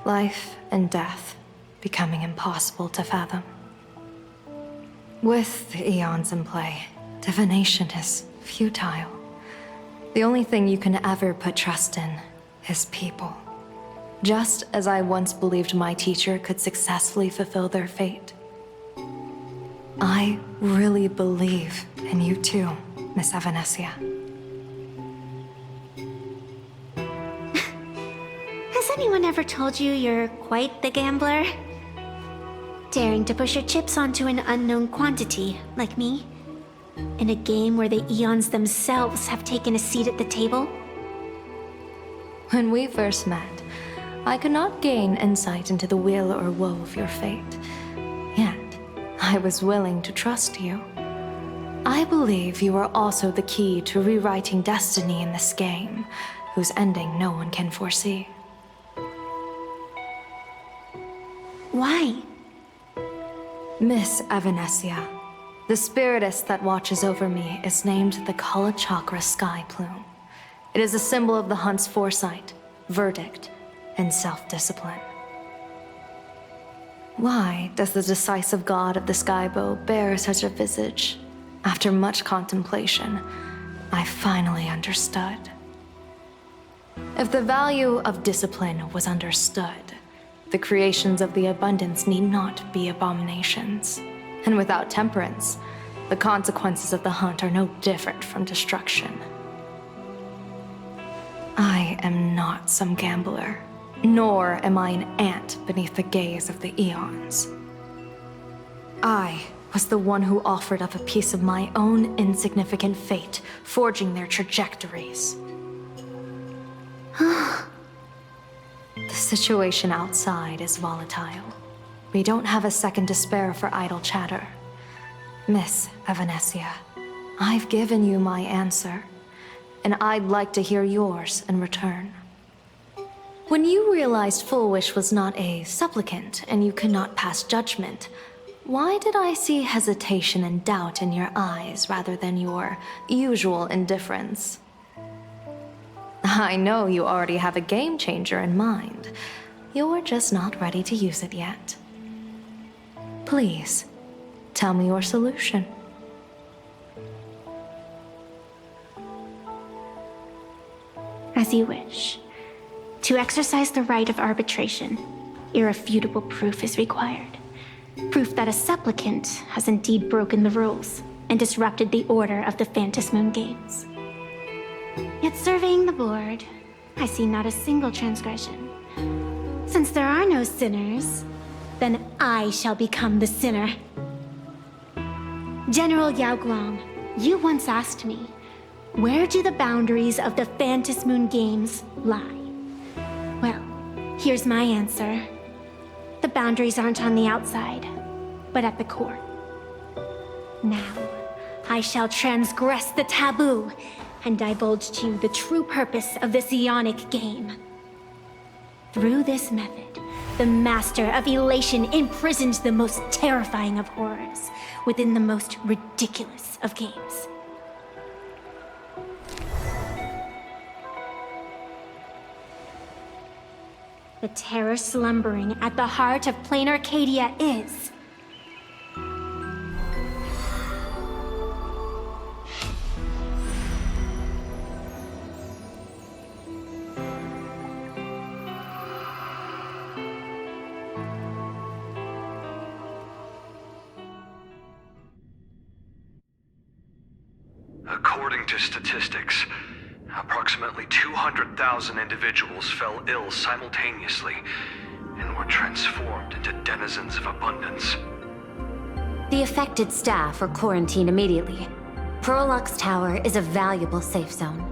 life and death becoming impossible to fathom. With the eons in play, divination is futile. The only thing you can ever put trust in is people. Just as I once believed my teacher could successfully fulfill their fate. I really believe in you too, Miss Evanesia. Has anyone ever told you you're quite the gambler? Daring to push your chips onto an unknown quantity, like me? In a game where the eons themselves have taken a seat at the table? When we first met, I could not gain insight into the will or woe of your fate. Yet, I was willing to trust you. I believe you are also the key to rewriting destiny in this game, whose ending no one can foresee. Why? Miss Evanesia, the spiritess that watches over me is named the Kala Chakra Sky Plume. It is a symbol of the hunt's foresight, verdict, and self-discipline. Why does the decisive god of the skybow bear such a visage? After much contemplation, I finally understood. If the value of discipline was understood, the creations of the abundance need not be abominations. And without temperance, the consequences of the hunt are no different from destruction. I am not some gambler. Nor am I an ant beneath the gaze of the eons. I was the one who offered up a piece of my own insignificant fate, forging their trajectories. The situation outside is volatile. We don't have a second to spare for idle chatter. Miss Evanesia, I've given you my answer, and I'd like to hear yours in return. When you realized Full Wish was not a supplicant and you could not pass judgment, why did I see hesitation and doubt in your eyes rather than your usual indifference? I know you already have a game changer in mind. You're just not ready to use it yet. Please, tell me your solution. As you wish. To exercise the right of arbitration, irrefutable proof is required. Proof that a supplicant has indeed broken the rules and disrupted the order of the Phantasmoon Games. Yet surveying the board, I see not a single transgression. Since there are no sinners, then I shall become the sinner. General Yao Guang, you once asked me, where do the boundaries of the Phantasmoon Games lie? Well, here's my answer. The boundaries aren't on the outside, but at the core. Now, I shall transgress the taboo and divulge to you the true purpose of this Ionic game. Through this method, the Master of Elation imprisoned the most terrifying of horrors within the most ridiculous of games. The terror slumbering at the heart of Planarcadia is... According to statistics, approximately 200,000 individuals fell ill simultaneously and were transformed into denizens of abundance. The affected staff are quarantined immediately. Prolux Tower is a valuable safe zone.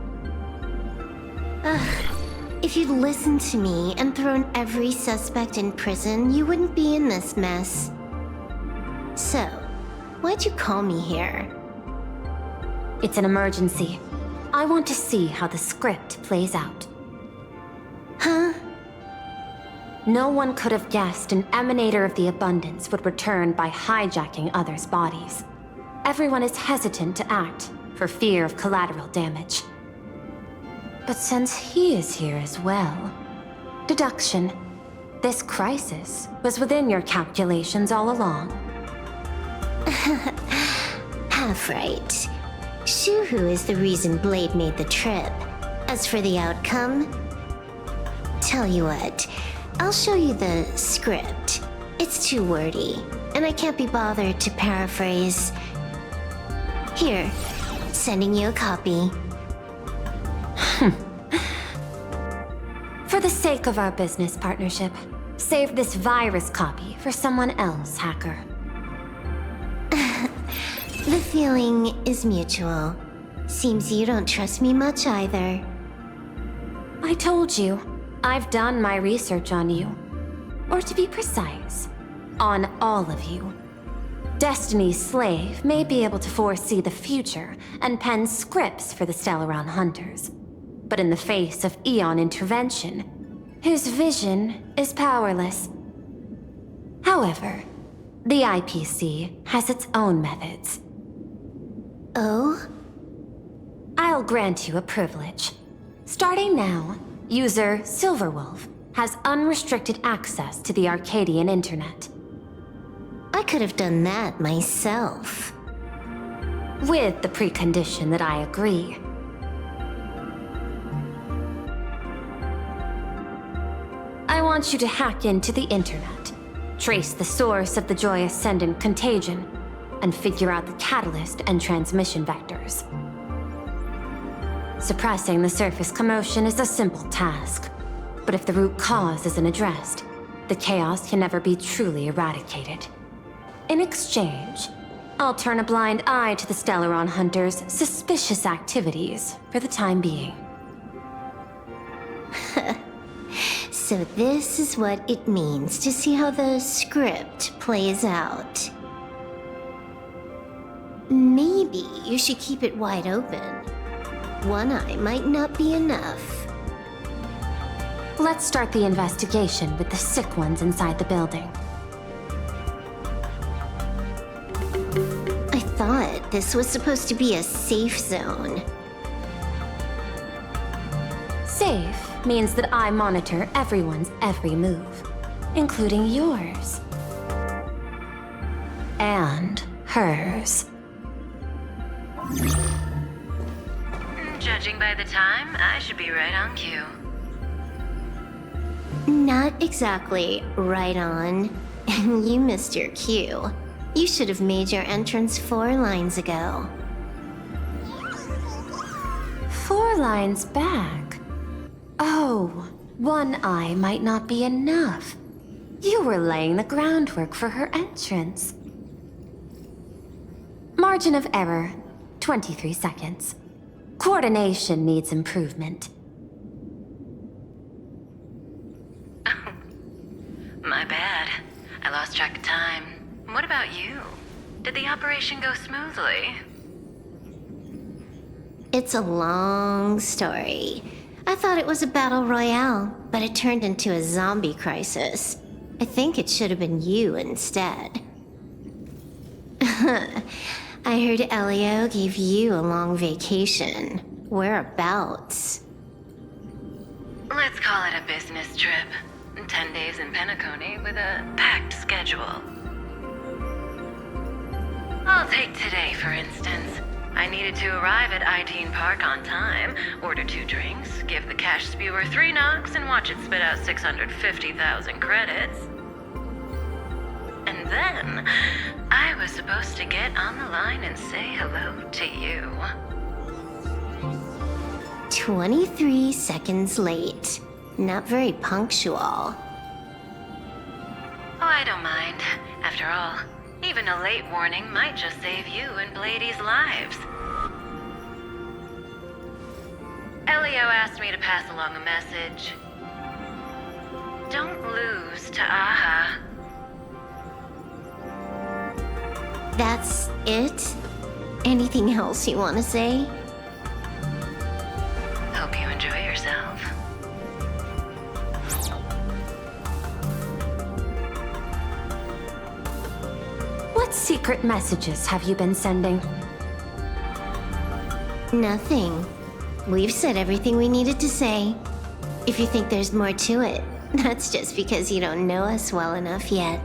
If you'd listened to me and thrown every suspect in prison, you wouldn't be in this mess. So, why'd you call me here? It's an emergency. I want to see how the script plays out. Huh? No one could have guessed an emanator of the abundance would return by hijacking others' bodies. Everyone is hesitant to act for fear of collateral damage. But since he is here as well, deduction. This crisis was within your calculations all along. Half right. Shuhu is the reason Blade made the trip. As for the outcome, tell you what, I'll show you the script. It's too wordy, and I can't be bothered to paraphrase. Here, sending you a copy. For the sake of our business partnership, save this virus copy for someone else, hacker. The feeling is mutual. Seems you don't trust me much either. I told you, I've done my research on you. Or to be precise, on all of you. Destiny's slave may be able to foresee the future and pen scripts for the Stellaron hunters. But in the face of Eon intervention, his vision is powerless. However, the IPC has its own methods. Oh? I'll grant you a privilege. Starting now, user Silverwolf has unrestricted access to the Arcadian internet. I could have done that myself. With the precondition that I agree. I want you to hack into the internet, trace the source of the Joy Ascendant contagion, and figure out the catalyst and transmission vectors. Suppressing the surface commotion is a simple task, but if the root cause isn't addressed, the chaos can never be truly eradicated. In exchange, I'll turn a blind eye to the Stellaron hunters' suspicious activities for the time being. So this is what it means to see how the script plays out. Maybe you should keep it wide open. One eye might not be enough. Let's start the investigation with the sick ones inside the building. I thought this was supposed to be a safe zone. Safe means that I monitor everyone's every move, including yours. And hers. Judging by the time, I should be right on cue. Not exactly right on. You missed your cue. You should have made your entrance 4 lines ago. 4 lines back? Oh, one eye might not be enough. You were laying the groundwork for her entrance. Margin of error, 23 seconds. Coordination needs improvement. My bad. I lost track of time. What about you? Did the operation go smoothly? It's a long story. I thought it was a battle royale, but it turned into a zombie crisis. I think it should have been you instead. I heard Elio gave you a long vacation. Whereabouts? Let's call it a business trip. 10 days in Penacony with a packed schedule. I'll take today, for instance. I needed to arrive at I-Teen Park on time, order 2 drinks, give the cash spewer 3 knocks, and watch it spit out 650,000 credits. And then, I was supposed to get on the line and say hello to you. 23 seconds late. Not very punctual. Oh, I don't mind. After all, even a late warning might just save you and Blady's lives. Elio asked me to pass along a message. Don't lose to Aha. That's it? Anything else you want to say? Hope you enjoy yourself. What secret messages have you been sending? Nothing. We've said everything we needed to say. If you think there's more to it, that's just because you don't know us well enough yet.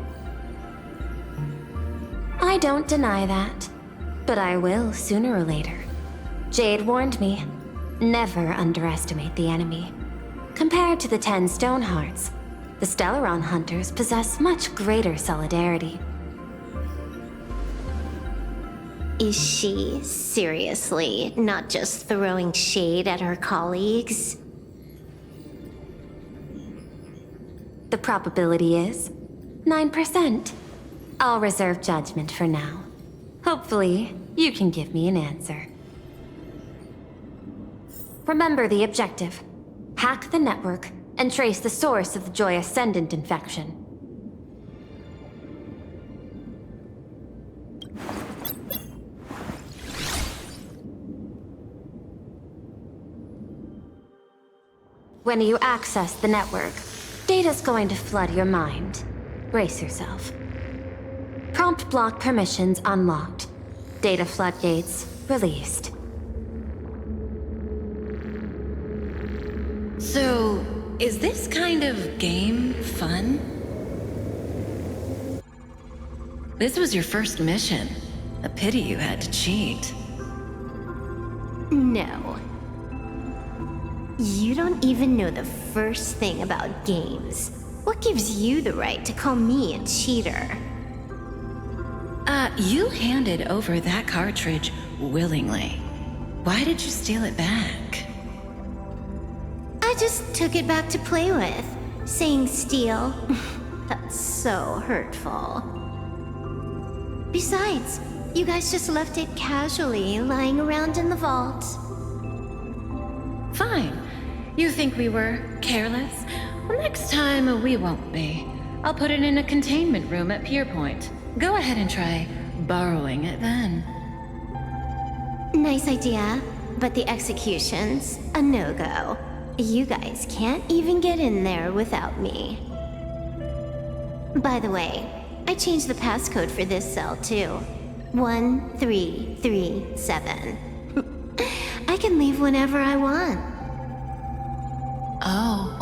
I don't deny that, but I will sooner or later. Jade warned me, never underestimate the enemy. Compared to the 10 Stonehearts, the Stellaron Hunters possess much greater solidarity. Is she seriously not just throwing shade at her colleagues? The probability is 9%. I'll reserve judgment for now. Hopefully, you can give me an answer. Remember the objective. Hack the network and trace the source of the Joy Ascendant infection. When you access the network, data's going to flood your mind. Brace yourself. Prompt block permissions unlocked. Data floodgates released. So, is this kind of game fun? This was your first mission. A pity you had to cheat. No. You don't even know the first thing about games. What gives you the right to call me a cheater? You handed over that cartridge willingly. Why did you steal it back? I just took it back to play with. Saying steal, that's so hurtful. Besides, you guys just left it casually lying around in the vault. Fine. You think we were careless? Well, next time we won't be. I'll put it in a containment room at Pier Point. Go ahead and try borrowing it then. Nice idea, but the execution's a no-go. You guys can't even get in there without me. By the way, I changed the passcode for this cell too. 1337. I can leave whenever I want. Oh.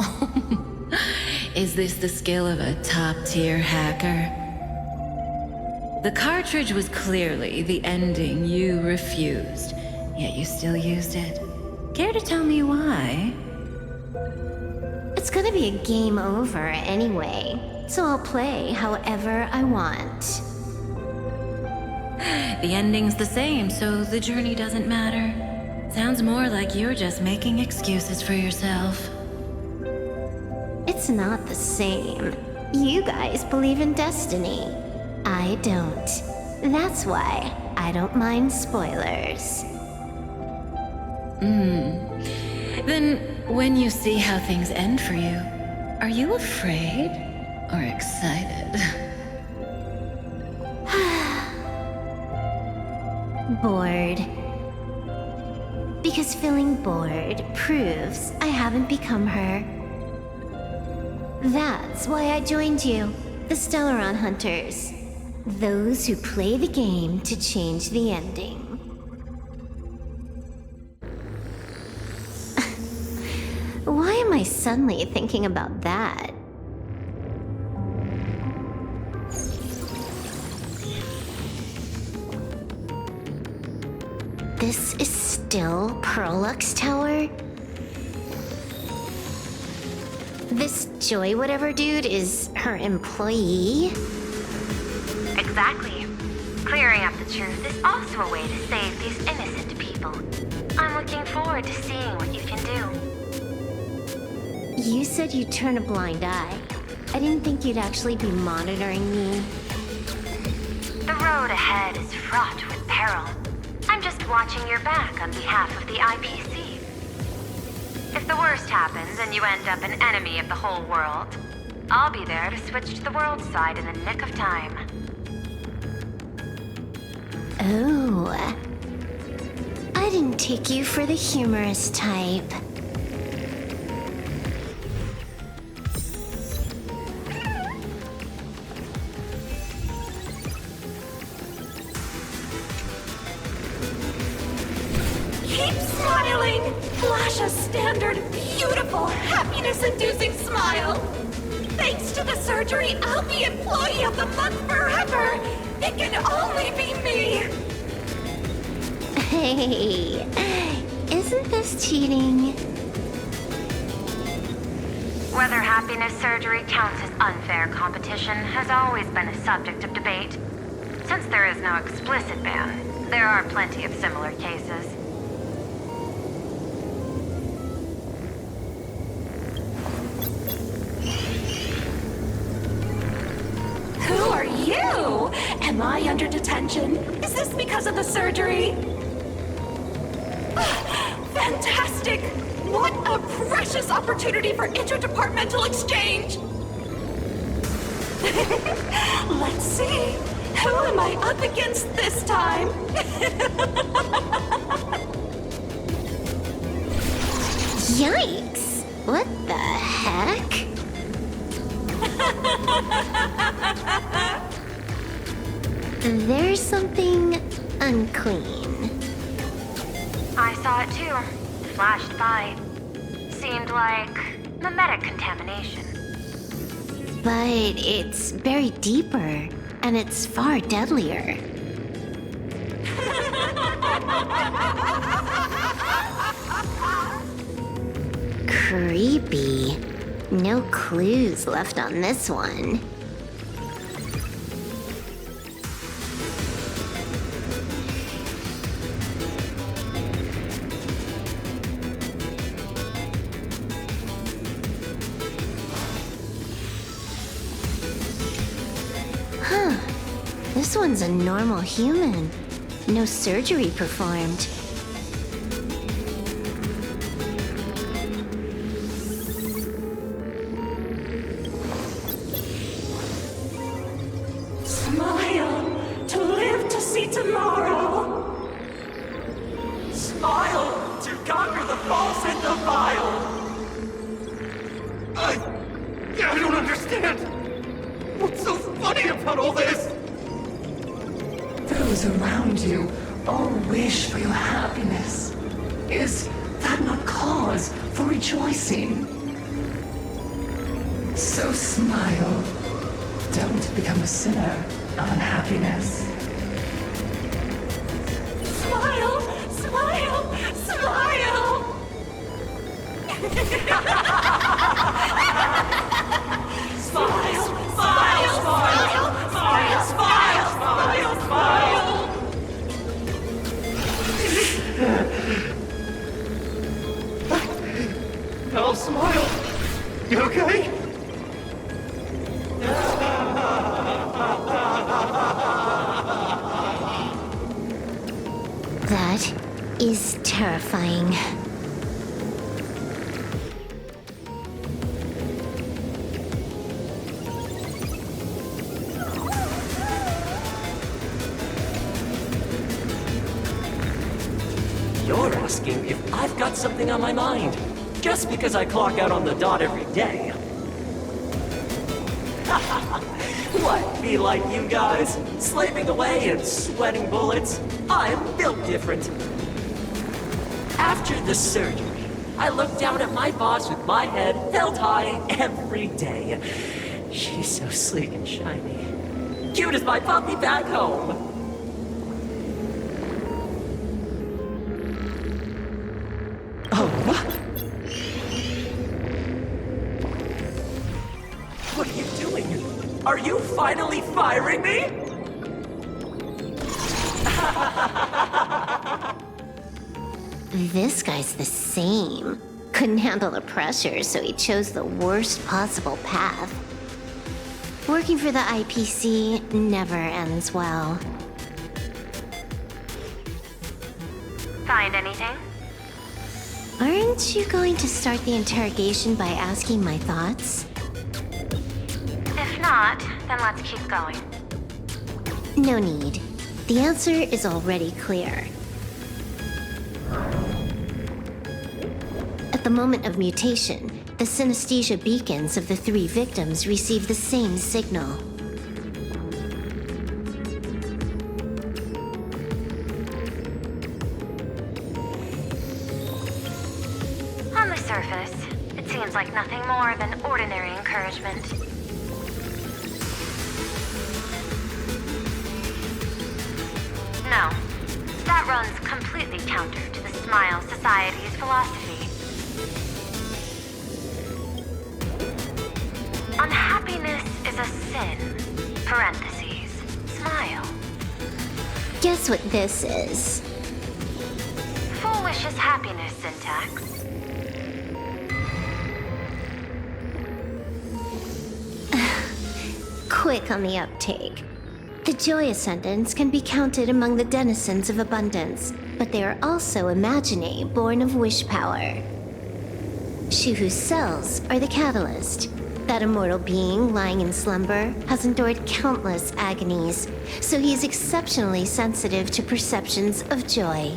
Is this the skill of a top-tier hacker? The cartridge was clearly the ending you refused, yet you still used it. Care to tell me why? It's gonna be a game over anyway, so I'll play however I want. The ending's the same, so the journey doesn't matter. Sounds more like you're just making excuses for yourself. It's not the same. You guys believe in destiny. I don't. That's why I don't mind spoilers. Then, when you see how things end for you, are you afraid or excited? Bored. Because feeling bored proves I haven't become her. That's why I joined you, the Stellaron Hunters. Those who play the game to change the ending. Why am I suddenly thinking about that? This is still Perlux Tower? This Joy whatever dude is her employee? Exactly. Clearing up the truth is also a way to save these innocent people. I'm looking forward to seeing what you can do. You said you'd turn a blind eye. I didn't think you'd actually be monitoring me. The road ahead is fraught with peril. I'm just watching your back on behalf of the IPC. If the worst happens and you end up an enemy of the whole world, I'll be there to switch to the world side in the nick of time. Oh. I didn't take you for the humorous type. Keep smiling! Flash a standard, beautiful, happiness-inducing smile! Thanks to the surgery, I'll be Employee of the Month forever! It can only be me! Hey, isn't this cheating? Whether happiness surgery counts as unfair competition has always been a subject of debate. Since there is no explicit ban, there are plenty of similar cases. Who are you? Am I under detention? Is this because of the surgery? Fantastic! What a precious opportunity for interdepartmental exchange! Let's see. Who am I up against this time? Yikes! What the heck? There's something unclean. I saw it too. Flashed by. Seemed like mimetic contamination. But it's buried deeper, and it's far deadlier. Creepy. No clues left on this one. Huh. This one's a normal human. No surgery performed. Smile to live to see tomorrow. false and the vile. I don't understand. What's so funny about all this? Those around you all wish for your happiness. Is that not cause for rejoicing? So smile. Don't become a sinner of unhappiness. Smile! Smile! Smile! Smile! Smile! Smile! Smile! Smile! Smile! Oh, Smile! You okay? That is terrifying. You're asking if I've got something on my mind, just because I clock out on the dot every day. What, be like you guys? Slaving away and sweating bullets? I'm built different. After the surgery, I look down at my boss with my head held high every day. She's so sleek and shiny. Cute as my puppy back home. Oh, what? What are you doing? Are you finally firing me? This guy's the same. Couldn't handle the pressure, so he chose the worst possible path. Working for the IPC never ends well. Find anything? Aren't you going to start the interrogation by asking my thoughts? If not, then let's keep going. No need. The answer is already clear. At the moment of mutation, the synesthesia beacons of the 3 victims receive the same signal. On the surface, it seems like nothing more than ordinary encouragement. No, that runs completely counter to the Smile Society's philosophy. Unhappiness is a sin. Parentheses. Smile. Guess what this is? Full Wish's happiness syntax. Quick on the uptake. The Joy Ascendants can be counted among the denizens of abundance, but they are also Imaginae born of wish power. Shuhu's cells are the catalyst. That immortal being lying in slumber has endured countless agonies, so he is exceptionally sensitive to perceptions of joy.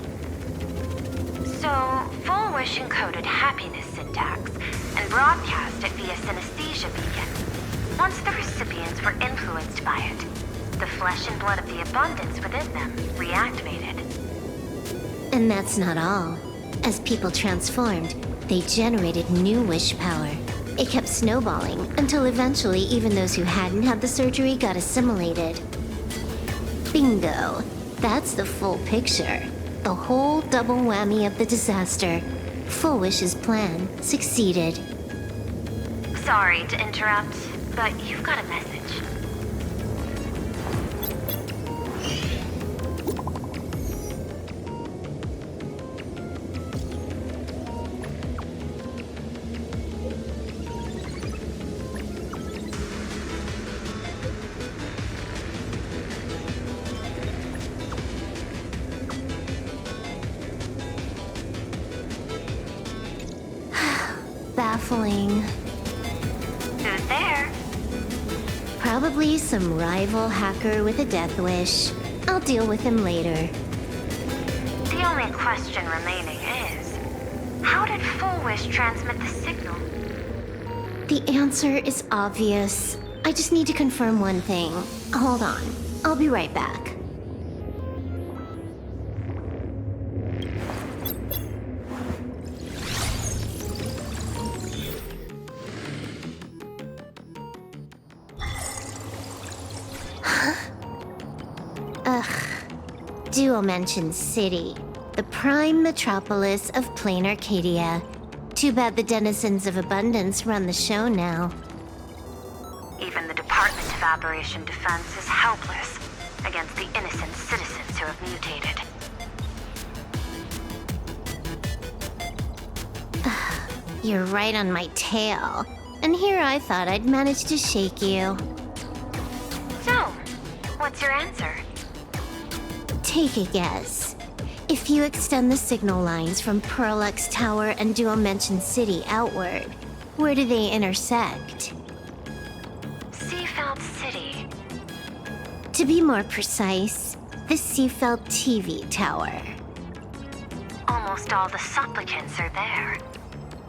So, Full Wish encoded happiness syntax and broadcast it via synesthesia beacon. Once the recipients were influenced by it, the flesh and blood of the abundance within them reactivated. And that's not all. As people transformed, they generated new wish power. It kept snowballing until eventually even those who hadn't had the surgery got assimilated. Bingo! That's the full picture. The whole double whammy of the disaster. Full Wish's plan succeeded. Sorry to interrupt, but you've got a message. Baffling. Who's there? Probably some rival hacker with a death wish. I'll deal with him later. The only question remaining is, How did Full Wish transmit the signal? The answer is obvious. I just need to confirm one thing. Hold on. I'll be right back. Dual-Mention City, the prime metropolis of Planarcadia. Too bad the denizens of abundance run the show now. Even the Department of Aberration Defense is helpless against the innocent citizens who have mutated. You're right on my tail. And here I thought I'd manage to shake you. So, what's your answer? Take a guess. If you extend the signal lines from Pearl X Tower and Dual-Mention City outward, where do they intersect? Seafeld City. To be more precise, the Seafeld TV Tower. Almost all the supplicants are there.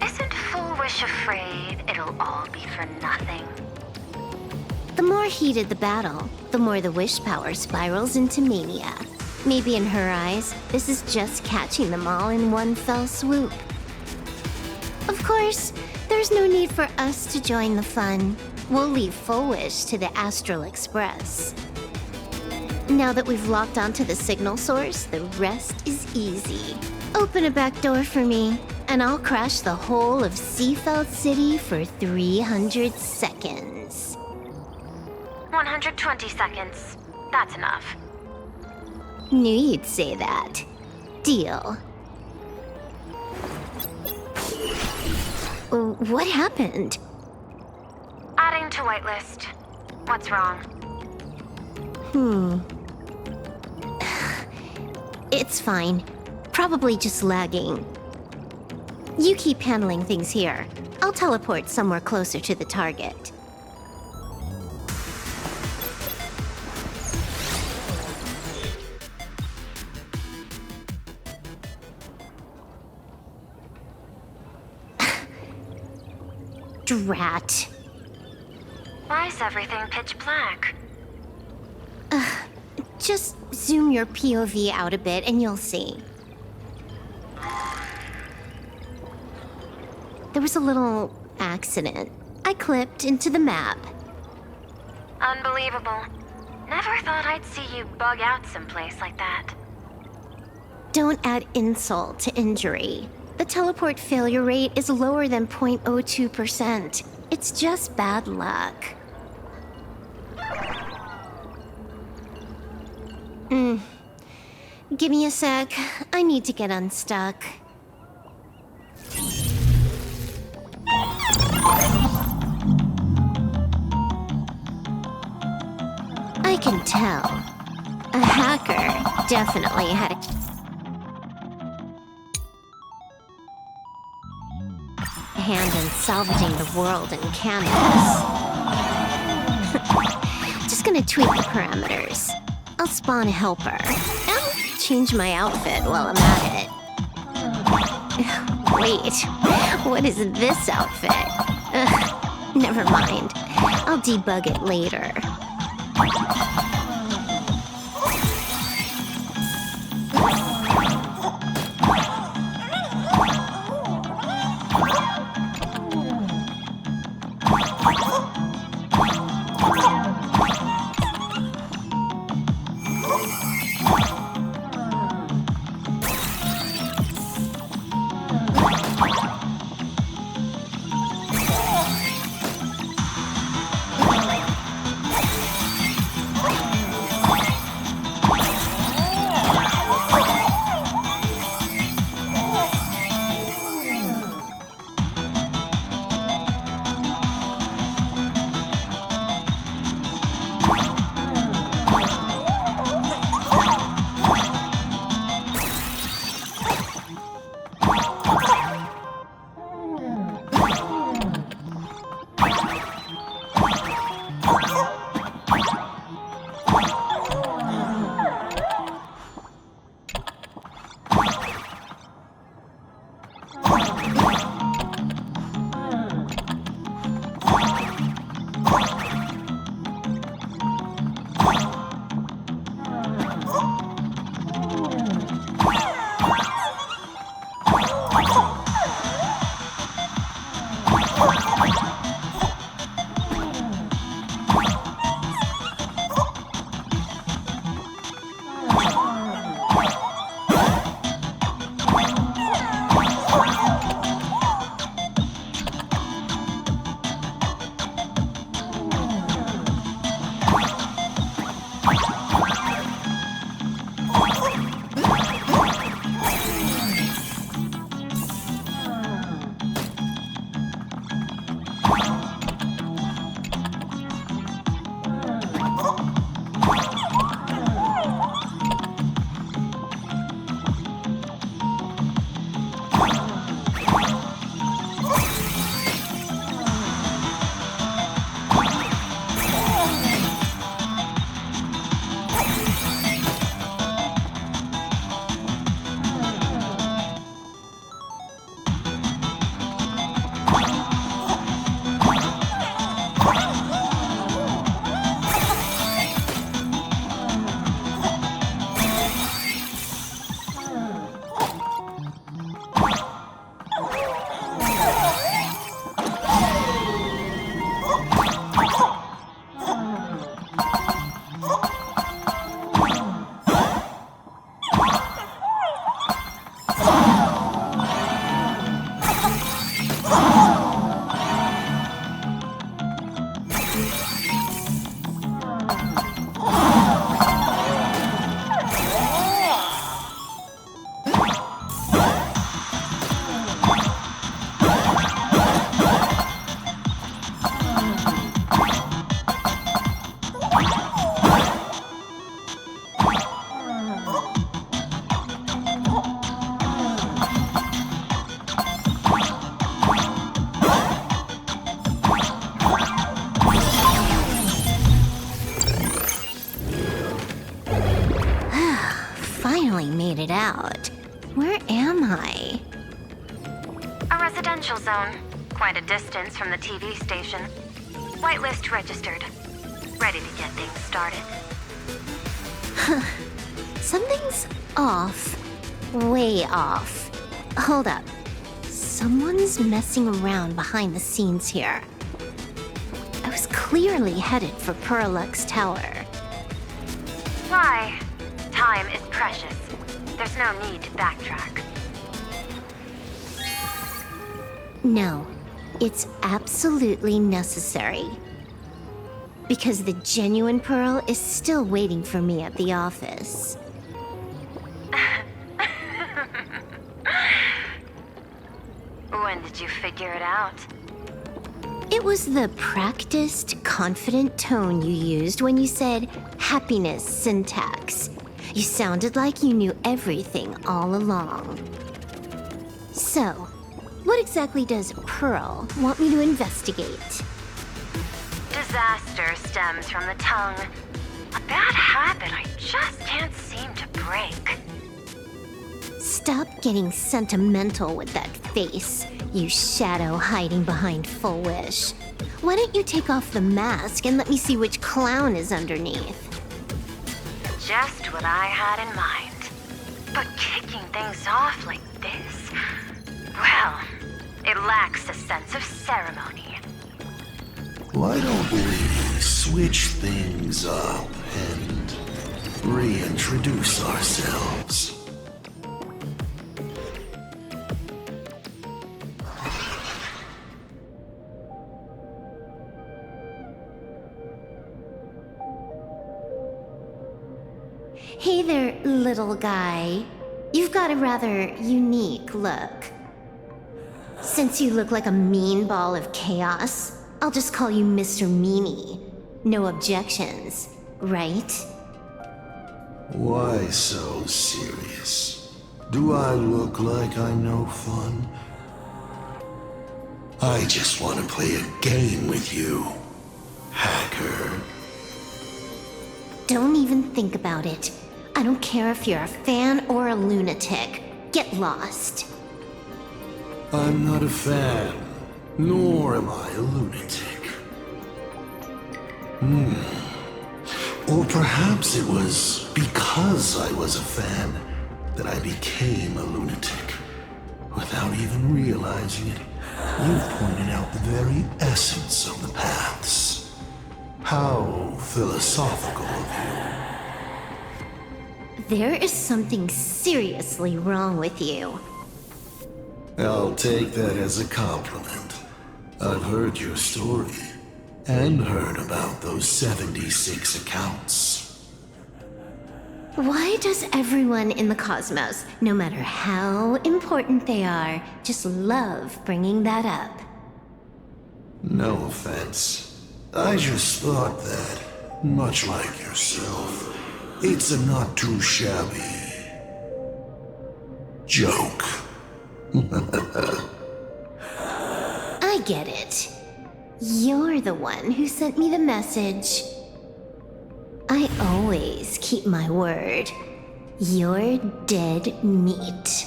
Isn't Full Wish afraid it'll all be for nothing? The more heated the battle, the more the wish power spirals into mania. Maybe in her eyes, this is just catching them all in one fell swoop. Of course, there's no need for us to join the fun. We'll leave Full Wish to the Astral Express. Now that we've locked onto the signal source, the rest is easy. Open a back door for me, and I'll crash the whole of Seafeld City for 300 seconds. 120 seconds. That's enough. Knew you'd say that. Deal. What happened? Adding to whitelist. What's wrong? It's fine. Probably just lagging. You keep handling things here. I'll teleport somewhere closer to the target. Drat. Why is everything pitch black? Just zoom your POV out a bit and you'll see. There was a little accident. I clipped into the map. Unbelievable. Never thought I'd see you bug out someplace like that. Don't add insult to injury. The teleport failure rate is lower than 0.02%. It's just bad luck. Give me a sec. I need to get unstuck. I can tell. A hacker definitely had a hand in salvaging the world in canvas. Just gonna tweak the parameters. I'll spawn a helper. And change my outfit while I'm at it. Wait, what is this outfit? Never mind. I'll debug it later. Finally made it out. Where am I? A residential zone. Quite a distance from the TV station. Whitelist registered. Ready to get things started. Something's off. Way off. Hold up. Someone's messing around behind the scenes here. I was clearly headed for Perlux Tower. Why? Time is precious. There's no need to backtrack. No, it's absolutely necessary. Because the genuine Pearl is still waiting for me at the office. When did you figure it out? It was the practiced, confident tone you used when you said happiness syntax. You sounded like you knew everything all along. So, what exactly does Pearl want me to investigate? Disaster stems from the tongue. A bad habit I just can't seem to break. Stop getting sentimental with that face, you shadow hiding behind Full Wish. Why don't you take off the mask and let me see which clown is underneath? Just what I had in mind. But kicking things off like this, well, it lacks a sense of ceremony. Why don't we switch things up and reintroduce ourselves? Hey there, little guy. You've got a rather unique look. Since you look like a mean ball of chaos, I'll just call you Mr. Meanie. No objections, right? Why so serious? Do I look like I'm no fun? I just want to play a game with you, hacker. Don't even think about it. I don't care if you're a fan or a lunatic. Get lost. I'm not a fan, nor am I a lunatic. Or perhaps it was because I was a fan that I became a lunatic. Without even realizing it, you've pointed out the very essence of the paths. How philosophical of you. There is something seriously wrong with you. I'll take that as a compliment. I've heard your story, and heard about those 76 accounts. Why does everyone in the cosmos, no matter how important they are, just love bringing that up? No offense. I just thought that, much like yourself, it's a not too shabby joke. I get it. You're the one who sent me the message. I always keep my word. You're dead meat.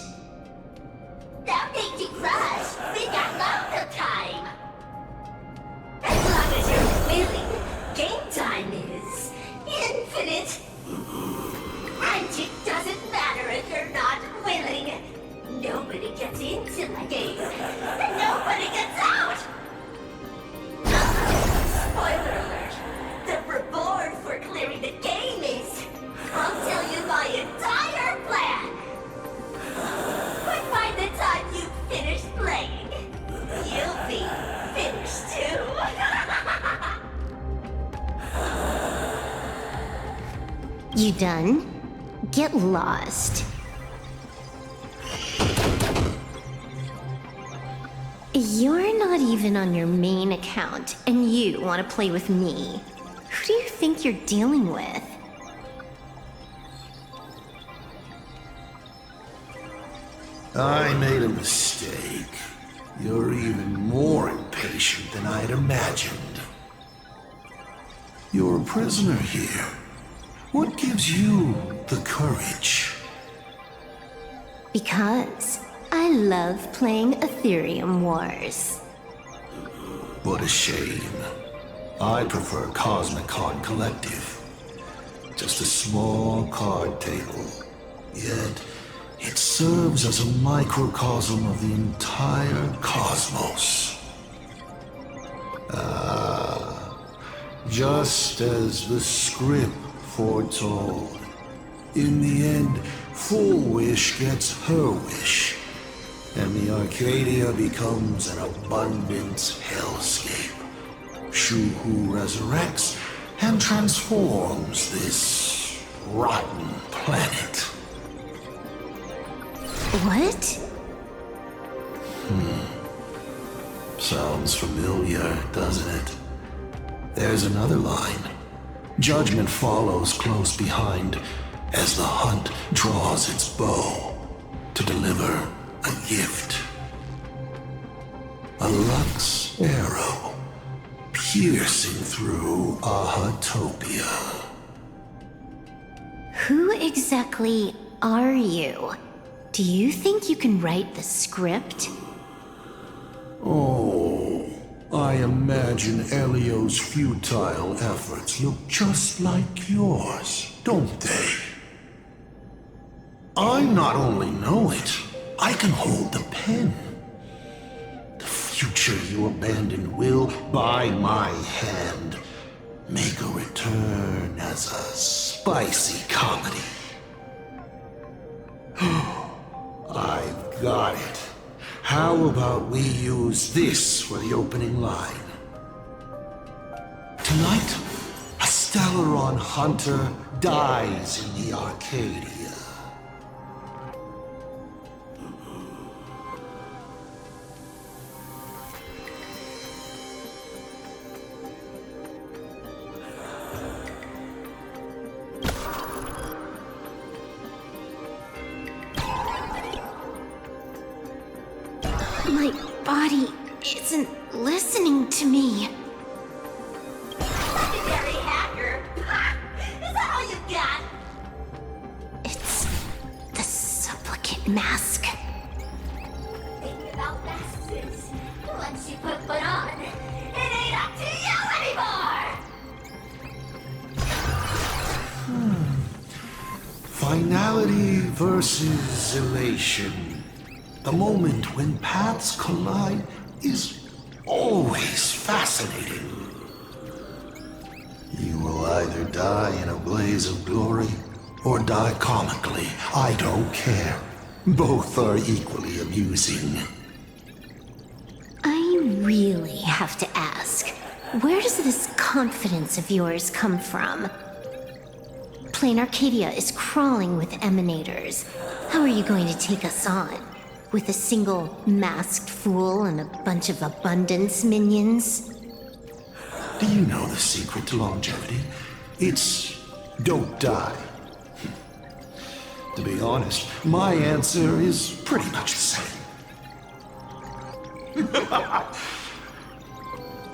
That makes it rush. We got lots of time. As long as you're willing, game time is infinite. And it doesn't matter if you're not willing. Nobody gets into my game, and nobody gets out! Spoiler alert! The reward for clearing the game is... I'll tell you my entire plan! You done? Get lost. You're not even on your main account, and you want to play with me. Who do you think you're dealing with? I made a mistake. You're even more impatient than I'd imagined. You're a prisoner here. What gives you the courage? Because I love playing Ethereum Wars. What a shame. I prefer Cosmic Card Collective. Just a small card table. Yet, it serves as a microcosm of the entire cosmos. Just as the script foretold. In the end, Full Wish gets her wish, and the Arcadia becomes an abundance hellscape. Shu-Hu resurrects and transforms this rotten planet. What? Sounds familiar, doesn't it? There's another line. Judgment follows close behind as the hunt draws its bow to deliver a gift. A Lux arrow piercing through Ahatopia. Who exactly are you? Do you think you can write the script? Oh, I imagine Elio's futile efforts look just like yours, don't they? I not only know it, I can hold the pen. The future you abandoned will, by my hand, make a return as a spicy comedy. I've got it. How about we use this for the opening line? Tonight, a Stellaron hunter dies in the Arcadia. My body isn't listening to me. Legendary hacker! Is that all you got? It's the supplicant mask. Think about masks. Once you put one on, it ain't up to you anymore! Finality versus elation. The moment when paths collide is always fascinating. You will either die in a blaze of glory or die comically. I don't care. Both are equally amusing. I really have to ask, where does this confidence of yours come from? Planarcadia is crawling with emanators. How are you going to take us on? With a single masked fool and a bunch of abundance minions? Do you know the secret to longevity? It's don't die. To be honest, my answer is pretty much the same.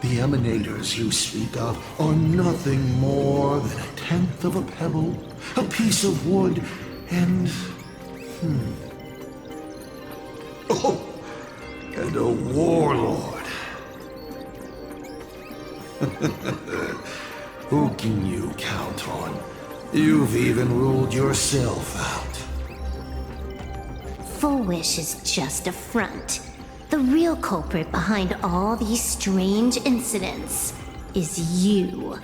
The emanators you speak of are nothing more than a tenth of a pebble, a piece of wood, and... Oh, and a warlord. Who can you count on? You've even ruled yourself out. Full Wish is just a front. The real culprit behind all these strange incidents is you.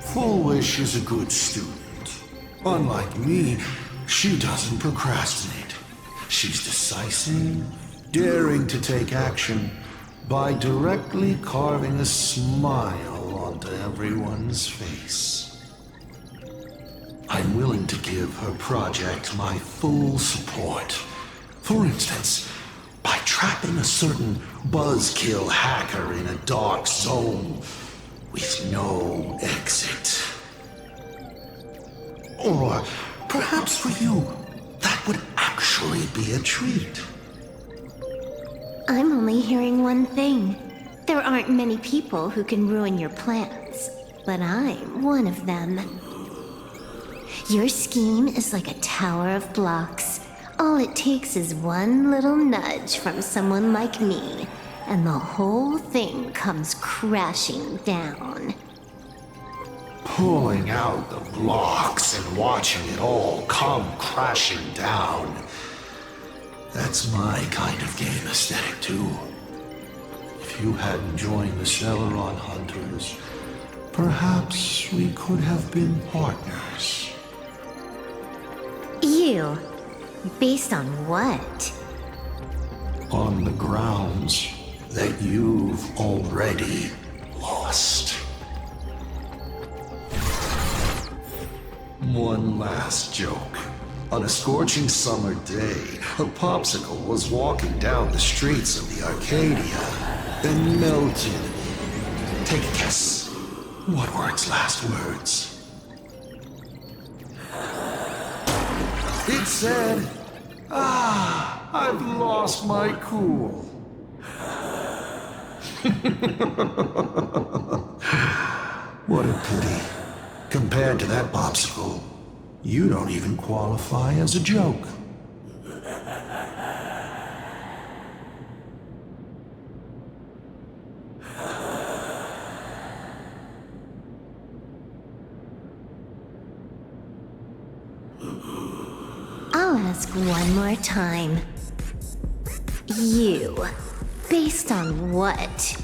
Full Wish is a good student. Unlike me, she doesn't procrastinate. She's decisive, daring to take action by directly carving a smile onto everyone's face. I'm willing to give her project my full support. For instance, by trapping a certain buzzkill hacker in a dark zone with no exit. Or perhaps for you, that would actually be a treat. I'm only hearing one thing. There aren't many people who can ruin your plans, but I'm one of them. Your scheme is like a tower of blocks. All it takes is one little nudge from someone like me, and the whole thing comes crashing down. Pulling out the blocks and watching it all come crashing down. That's my kind of game aesthetic, too. If you hadn't joined the Celeron Hunters, perhaps we could have been partners. You? Based on what? On the grounds that you've already lost. One last joke. On a scorching summer day, a popsicle was walking down the streets of the Arcadia, then melted. Take a guess. What were its last words? It said, I've lost my cool. What a pity. Compared to that popsicle, you don't even qualify as a joke. I'll ask one more time. You. Based on what?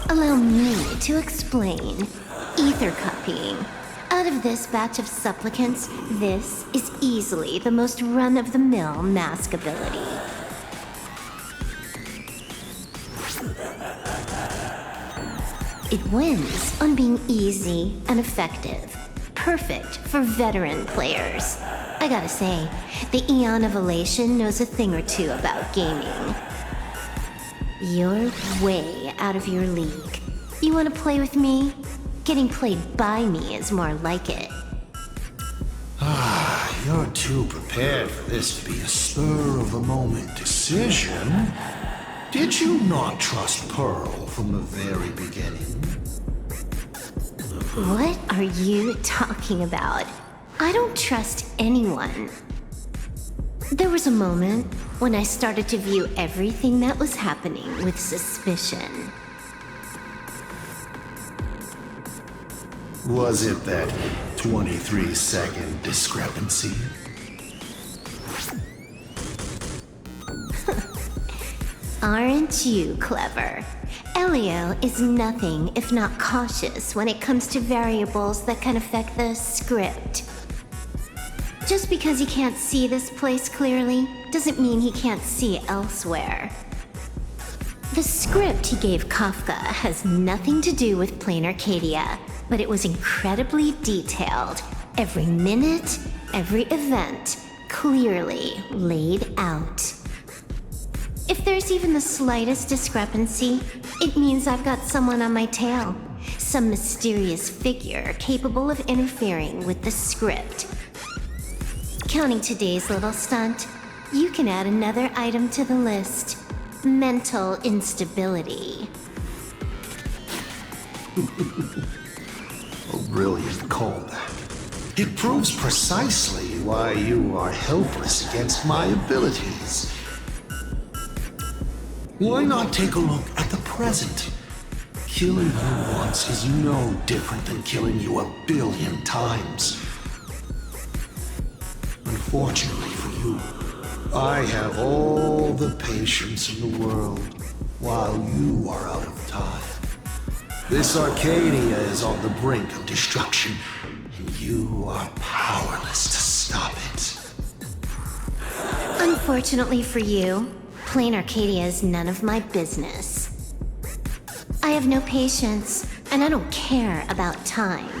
Allow me to explain. Ether copying. Out of this batch of supplicants, this is easily the most run-of-the-mill mask ability. It wins on being easy and effective. Perfect for veteran players. I gotta say, the Eon of Elation knows a thing or two about gaming. You're way out of your league. You wanna play with me? Getting played by me is more like it. You're too prepared for this to be a spur-of-the-moment decision. Did you not trust Pearl from the very beginning? What are you talking about? I don't trust anyone. There was a moment when I started to view everything that was happening with suspicion. Was it that 23-second discrepancy? Aren't you clever? Elio is nothing if not cautious when it comes to variables that can affect the script. Just because he can't see this place clearly doesn't mean he can't see elsewhere. The script he gave Kafka has nothing to do with Planarcadia, but it was incredibly detailed. Every minute, every event, clearly laid out. If there's even the slightest discrepancy, it means I've got someone on my tail. Some mysterious figure capable of interfering with the script. Counting today's little stunt, you can add another item to the list. Mental instability. A brilliant callback. It proves precisely why you are helpless against my abilities. Why not take a look at the present? Killing you once is no different than killing you 1 billion times. Unfortunately for you, I have all the patience in the world, while you are out of time. This Arcadia is on the brink of destruction, and you are powerless to stop it. Unfortunately for you, Planarcadia is none of my business. I have no patience. and I don't care about time.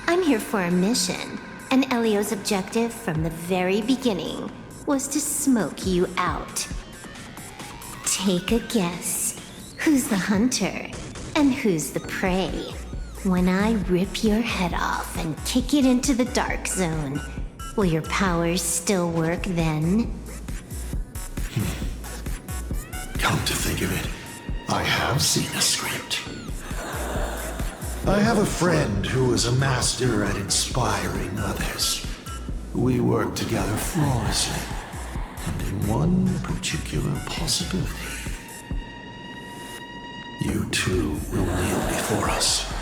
I'm here for a mission, and Elio's objective from the very beginning was to smoke you out. Take a guess. Who's the hunter, and who's the prey? When I rip your head off and kick it into the dark zone, will your powers still work then? Come to think of it, I have seen a script. I have a friend who is a master at inspiring others. We work together flawlessly, and in one particular possibility. You two will kneel before us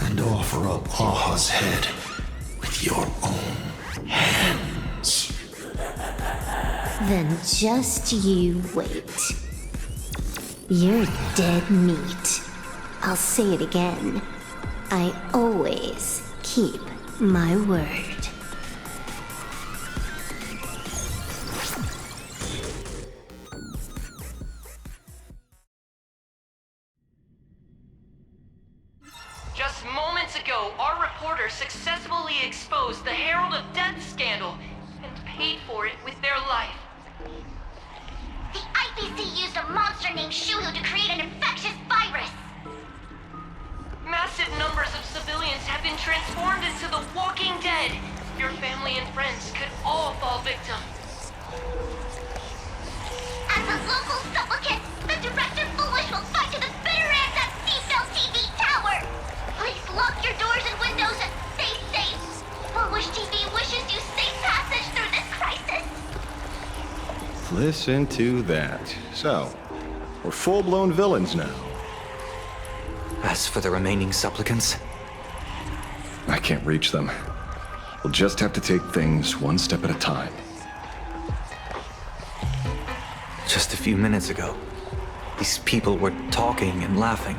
and offer up Aha's head with your own hands. Then just you wait. You're dead meat. I'll say it again. I always keep my word. Just moments ago, our reporter successfully exposed the Herald of Death scandal and paid for it with their life. The IPC used a monster named Shuhu to create an infectious virus. Massive numbers of civilians have been transformed into the Walking Dead. Your family and friends could all fall victim. As a local supplicant, the Director Foolish will fight to the bitter end at Seafell TV Tower. Please lock your doors and windows and stay safe. Foolish TV wishes you safe passage through this crisis. Listen to that. So, we're full-blown villains now. As for the remaining supplicants, I can't reach them. We'll just have to take things one step at a time. just a few minutes ago, these people were talking and laughing.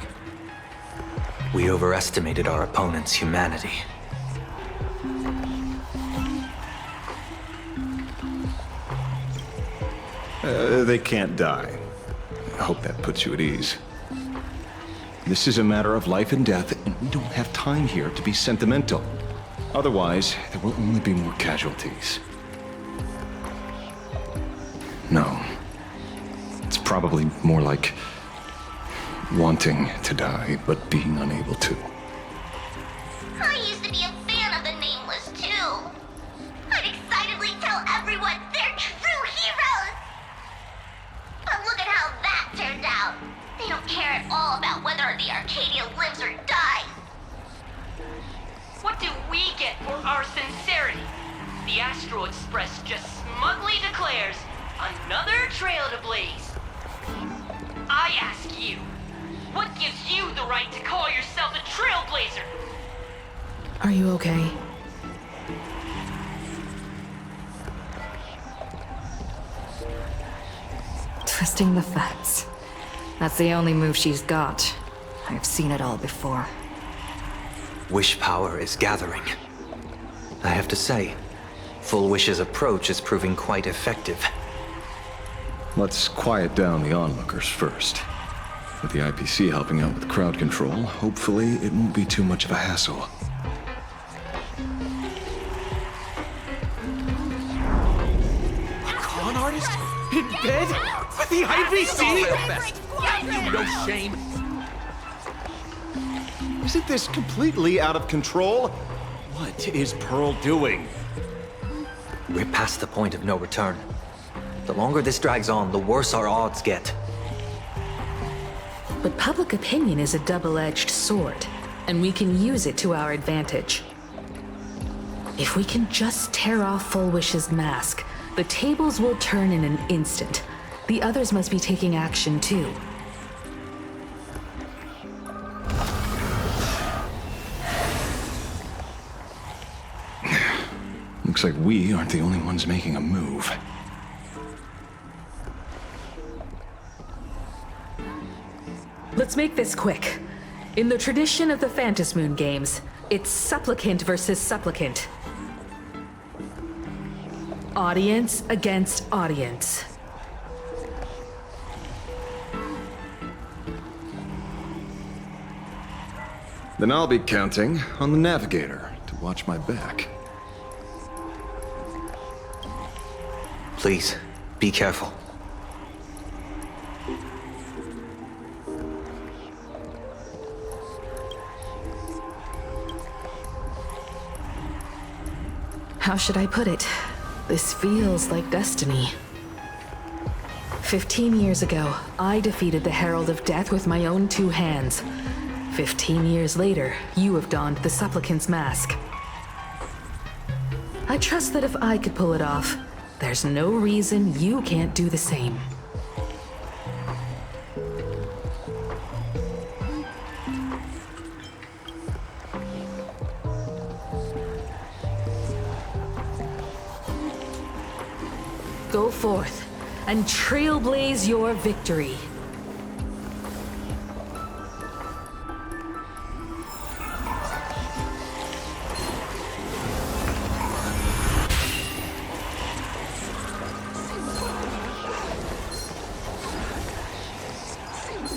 We overestimated our opponent's humanity. They can't die. I hope that puts you at ease. This is a matter of life and death, and we don't have time here to be sentimental. Otherwise, there will only be more casualties. No. It's probably more like wanting to die, but being unable to. I used to be a fan of the Nameless, too. I'd excitedly tell everyone they're true heroes. But look at how that turned out. They don't care at all about whether the Arcadia lives or dies. What do we get for our sincerity? The Astral Express just smugly declares, another trail to blaze. I ask you, what gives you the right to call yourself a trailblazer? Are you okay? Twisting the facts. That's the only move she's got. I've seen it all before. Wish power is gathering. I have to say, Full Wish's approach is proving quite effective. Let's quiet down the onlookers first. With the IPC helping out with crowd control, hopefully it won't be too much of a hassle. A con artist? In bed? With the IPC? You no shame. Isn't this completely out of control? What is Pearl doing? We're past the point of no return. The longer this drags on, the worse our odds get. But public opinion is a double-edged sword, and we can use it to our advantage. If we can just tear off Full Wish's mask, the tables will turn in an instant. The others must be taking action too. Looks like we aren't the only ones making a move. Let's make this quick. In the tradition of the Phantom Moon games, it's supplicant versus supplicant. Audience against audience. Then I'll be counting on the navigator to watch my back. Please, be careful. How should I put it? This feels like destiny. 15 years ago, I defeated the Herald of Death with my own 2 hands. 15 years later, you have donned the Supplicant's mask. I trust that if I could pull it off, there's no reason you can't do the same. Go forth and trailblaze your victory.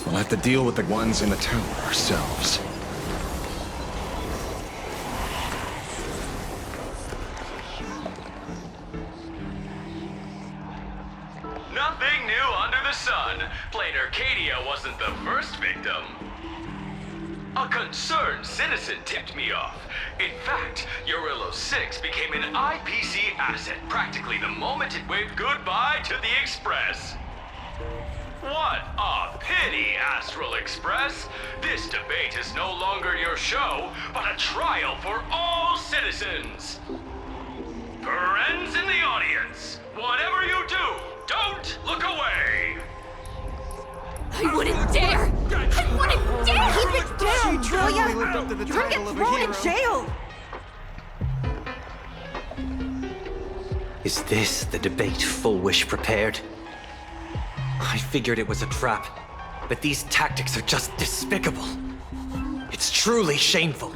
We'll have to deal with the ones in the tower ourselves. Nothing new under the sun. Planarcadia wasn't the first victim. A concerned citizen tipped me off. In fact, Urillo 6 became an IPC asset practically the moment it waved goodbye to the Express. What a pity, Astral Express! This debate is no longer your show, but a trial for all citizens! Friends in the audience, whatever you do, don't look away! I wouldn't dare! I wouldn't dare! Keep it down, will ya? You're gonna get thrown in jail! Is this the debate Full Wish prepared? I figured it was a trap, but these tactics are just despicable. It's truly shameful.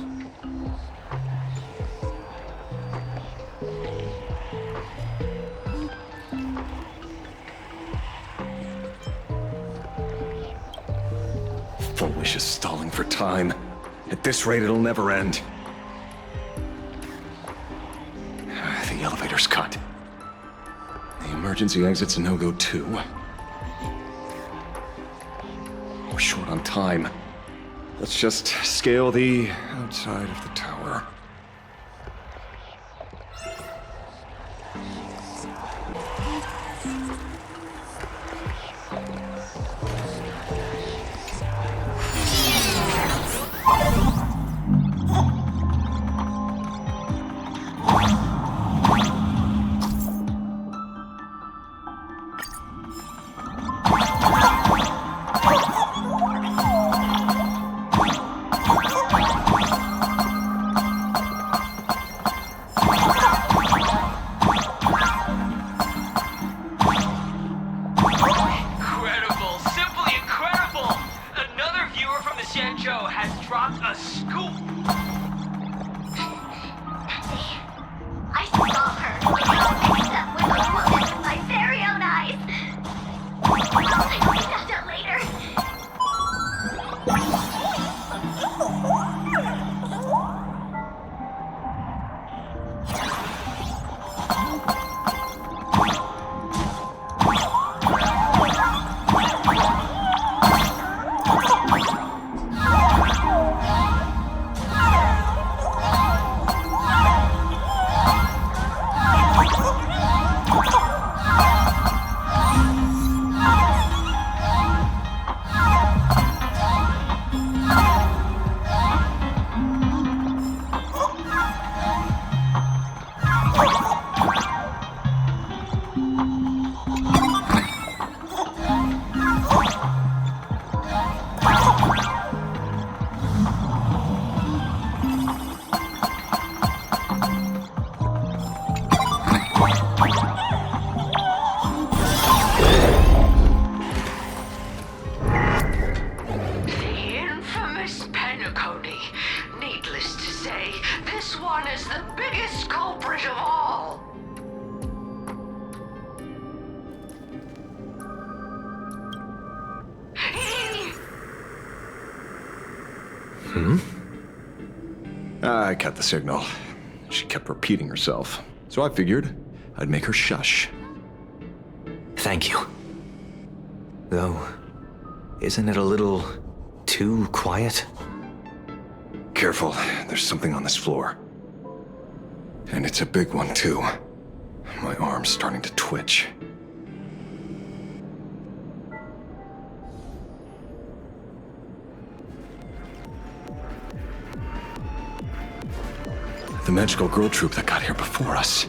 Full Wish is stalling for time. At this rate, it'll never end. The elevator's cut. The emergency exit's a no-go too. We're short on time. Let's just scale the outside of the tower. I cut the signal. She kept repeating herself, so I figured I'd make her shush. Thank you. Though, isn't it a little too quiet? Careful, there's something on this floor. And it's a big one, too. My arm's starting to twitch. The magical girl troupe that got here before us.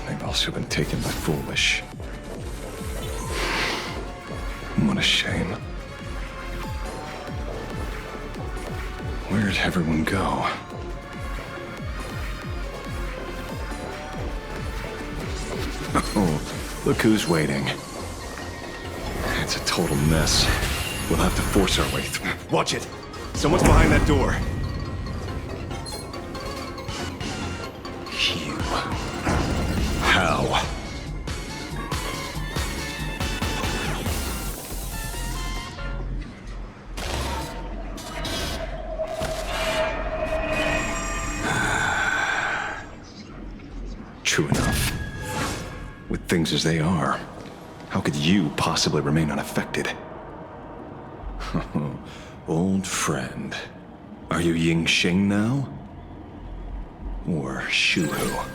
They've also been taken by Foolish. What a shame. Where'd everyone go? Oh, look who's waiting. It's a total mess. We'll have to force our way through. Watch it! Someone's behind that door. You. How? True enough. With things as they are, how could you possibly remain unaffected? Old friend. Are you Ying Xing now? Or Shuhu?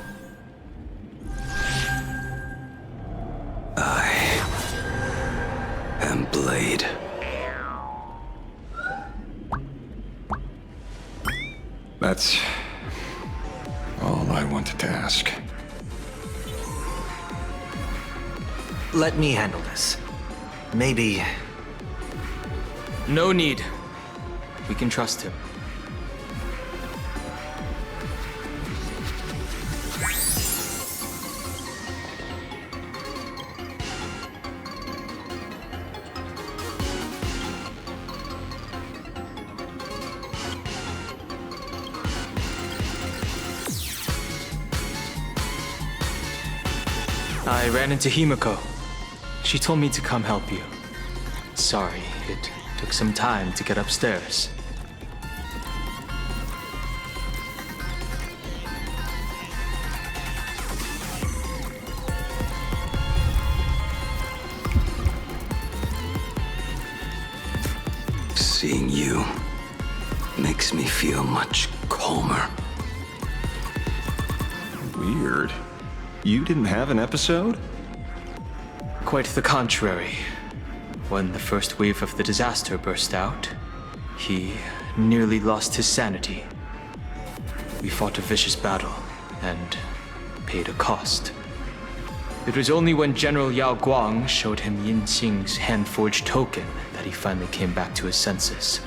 I am Blade. That's all I wanted to ask. Let me handle this. Maybe... No need. We can trust him. I ran into Himiko. She told me to come help you. Sorry, it took some time to get upstairs. Seeing you makes me feel much calmer. Weird. You didn't have an episode? Quite the contrary. When the first wave of the disaster burst out, he nearly lost his sanity. We fought a vicious battle and paid a cost. It was only when General Yao Guang showed him Yin Xing's hand-forged token that he finally came back to his senses.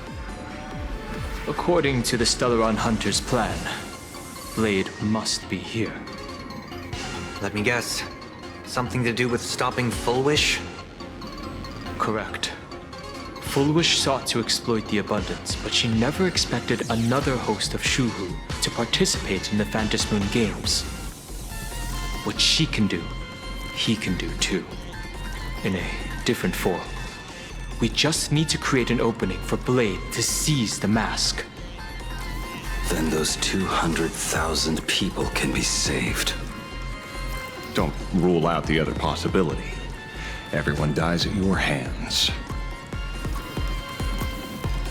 According to the Stellaron Hunter's plan, Blade must be here. Let me guess. Something to do with stopping Full Wish? Correct. Full Wish sought to exploit the abundance, but she never expected another host of Shuhu to participate in the Phantom Moon Games. What she can do, he can do too. In a different form. We just need to create an opening for Blade to seize the mask. Then those 200,000 people can be saved. Don't rule out the other possibility. Everyone dies at your hands.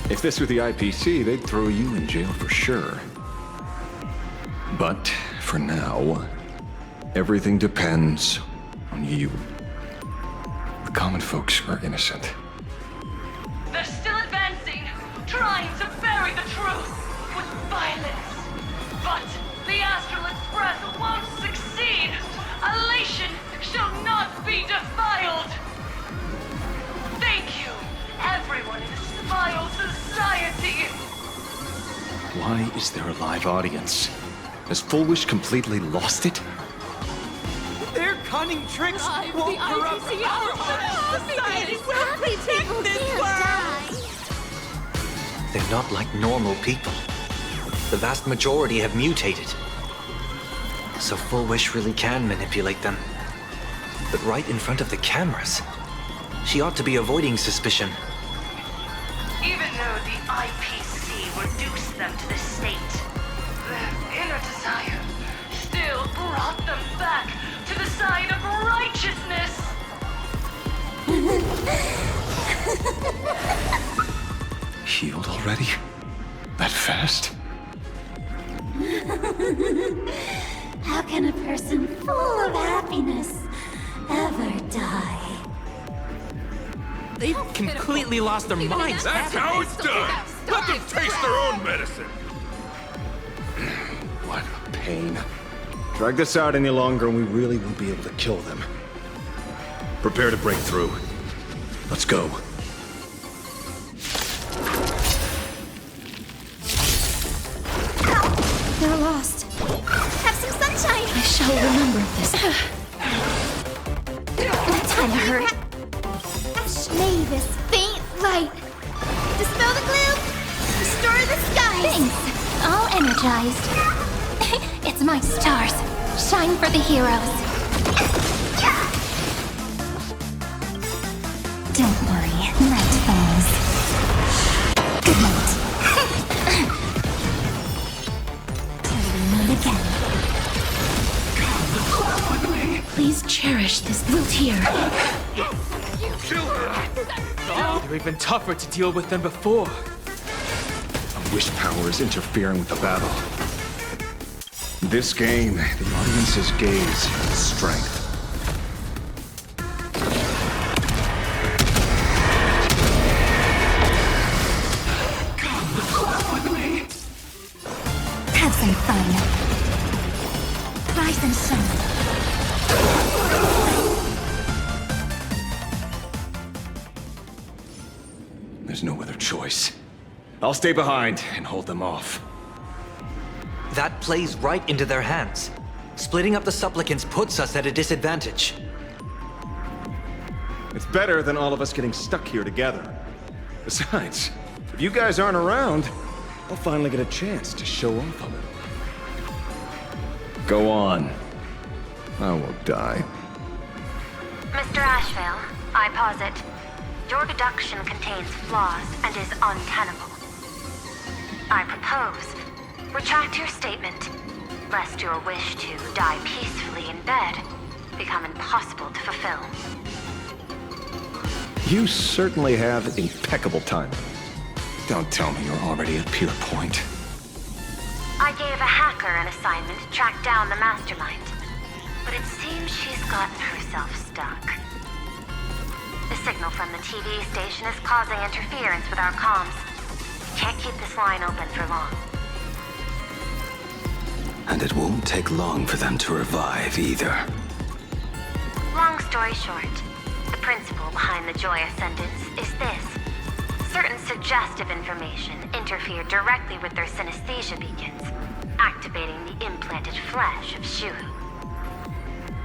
If this were the IPC, they'd throw you in jail for sure. But for now, everything depends on you. The common folks are innocent. They're still advancing, trying to bury the truth with violence. But the Astral Express won't succeed. Elation shall not be defiled. Thank you, everyone in this vile society. Why is there a live audience? Has Full Wish completely lost it? Their cunning tricks won't corrupt our honest society. We'll protect this world. They're not like normal people. The vast majority have mutated. So Full Wish really can manipulate them. But right in front of the cameras, she ought to be avoiding suspicion. Even though the IPC IPC reduced them to this state, their inner desire still brought them back to the side of righteousness. Healed already? That fast? How can a person full of happiness ever die? They've completely lost their minds. That's how it's done! Let them taste their own medicine! What a pain. Drag this out any longer and we really won't be able to kill them. Prepare to break through. Let's go. They're lost. Have some sunshine! I shall remember this. That kind of hurt. May this faint light dispel the gloom, restore the skies. Thanks. All energized. It's my stars. Shine for the heroes. Don't worry. Night falls. Good night. Till we meet again. Please cherish this loot here. They're even tougher to deal with than before. A wish power is interfering with the battle. This game, the audience's gaze is strength. Have some fun. Rise and shine. There's no other choice. I'll stay behind and hold them off. That plays right into their hands. Splitting up the supplicants puts us at a disadvantage. It's better than all of us getting stuck here together. Besides, if you guys aren't around, I'll finally get a chance to show off a little. Go on. I won't die. Mr. Ashvale, I posit, your deduction contains flaws and is untenable. I propose, retract your statement, lest your wish to die peacefully in bed become impossible to fulfill. You certainly have impeccable timing. Don't tell me you're already at Pier Point. I gave a hacker an assignment to track down the mastermind, but it seems she's gotten herself stuck. The signal from the TV station is causing interference with our comms. Can't keep this line open for long. And it won't take long for them to revive either. Long story short, the principle behind the Joy Ascendants is this. Certain suggestive information interfered directly with their synesthesia beacons, activating the implanted flesh of Shuru.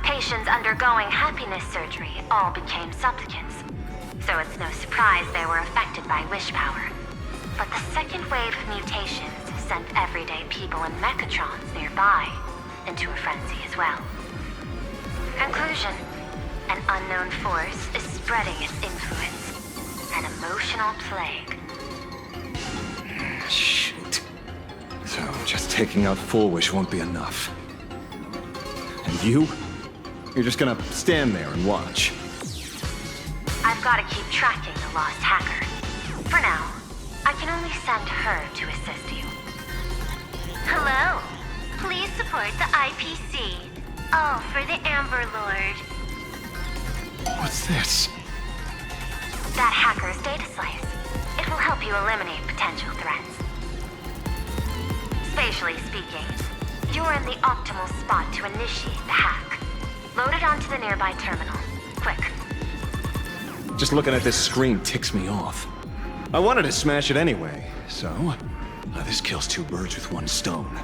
Patients undergoing happiness surgery all became supplicants, so it's no surprise they were affected by wish power. But the second wave of mutations sent everyday people in mechatrons nearby into a frenzy as well. Conclusion: an unknown force is spreading its influence. An emotional plague. Shoot. So just taking out Full Wish won't be enough. And you? You're just gonna stand there and watch. I've got to keep tracking the lost hacker. For now, I can only send her to assist you. Hello. Please support the IPC. All for the Amber Lord. What's this? That hacker's data slice. It will help you eliminate potential threats. Spatially speaking, you're in the optimal spot to initiate the hack. Load it onto the nearby terminal. Quick. Just looking at this screen ticks me off. I wanted to smash it anyway, so this kills two birds with one stone.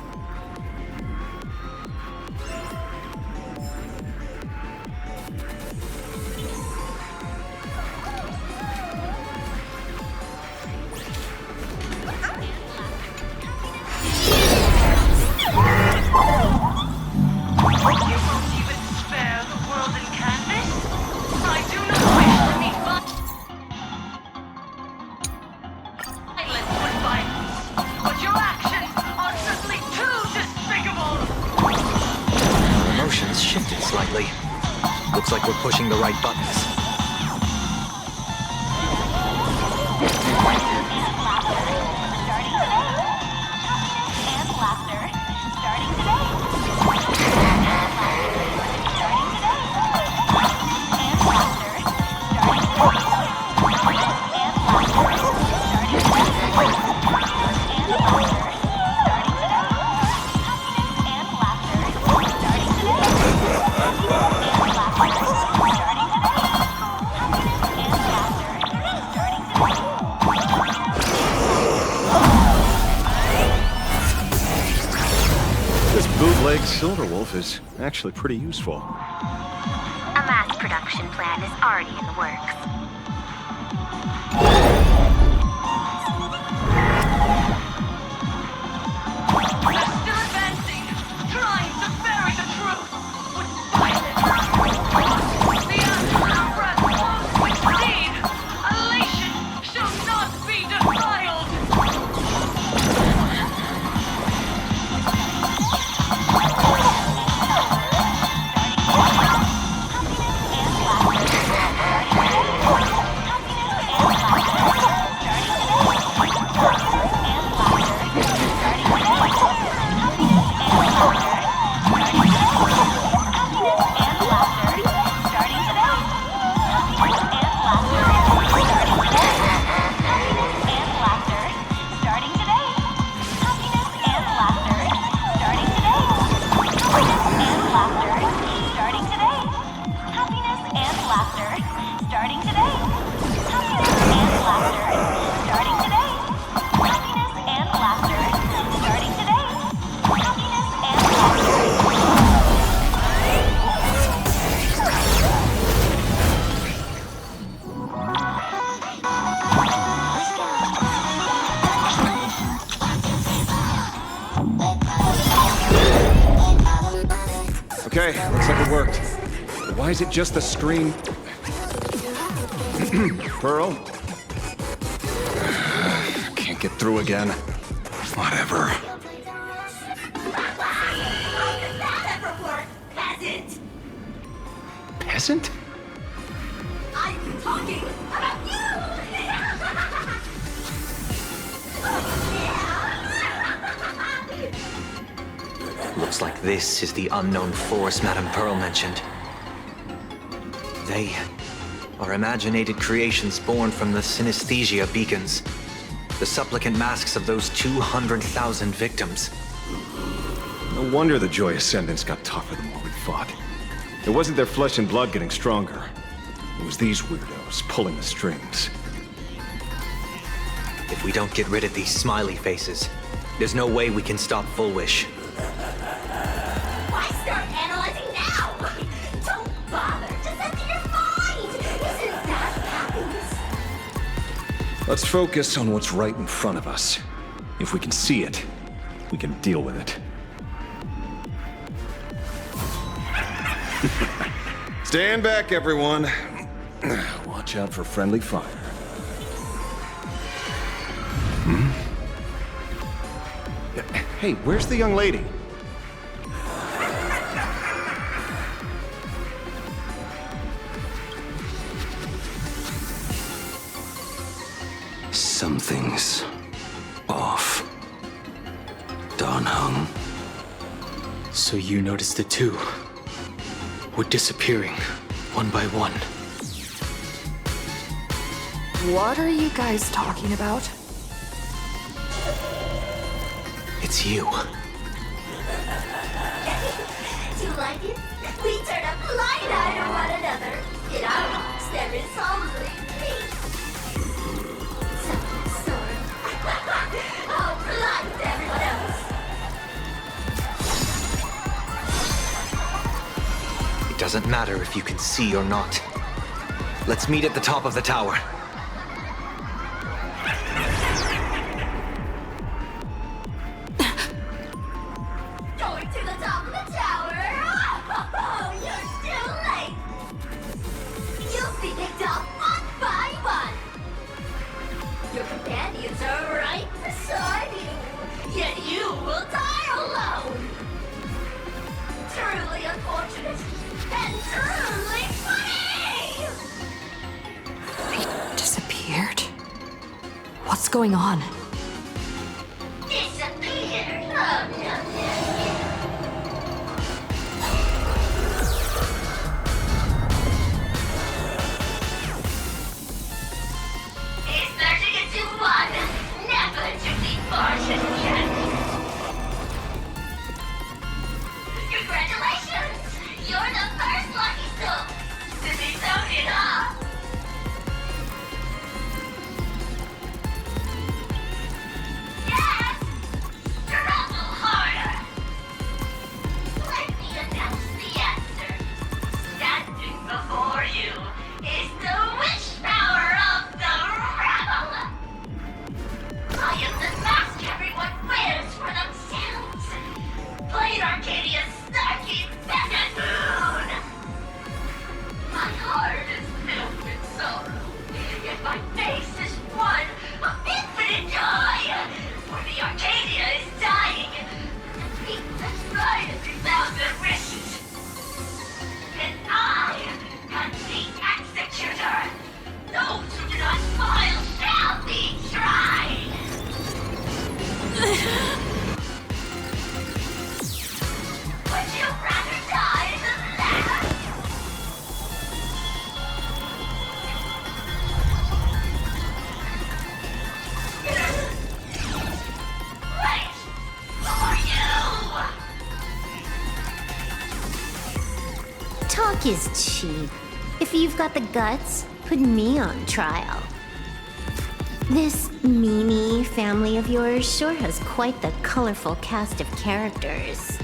but your actions are simply too despicable! Our emotions shifted slightly. Looks like we're pushing the right buttons. Bootleg Silverwolf is actually pretty useful. A mass production plan is already in the works. They're still advancing, trying to bury the truth with violence. The astral breath moves with speed. Elation shall not be defiled. Okay, looks like it worked. But why is it just the screen? Pearl? Can't get through again. Whatever. Peasant! Peasant? I'm talking about you! Looks like this is the unknown force Madame Pearl mentioned. They are imaginated creations born from the synesthesia beacons. The supplicant masks of those 200,000 victims. No wonder the Joy Ascendants got tougher the more we fought. It wasn't their flesh and blood getting stronger. It was these weirdos pulling the strings. If we don't get rid of these smiley faces, there's no way we can stop Full Wish. Why start analyzing now? Don't bother. Just empty your mind. Isn't that happiness? Let's focus on what's right in front of us. If we can see it, we can deal with it. Stand back, everyone. Watch out for friendly fire. Hey, where's the young lady? Something's off. Dawn Hung. So you noticed it too. We're disappearing, one by one. What are you guys talking about? It's you. Do you like it? We turn a blind eye to one another. In our box, there is only peace. Something sort of. Oh, blind to everyone else. It doesn't matter if you can see or not. Let's meet at the top of the tower. Going to the top of the tower. Oh, you're too late. You'll be picked off one by one. Your companions are right beside you. Yet you will die alone! Truly unfortunate and truly funny! They disappeared? What's going on? Disappeared? Oh, no. It's 30 to 1. Never to be fortune yet. Congratulations! You're the first lucky soul to be thrown it off. Yes! Struggle harder! Let me announce the answer. Standing before you is the witch power of the rebel! I am the mask everyone wears for themselves! Planarcadia's snarky Bennett Moon! My heart is filled with sorrow, yet my face is one of infinite joy! For the Arcadia is dying, and the people that tried it without their wishes. And I am the executor! Those who do not smile shall be tried! Would you rather die than live? Wait! For you! Talk is cheap. If you've got the guts, put me on trial. This Mimi family of yours sure has quite the colorful cast of characters.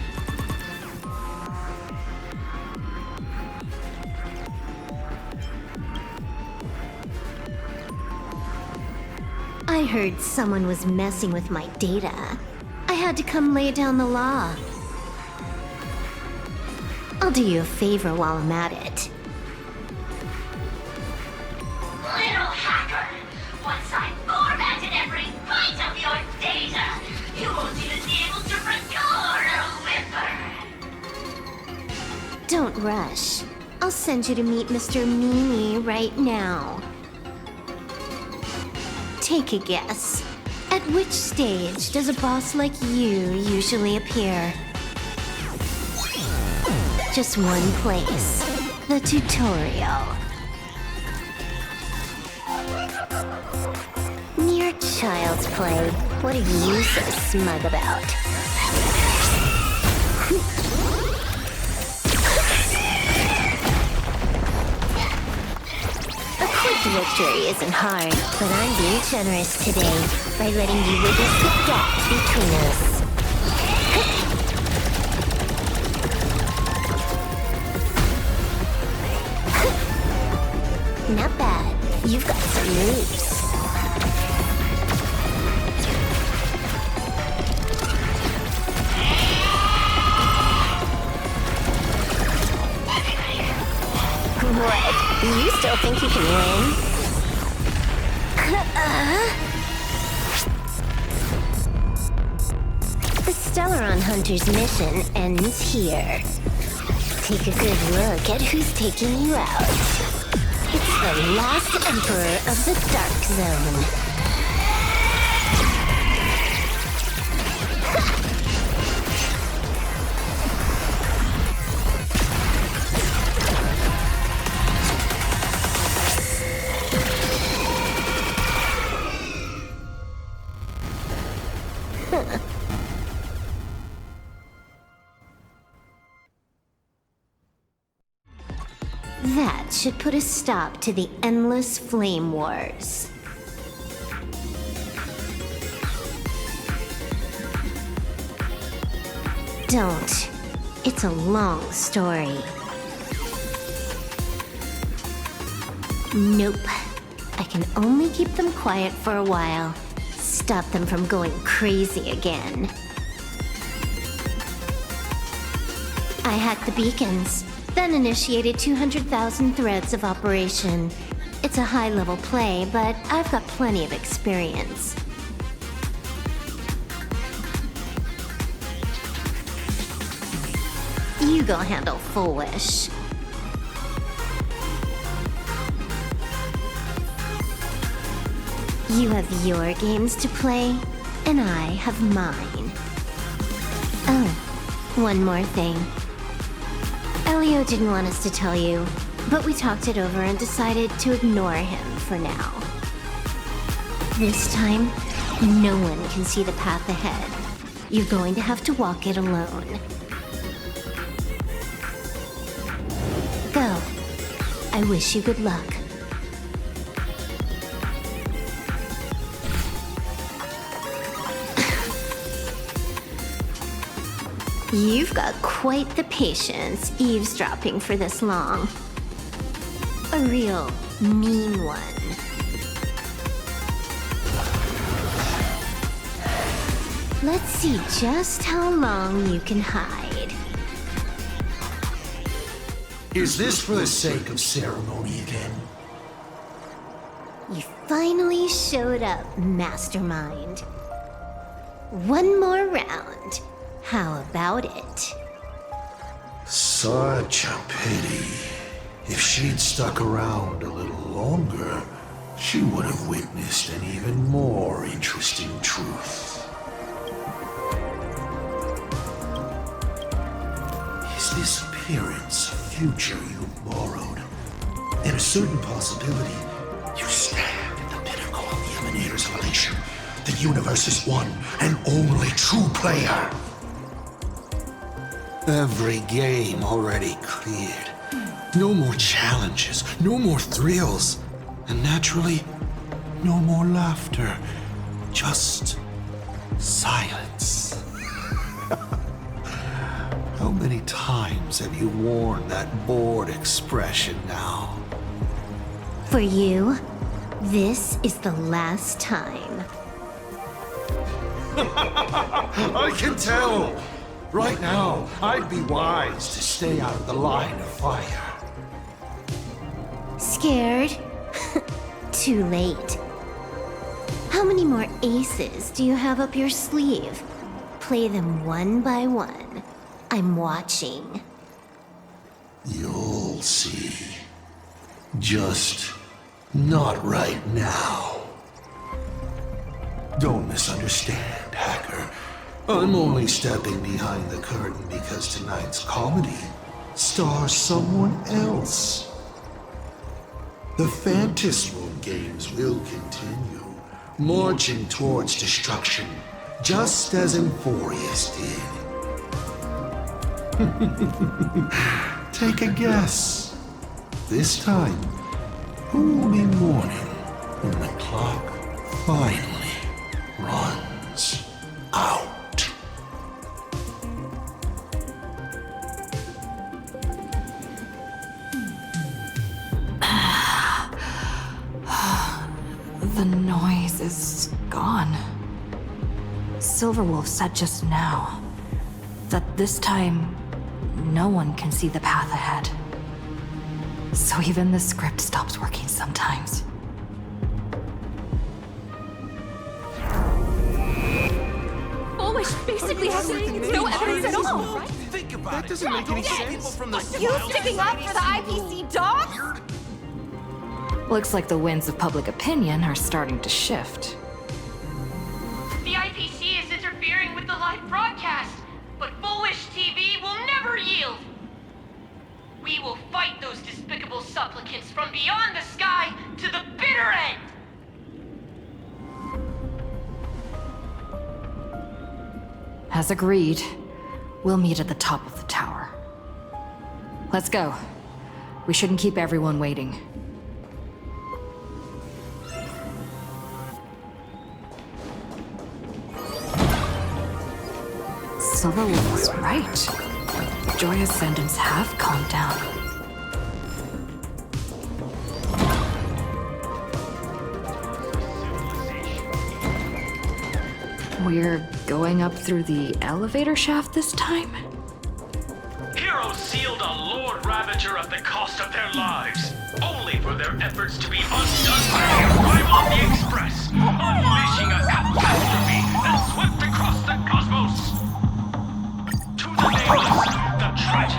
I heard someone was messing with my data. I had to come lay down the law. I'll do you a favor while I'm at it. Little hacker! Once I formatted every byte of your data, you won't even be able to record a whimper! Don't rush. I'll send you to meet Mr. Mimi right now. Take a guess. At which stage does a boss like you usually appear? Just one place. The tutorial. Mere child's play. What are you so smug about? A quick victory isn't hard, but I'm being generous today by letting you witness the gap between us. Not bad. You've got some moves. What? You still think you can win? The Stellaron Hunter's mission ends here. Take a good look at who's taking you out. It's the last Emperor of the Dark Zone. That should put a stop to the endless flame wars. Don't. It's a long story. Nope. I can only keep them quiet for a while. Stop them from going crazy again. I hacked the beacons, then initiated 200,000 threads of operation. It's a high-level play, but I've got plenty of experience. You go handle Foolish. You have your games to play, and I have mine. Oh, one more thing. Elio didn't want us to tell you, but we talked it over and decided to ignore him for now. This time, no one can see the path ahead. You're going to have to walk it alone. Go. I wish you good luck. You've got quite the patience eavesdropping for this long. A real mean one. Let's see just how long you can hide. Is this for the sake of ceremony again? You finally showed up, Mastermind. One more round. How about it? Such a pity. If she'd stuck around a little longer, she would have witnessed an even more interesting truth. Is this appearance a future you've borrowed? In a certain possibility, you stand at the pinnacle of the Emanator's elation. The universe's one and only true player. Every game already cleared. No more challenges, no more thrills, and naturally, no more laughter. Just silence. How many times have you worn that bored expression now? For you, this is the last time. I can tell! Right now, I'd be wise to stay out of the line of fire. Scared? Too late. How many more aces do you have up your sleeve? Play them one by one. I'm watching. You'll see. Just not right now. Don't misunderstand, Hacker. I'm only stepping behind the curtain because tonight's comedy stars someone else. The Fantasy Room games will continue, marching towards destruction, just as Emphorius did. Take a guess. This time, who will be mourning when the clock finally runs out? The noise is gone. Silverwolf said just now that this time no one can see the path ahead. So even the script stops working sometimes. Foolish basically has no evidence at all, right? Think about that doesn't make any sense. From the You sticking up for the IPC dogs? Looks like the winds of public opinion are starting to shift. The IPC is interfering with the live broadcast, but Foolish TV will never yield. We will fight those despicable supplicants from beyond the sky to the bitter end. As agreed, we'll meet at the top of the tower. Let's go. We shouldn't keep everyone waiting. Silverwolf was right. Joy Ascendants have calmed down. We're going up through the elevator shaft this time? Heroes sealed a Lord Ravager at the cost of their lives, only for their efforts to be undone by the arrival of the Express, unleashing a catastrophe that swept across the cosmos. To the nameless, the tragic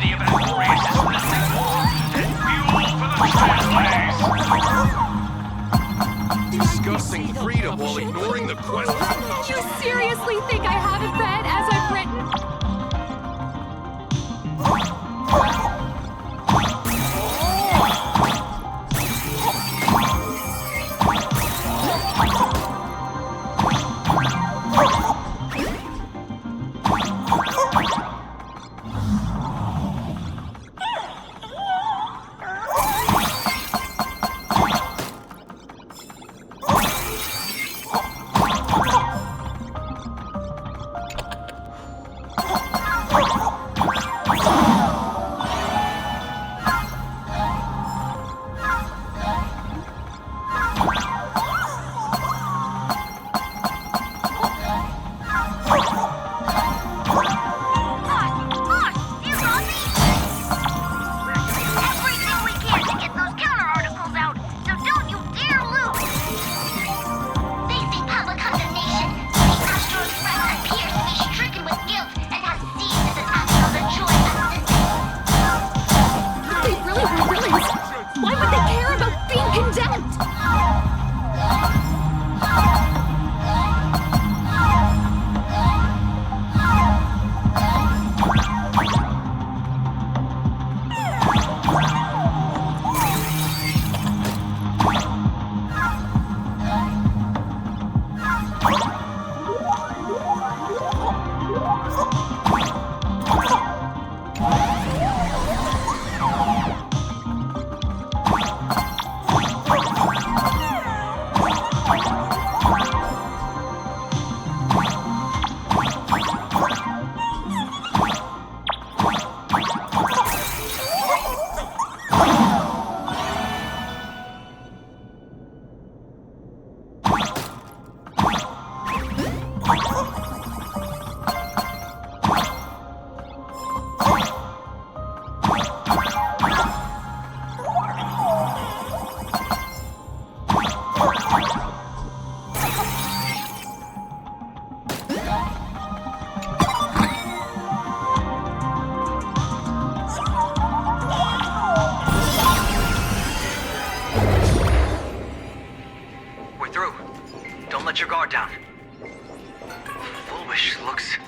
Foolish looks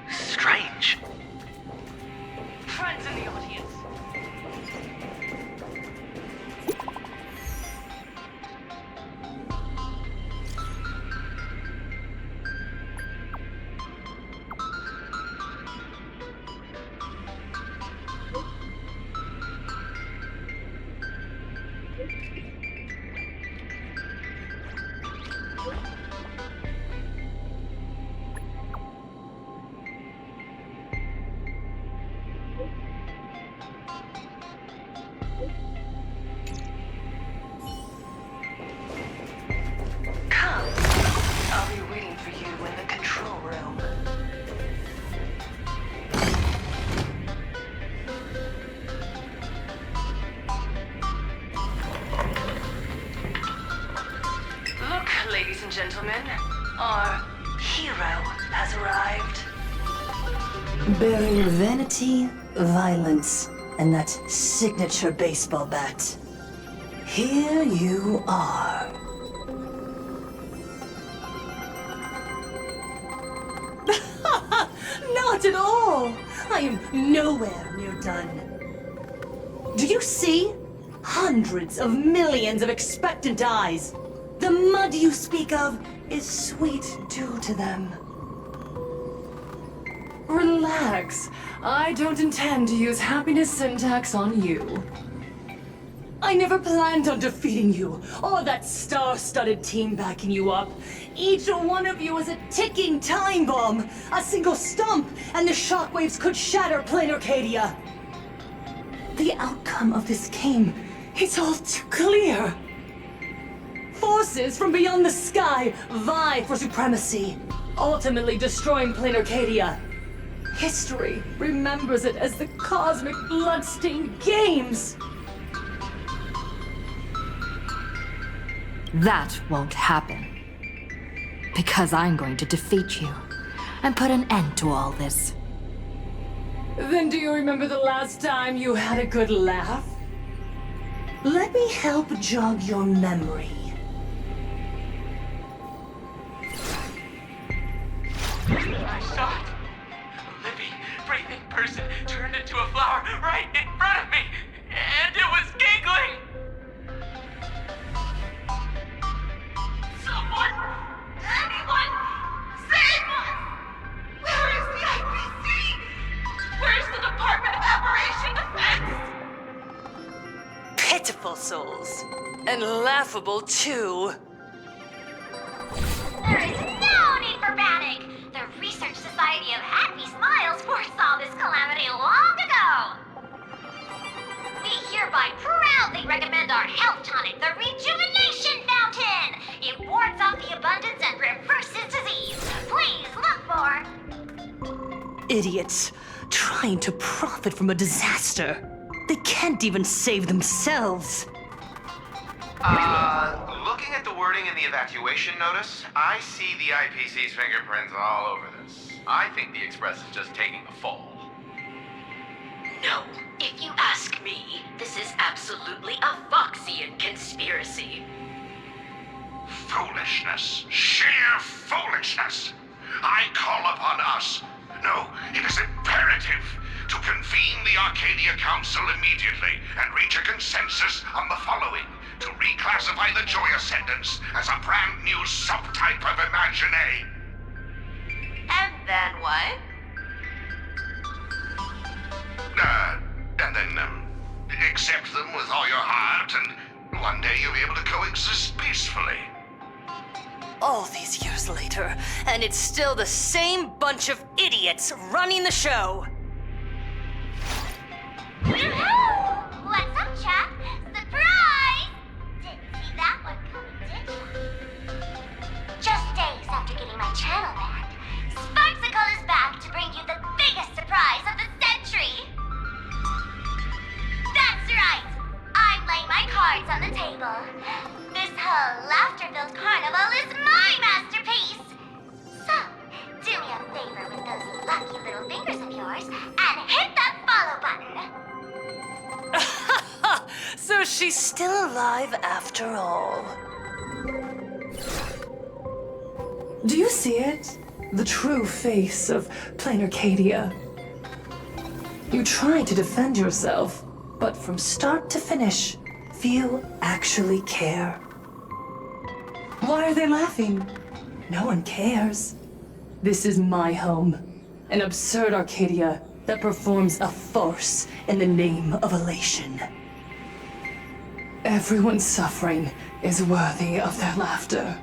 strange. Friends in the audience. Come. I'll be waiting for you in the control room. Look, ladies and gentlemen, our hero has arrived. Bearing vanity, violence, and that signature baseball bat. Here you are. Not at all! I am nowhere near done. Do you see? Hundreds of millions of expectant eyes. The mud you speak of is sweet dew to them. Relax. I don't intend to use happiness syntax on you. I never planned on defeating you, or that star-studded team backing you up. Each one of you is a ticking time bomb. A single stomp, and the shockwaves could shatter Planarcadia. The outcome of this game, it's all too clear. Forces from beyond the sky vie for supremacy, ultimately destroying Planarcadia. History remembers it as the cosmic bloodstained games. That won't happen. Because I'm going to defeat you and put an end to all this. Then do you remember the last time you had a good laugh? Let me help jog your memory. I saw it. A living, breathing person turned into a flower right in front of me, and it was giggling. Someone! Anyone! Save us! Where is the IPC? Where's the Department of Aberration Defense? Pitiful souls. And laughable, too. There is no need for panic. The Research Society of Happy Smiles foresaw this calamity long ago. We hereby proudly recommend our health tonic, the Rejuvenation Fountain. It wards off the abundance and reverses disease. Please look for... Idiots. Trying to profit from a disaster. They can't even save themselves. Looking at the wording in the evacuation notice, I see the IPC's fingerprints all over this. I think the Express is just taking the fall. No, if you ask me, this is absolutely a Foxian conspiracy. Foolishness. Sheer foolishness. I call upon us. No, it is imperative to convene the Arcadia Council immediately and reach a consensus on the following. To reclassify the Joy Ascendants as a brand new subtype of Imagine. And then what? And then, accept them with all your heart, and one day you'll be able to coexist peacefully. All these years later, and it's still the same bunch of idiots running the show. Woohoo! What's up, chap? Surprise! Didn't see that one coming, did ya? Just days after getting my channel banned, Sparksicle is back to bring you the biggest surprise of the century! That's right! I'm laying my cards on the table. This whole laughter-filled carnival is my masterpiece! So, do me a favor with those lucky little fingers of yours and hit that follow button! So she's still alive after all. Do you see it? the true face of Planarcadia. You try to defend yourself, but from start to finish, few actually care. Why are they laughing? No one cares. This is my home, an absurd Arcadia that performs a farce in the name of elation. Everyone's suffering is worthy of their laughter.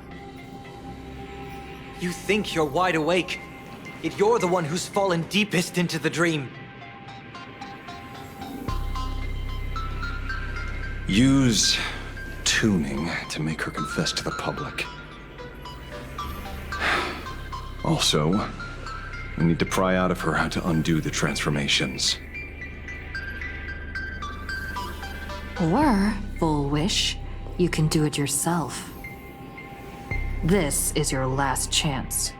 You think you're wide awake, yet you're the one who's fallen deepest into the dream. Use tuning to make her confess to the public. Also, we need to pry out of her how to undo the transformations. Or, full wish, you can do it yourself. This is your last chance.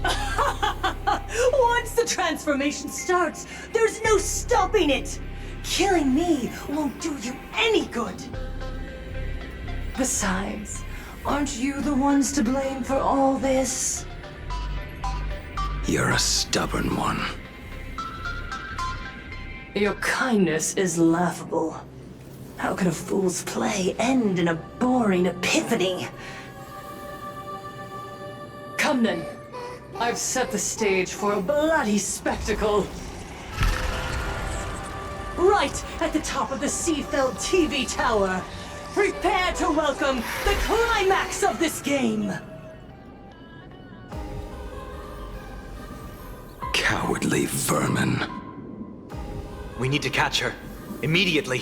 Once the transformation starts, there's no stopping it! Killing me won't do you any good! Besides, aren't you the ones to blame for all this? You're a stubborn one. Your kindness is laughable. How can a fool's play end in a boring epiphany? Come then. I've set the stage for a bloody spectacle. Right at the top of the Seafeld TV tower. Prepare to welcome the climax of this game. Cowardly vermin. We need to catch her. Immediately.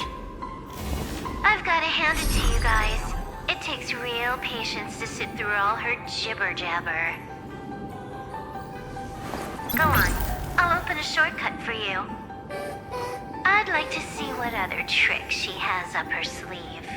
I've gotta hand it to you guys. It takes real patience to sit through all her jibber-jabber. Go on. I'll open a shortcut for you. I'd like to see what other tricks she has up her sleeve.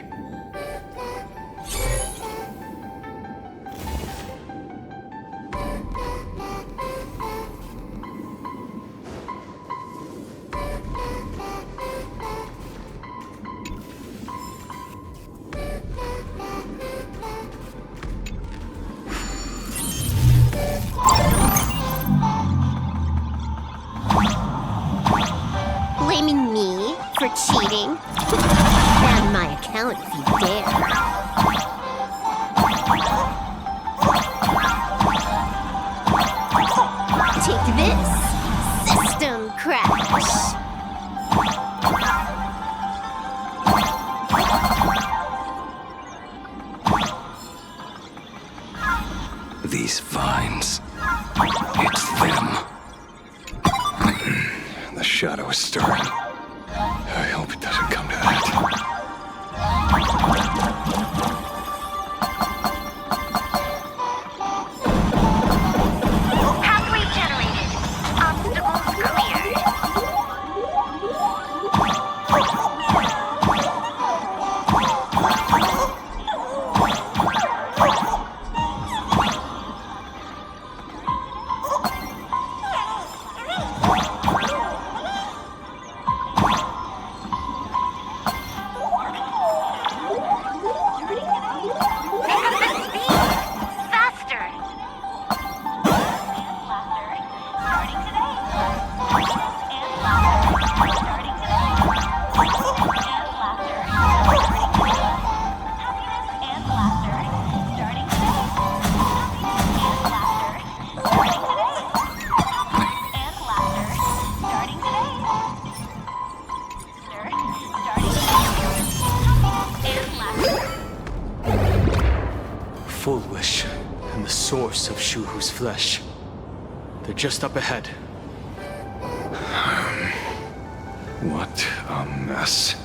Blaming me for cheating? Ban my account if you dare. Take this! System crash! These vines. It's them. The shadow is stirring. I hope it doesn't come to that. Pathway generated. Obstacles cleared. Full Wish and the source of Shuhu's flesh. They're just up ahead. What a mess.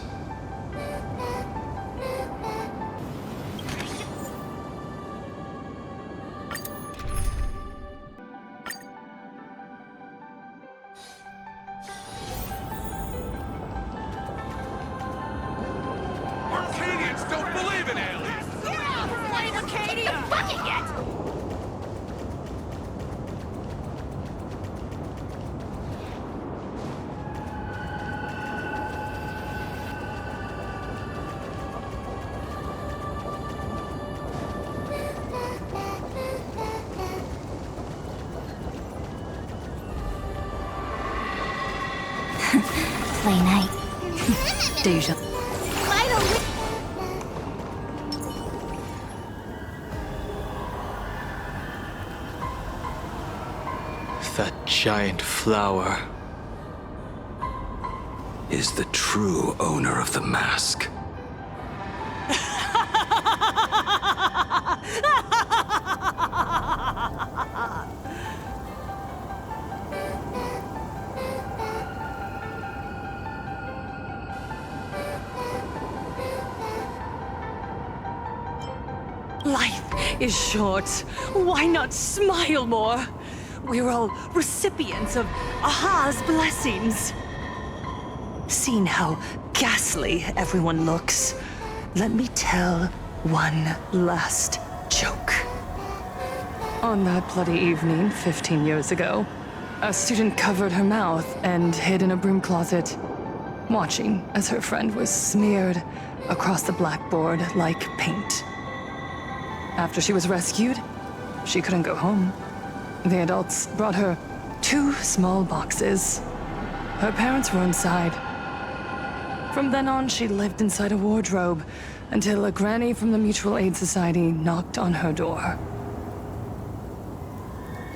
Arcadians don't believe in aliens! Blame Arcadia! Fucking yet! Play night. Deja. That giant flower is the true owner of the mask. Life is short. Why not smile more? We're all recipients of Aha's blessings. Seeing how ghastly everyone looks, let me tell one last joke. On that bloody evening 15 years ago, a student covered her mouth and hid in a broom closet, watching as her friend was smeared across the blackboard like paint. After she was rescued, she couldn't go home. The adults brought her 2 small boxes. Her parents were inside. From then on, she lived inside a wardrobe until a granny from the Mutual Aid Society knocked on her door.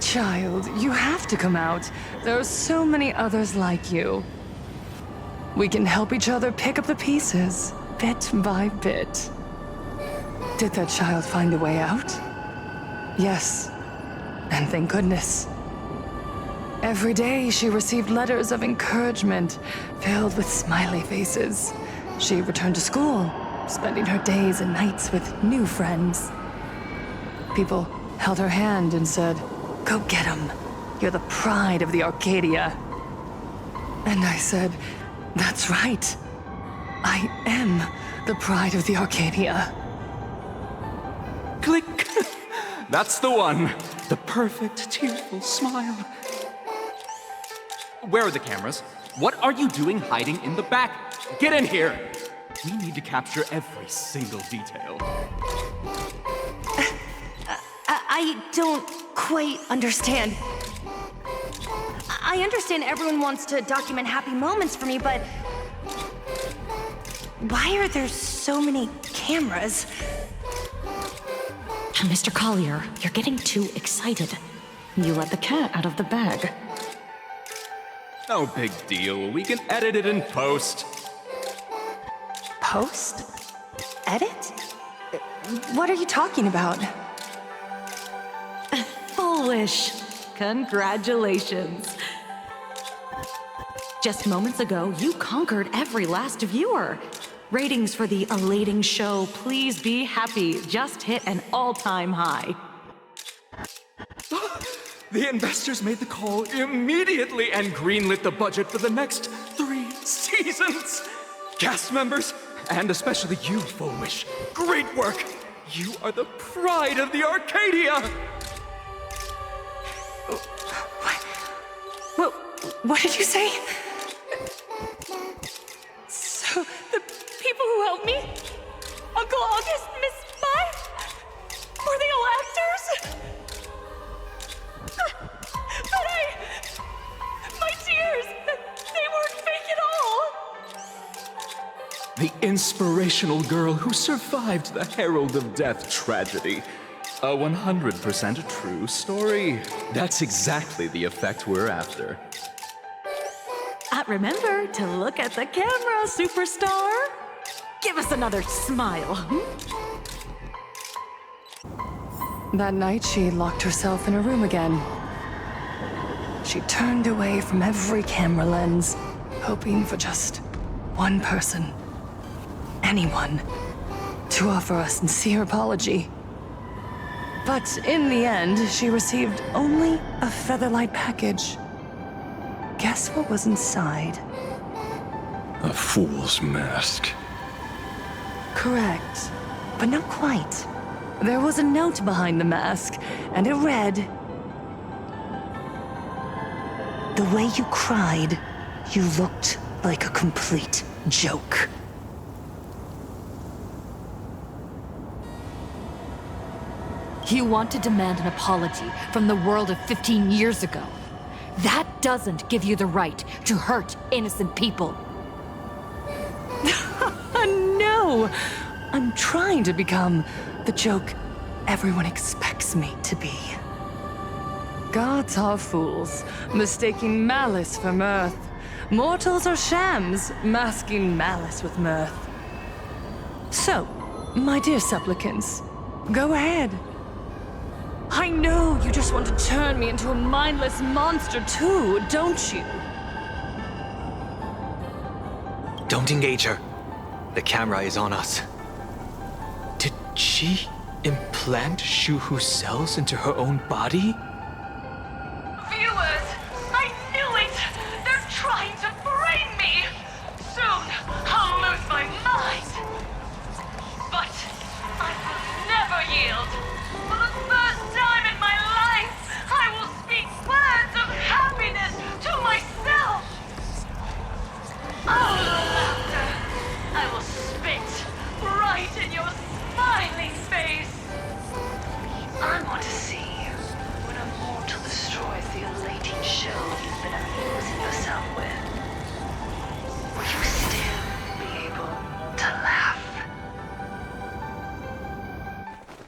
Child, you have to come out. There are so many others like you. We can help each other pick up the pieces, bit by bit. Did that child find a way out? Yes. And thank goodness. Every day she received letters of encouragement filled with smiley faces. She returned to school, spending her days and nights with new friends. People held her hand and said, "Go get 'em. You're the pride of the Arcadia." And I said, "That's right. I am the pride of the Arcadia." Click! That's the one. The perfect, tearful smile. Where are the cameras? What are you doing hiding in the back? Get in here! We need to capture every single detail. I don't quite understand. I understand everyone wants to document happy moments for me, but why are there so many cameras? Mr. Collier, you're getting too excited. You let the cat out of the bag. No big deal. We can edit it in post. Post? Edit? What are you talking about? Foolish. Congratulations. Just moments ago, you conquered every last viewer. Ratings for the elating show, Please Be Happy, just hit an all-time high. The investors made the call immediately and greenlit the budget for the next 3 seasons. Cast members, and especially you, Foolish, great work. You are the pride of the Arcadia. What did you say? So, the people who helped me? Uncle August, Miss Spy? Were they all actors? But my tears, they weren't fake at all. The inspirational girl who survived the Herald of Death tragedy. A 100% true story. That's exactly the effect we're after. Remember to look at the camera, superstar. Give us another smile. That night, she locked herself in her room again. She turned away from every camera lens, hoping for just one person, anyone, to offer a sincere apology. But in the end, she received only a Featherlight package. Guess what was inside? A fool's mask. Correct, but not quite. There was a note behind the mask, and it read, "The way you cried, you looked like a complete joke." You want to demand an apology from the world of 15 years ago. That doesn't give you the right to hurt innocent people. No! I'm trying to become the joke everyone expects me to be. Gods are fools, mistaking malice for mirth. Mortals are shams, masking malice with mirth. So, my dear supplicants, go ahead. I know you just want to turn me into a mindless monster too, don't you? Don't engage her. The camera is on us. Did she implant Shuhu's cells into her own body? Viewers, I knew it! They're trying to brain me! Soon, I'll lose my mind! But I will never yield! For the first time in my life, I will speak words of happiness to myself! Oh, laughter! I will spit right in your smiling face! I want to see when a mortal destroys the elating shell you've been amusing yourself with. Will you still be able to laugh?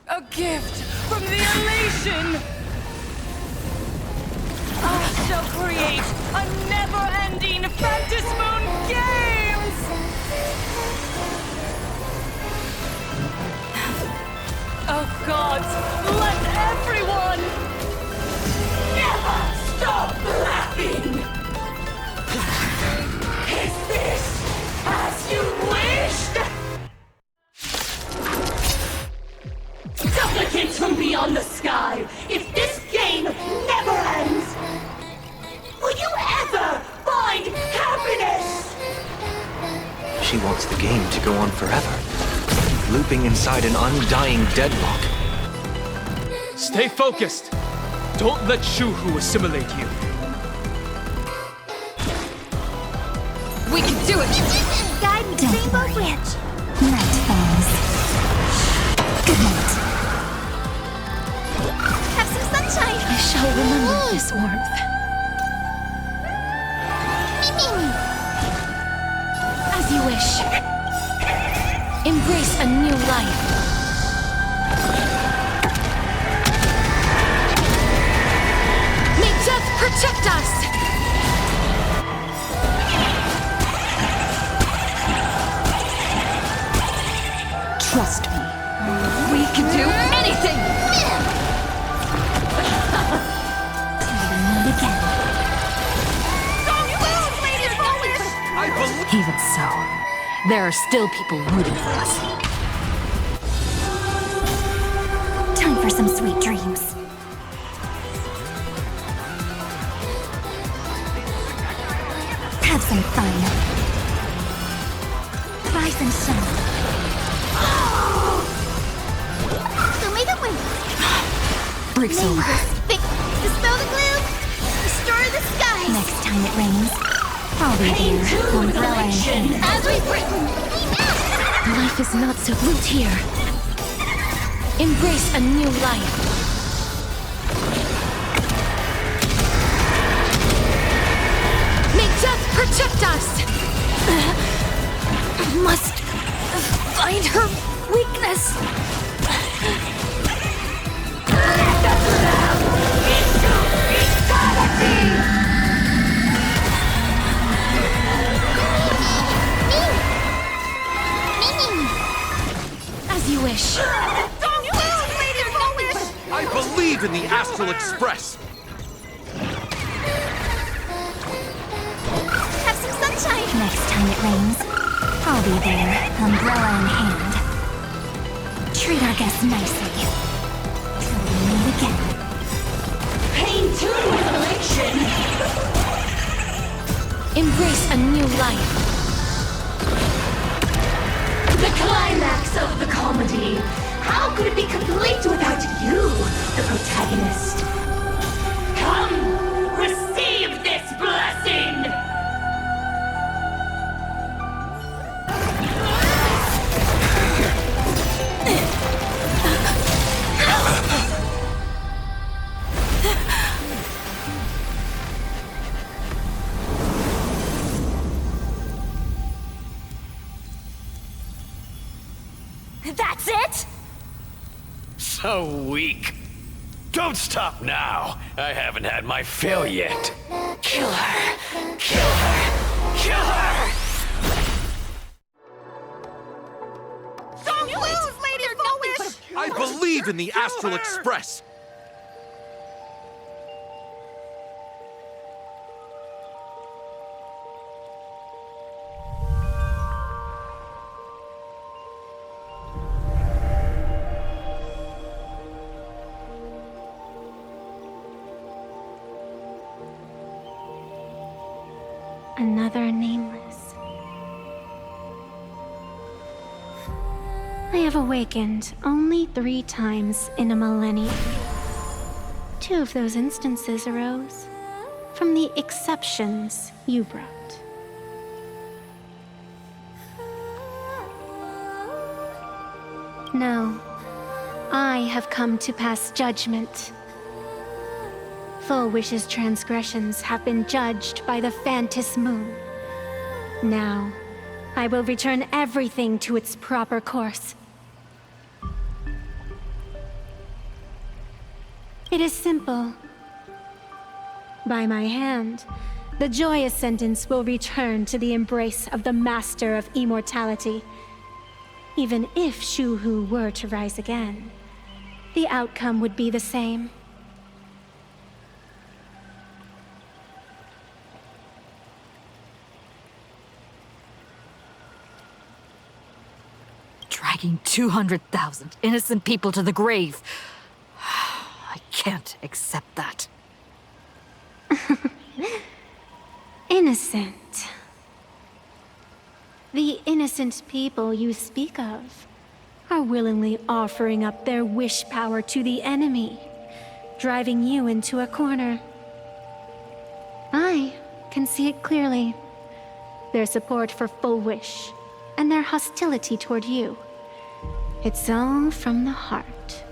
A gift from the elation! I shall create a never-ending Phantasmoon Games! Oh gods, let everyone Never stop laughing! Is this as you wished? Supplicants from beyond the sky, if this game never ends, will you ever find happiness? She wants the game to go on forever, looping inside an undying deadlock. Stay focused. Don't let Shuhu assimilate you. We can do it! Guide me to Rainbow Bridge. Night falls. Good night. Have some sunshine. I shall remember this warmth. As you wish. Embrace a new life. May death protect us! Trust me. We can do anything! Even so, there are still people rooting for us. Time for some sweet dreams. Have some fun. Rise and shine. Show me the win. Breaks over. Dispel the gloom. Destroy the skies. Next time it rains, I'll be here, umbrella in hand. As we've written. Life is not so bleak here. Embrace a new life. May death protect us! Must find her weakness. As you wish. I believe in the Astral Express! Have some sunshine. Next time it rains, I'll be there, umbrella in hand. Treat our guests nicely. Till we meet again. Pain tuned with elation! Embrace a new life. The climax of the comedy. How could it be complete without you, the protagonist? Come, receive this blessing! So weak. Don't stop now. I haven't had my fill yet. Kill her. Kill her. Kill her! Don't lose, Lady Foolish! I believe in the Astral Express. Another nameless. I have awakened only 3 times in a millennium. 2 of those instances arose from the exceptions you brought. No, I have come to pass judgment. Full Wish's transgressions have been judged by the Phantis Moon. Now, I will return everything to its proper course. It is simple. By my hand, the Joy Ascendants will return to the embrace of the Master of Immortality. Even if Shu-Hu were to rise again, the outcome would be the same. Dragging 200,000 innocent people to the grave. I can't accept that. Innocent. The innocent people you speak of are willingly offering up their wish power to the enemy, driving you into a corner. I can see it clearly. Their support for Full Wish and their hostility toward you. It's all from the heart.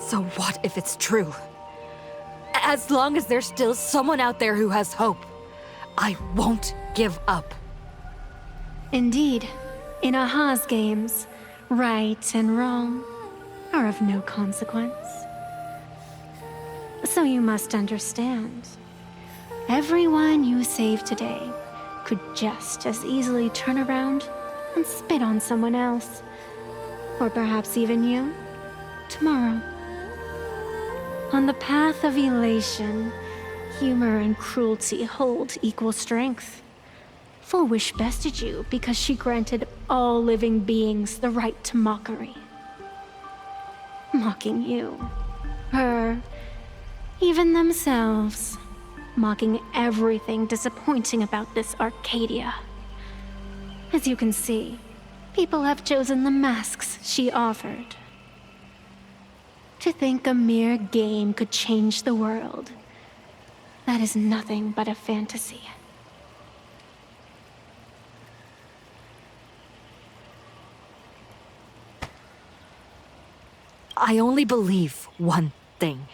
So what if it's true? As long as there's still someone out there who has hope, I won't give up. Indeed, in Aha's games, right and wrong are of no consequence. So you must understand, everyone you save today could just as easily turn around and spit on someone else. Or perhaps even you, tomorrow. On the path of elation, humor and cruelty hold equal strength. Full Wish bested you because she granted all living beings the right to mockery. Mocking you, her, even themselves. Mocking everything disappointing about this Arcadia. As you can see, people have chosen the masks she offered. To think a mere game could change the world, that is nothing but a fantasy. I only believe one thing.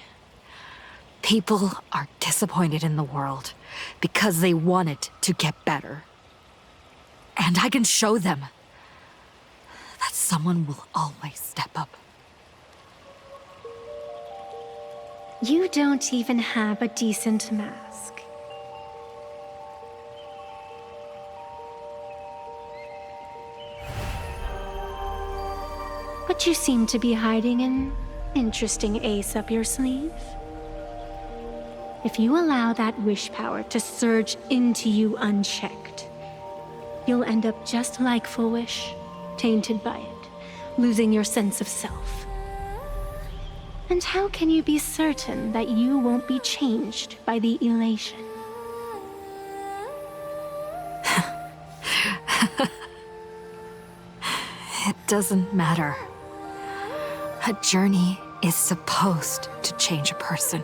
People are disappointed in the world because they want it to get better. And I can show them that someone will always step up. You don't even have a decent mask. But you seem to be hiding an interesting ace up your sleeve. If you allow that wish power to surge into you unchecked, you'll end up just like Full Wish, tainted by it, losing your sense of self. And how can you be certain that you won't be changed by the elation? It doesn't matter. A journey is supposed to change a person.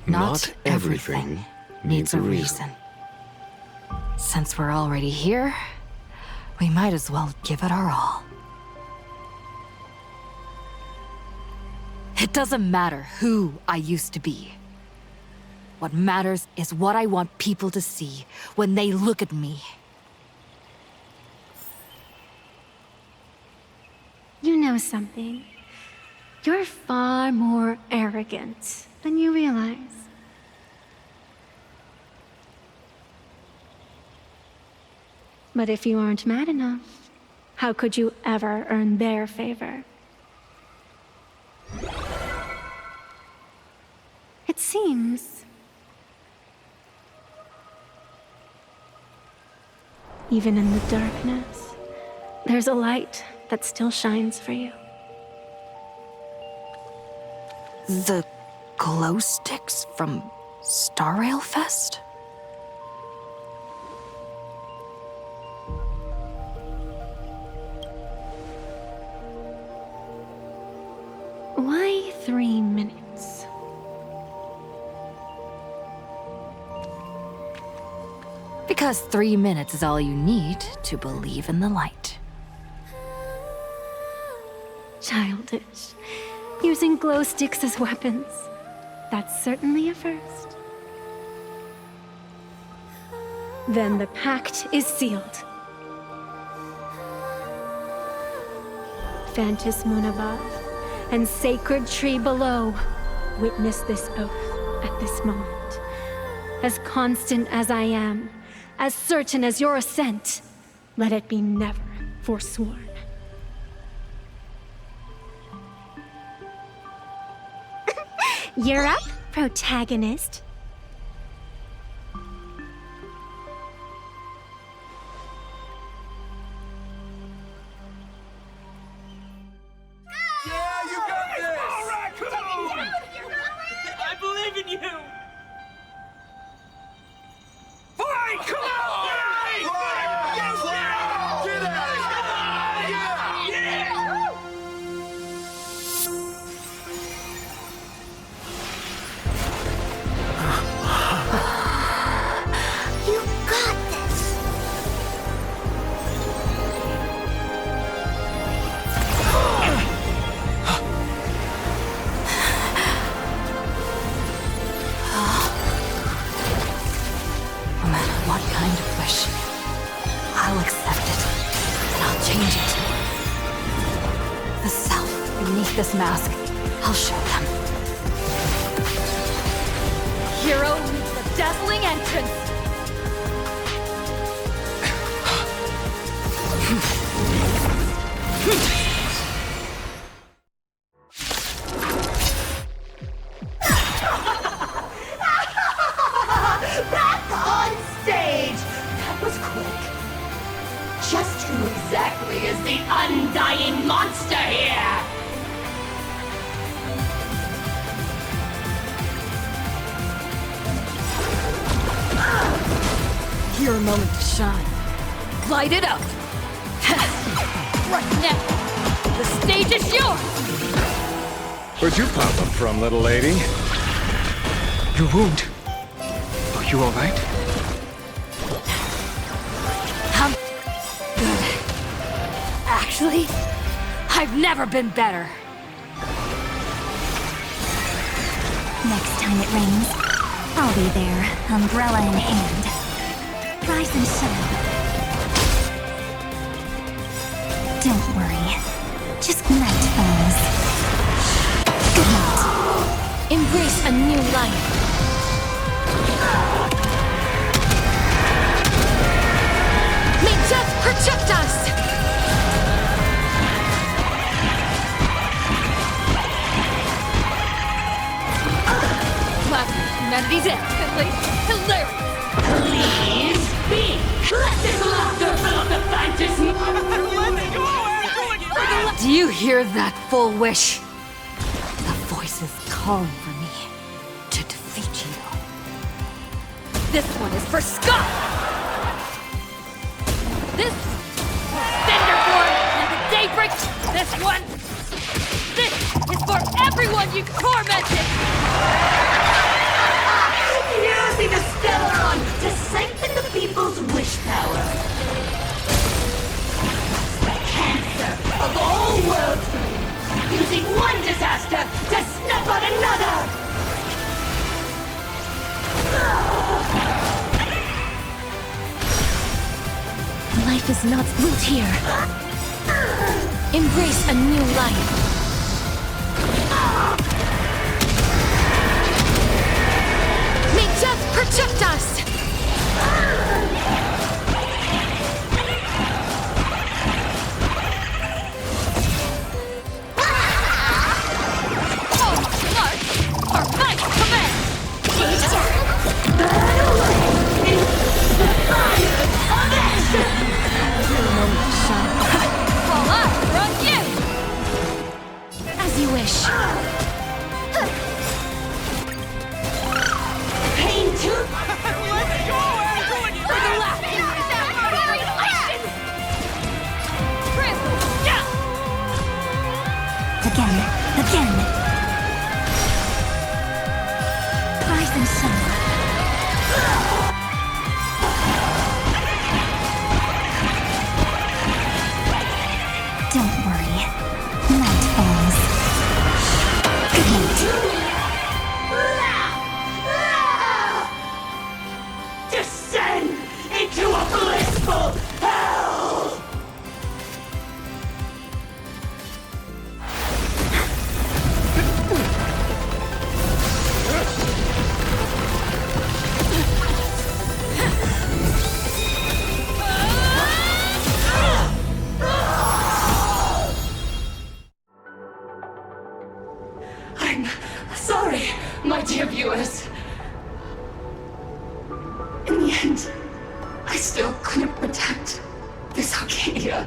Not everything needs a reason. Since we're already here, we might as well give it our all. It doesn't matter who I used to be. What matters is what I want people to see when they look at me. You know something? You're far more arrogant than you realize. But if you aren't mad enough, how could you ever earn their favor? It seems even in the darkness, there's a light that still shines for you. The glow sticks from Star Rail Fest? Why 3 minutes? Because 3 minutes is all you need to believe in the light. Childish. Using glow sticks as weapons. That's certainly a first. Then the pact is sealed. Phantus Moon above and Sacred Tree below, witness this oath at this moment. As constant as I am, as certain as your ascent, let it be never forsworn. You're up, protagonist. Yeah, you got this! All right, I believe in you! Fine, come on! Get out of here! You got this! No matter what kind of wish, I'll accept it, and I'll change it. The self beneath this mask, I'll show them. Hero meets the dazzling entrance! Back on stage! That was quick. Just who exactly is the undying monster here? Your moment to shine. Light it up! Right now! The stage is yours! Where'd you pop up from, little lady? Your wound. Are you alright? I'm good. Actually, I've never been better. Next time it rains, I'll be there, umbrella in hand. Rise and shine. Don't worry. Just night falls. Good night. Embrace a new life. May death protect us! Plasma humanity's instantly hilarious! Please speak! Let this laughter fill up the fantasy! Do you hear that, full wish? The voice is calling for me to defeat you. This one is for Scott! This Cinderborn and the Daybreak! This one! This is for everyone you tormented! Using the Stellaron to strengthen the people's wish power. life is not built here. Embrace a new life. May death protect us! Our fight commence! Fall up, run you! As you wish. Pain too? Let's go, everyone! For the left! Again. Rise and shine. Don't worry. Night falls. Good night. Descend into a blissful hell! I'm sorry, my dear viewers. In the end, I still couldn't protect this Arcadia.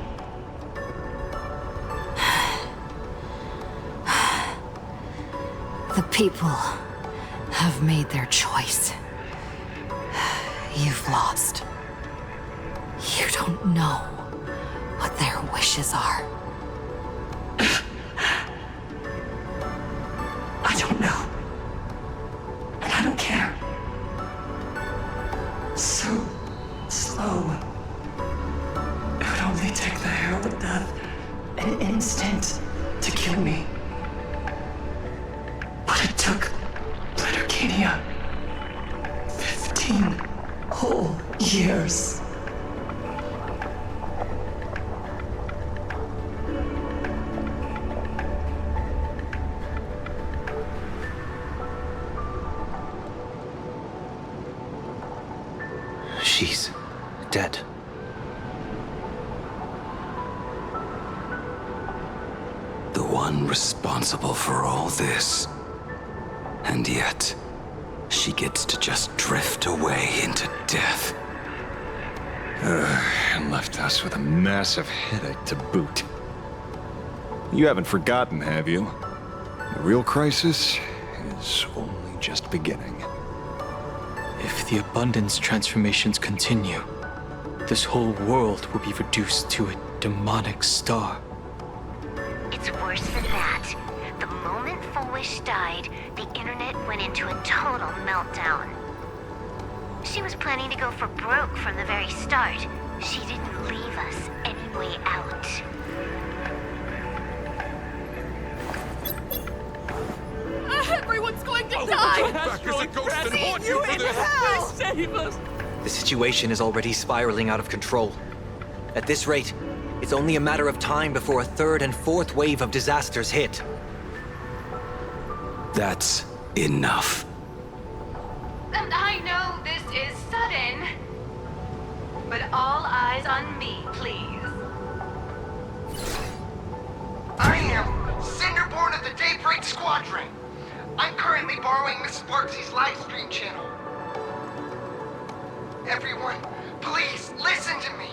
The people have made their choice. You've lost. You don't know what their wishes are. I don't know. And I don't care. So slow. It would only take the herald of death an instant to kill me. But it took Planarcadia 15 whole years. She's dead. The one responsible for all this. And yet, she gets to just drift away into death. And left us with a massive headache to boot. You haven't forgotten, have you? The real crisis is only just beginning. If the abundance transformations continue, this whole world will be reduced to a demonic star. It's worse than that. The moment Foolish died, the internet went into a total meltdown. She was planning to go for broke from the very start. She didn't leave us any way out. Everyone's going to die! Back as a ghost and haunt you for this! Please save us! The situation is already spiraling out of control. At this rate, it's only a matter of time before a third and fourth wave of disasters hit. That's enough. And I know this is sudden, but all eyes on me, please. I am Cinderborn of the Daybreak Squadron. I'm currently borrowing Mrs. Barksy's live stream channel. Everyone, please listen to me.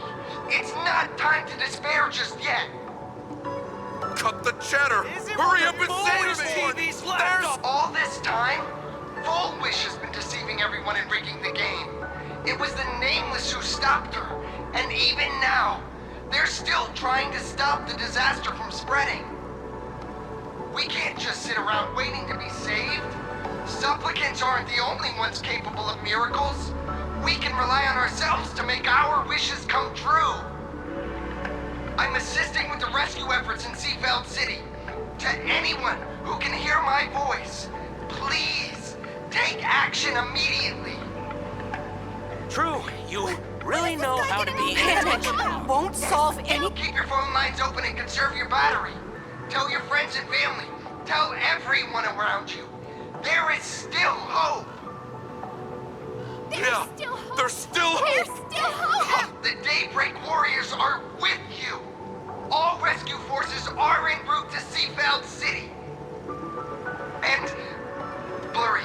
It's not time to despair just yet. Cut the chatter! Hurry up and say to me! There's all this time, Fullwish has been deceiving everyone and rigging the game. It was the Nameless who stopped her, and even now, they're still trying to stop the disaster from spreading. We can't just sit around waiting to be saved. Supplicants aren't the only ones capable of miracles. We can rely on ourselves to make our wishes come true. I'm assisting with the rescue efforts in Seafeld City. To anyone who can hear my voice, please take action immediately. True, you really know how to be panic. Won't solve any. Keep your phone lines open and conserve your battery. Tell your friends and family. Tell everyone around you. There is still hope. There's still hope. The Daybreak Warriors are with you. All rescue forces are en route to Seafeld City. And, Blurry,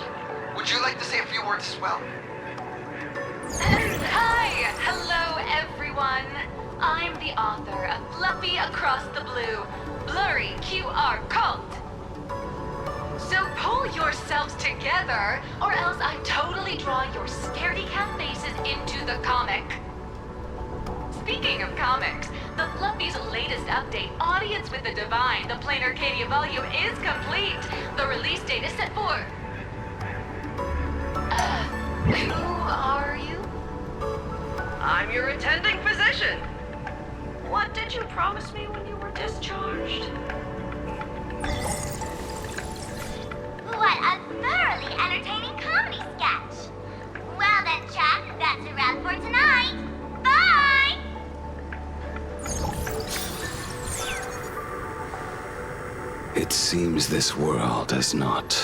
would you like to say a few words as well? Hi! Hello, everyone. I'm the author of Fluffy Across the Blue, Blurry QR Cult. So pull yourselves together, or else I totally draw your scaredy cat faces into the comic. Speaking of comics, the Fluffy's latest update, Audience with the Divine, the Planarcadia volume, is complete. The release date is set for... who are you? I'm your attending physician. What did you promise me when you were discharged? What a thoroughly entertaining comedy sketch! Well then, chat, that's a wrap for tonight. Bye! It seems this world is not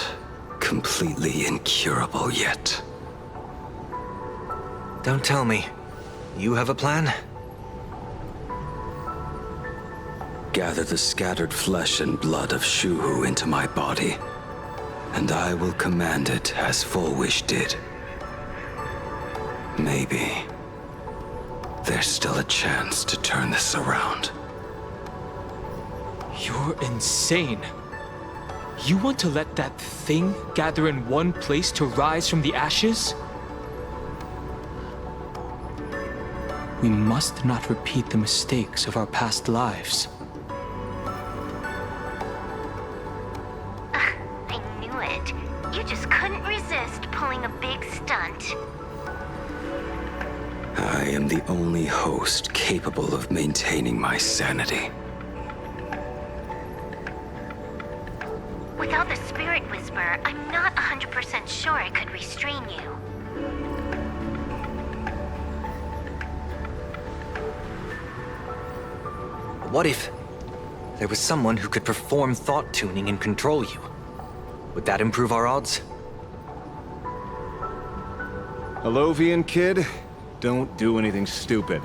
completely incurable yet. Don't tell me. You have a plan? Gather the scattered flesh and blood of Shuhu into my body, and I will command it as Full Wish did. Maybe there's still a chance to turn this around. You're insane. You want to let that thing gather in one place to rise from the ashes? We must not repeat the mistakes of our past lives. I knew it. You just couldn't resist pulling a big stunt. I am the only host capable of maintaining my sanity. Without the Spirit Whisper, I'm not 100% sure I could restrain you. What if there was someone who could perform thought tuning and control you? Would that improve our odds? Alovian kid, don't do anything stupid.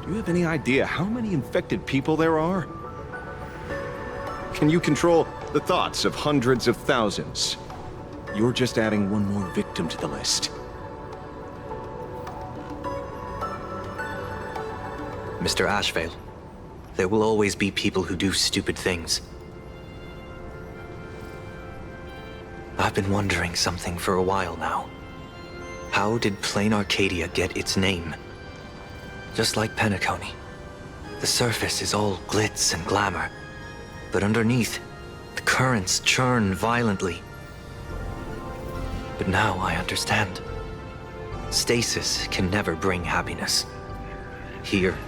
Do you have any idea how many infected people there are? Can you control the thoughts of hundreds of thousands? You're just adding one more victim to the list. Mr. Ashvale, there will always be people who do stupid things. I've been wondering something for a while now. How did Planarcadia get its name? Just like Penacony, the surface is all glitz and glamour, but underneath, the currents churn violently. But now I understand. Stasis can never bring happiness. Here,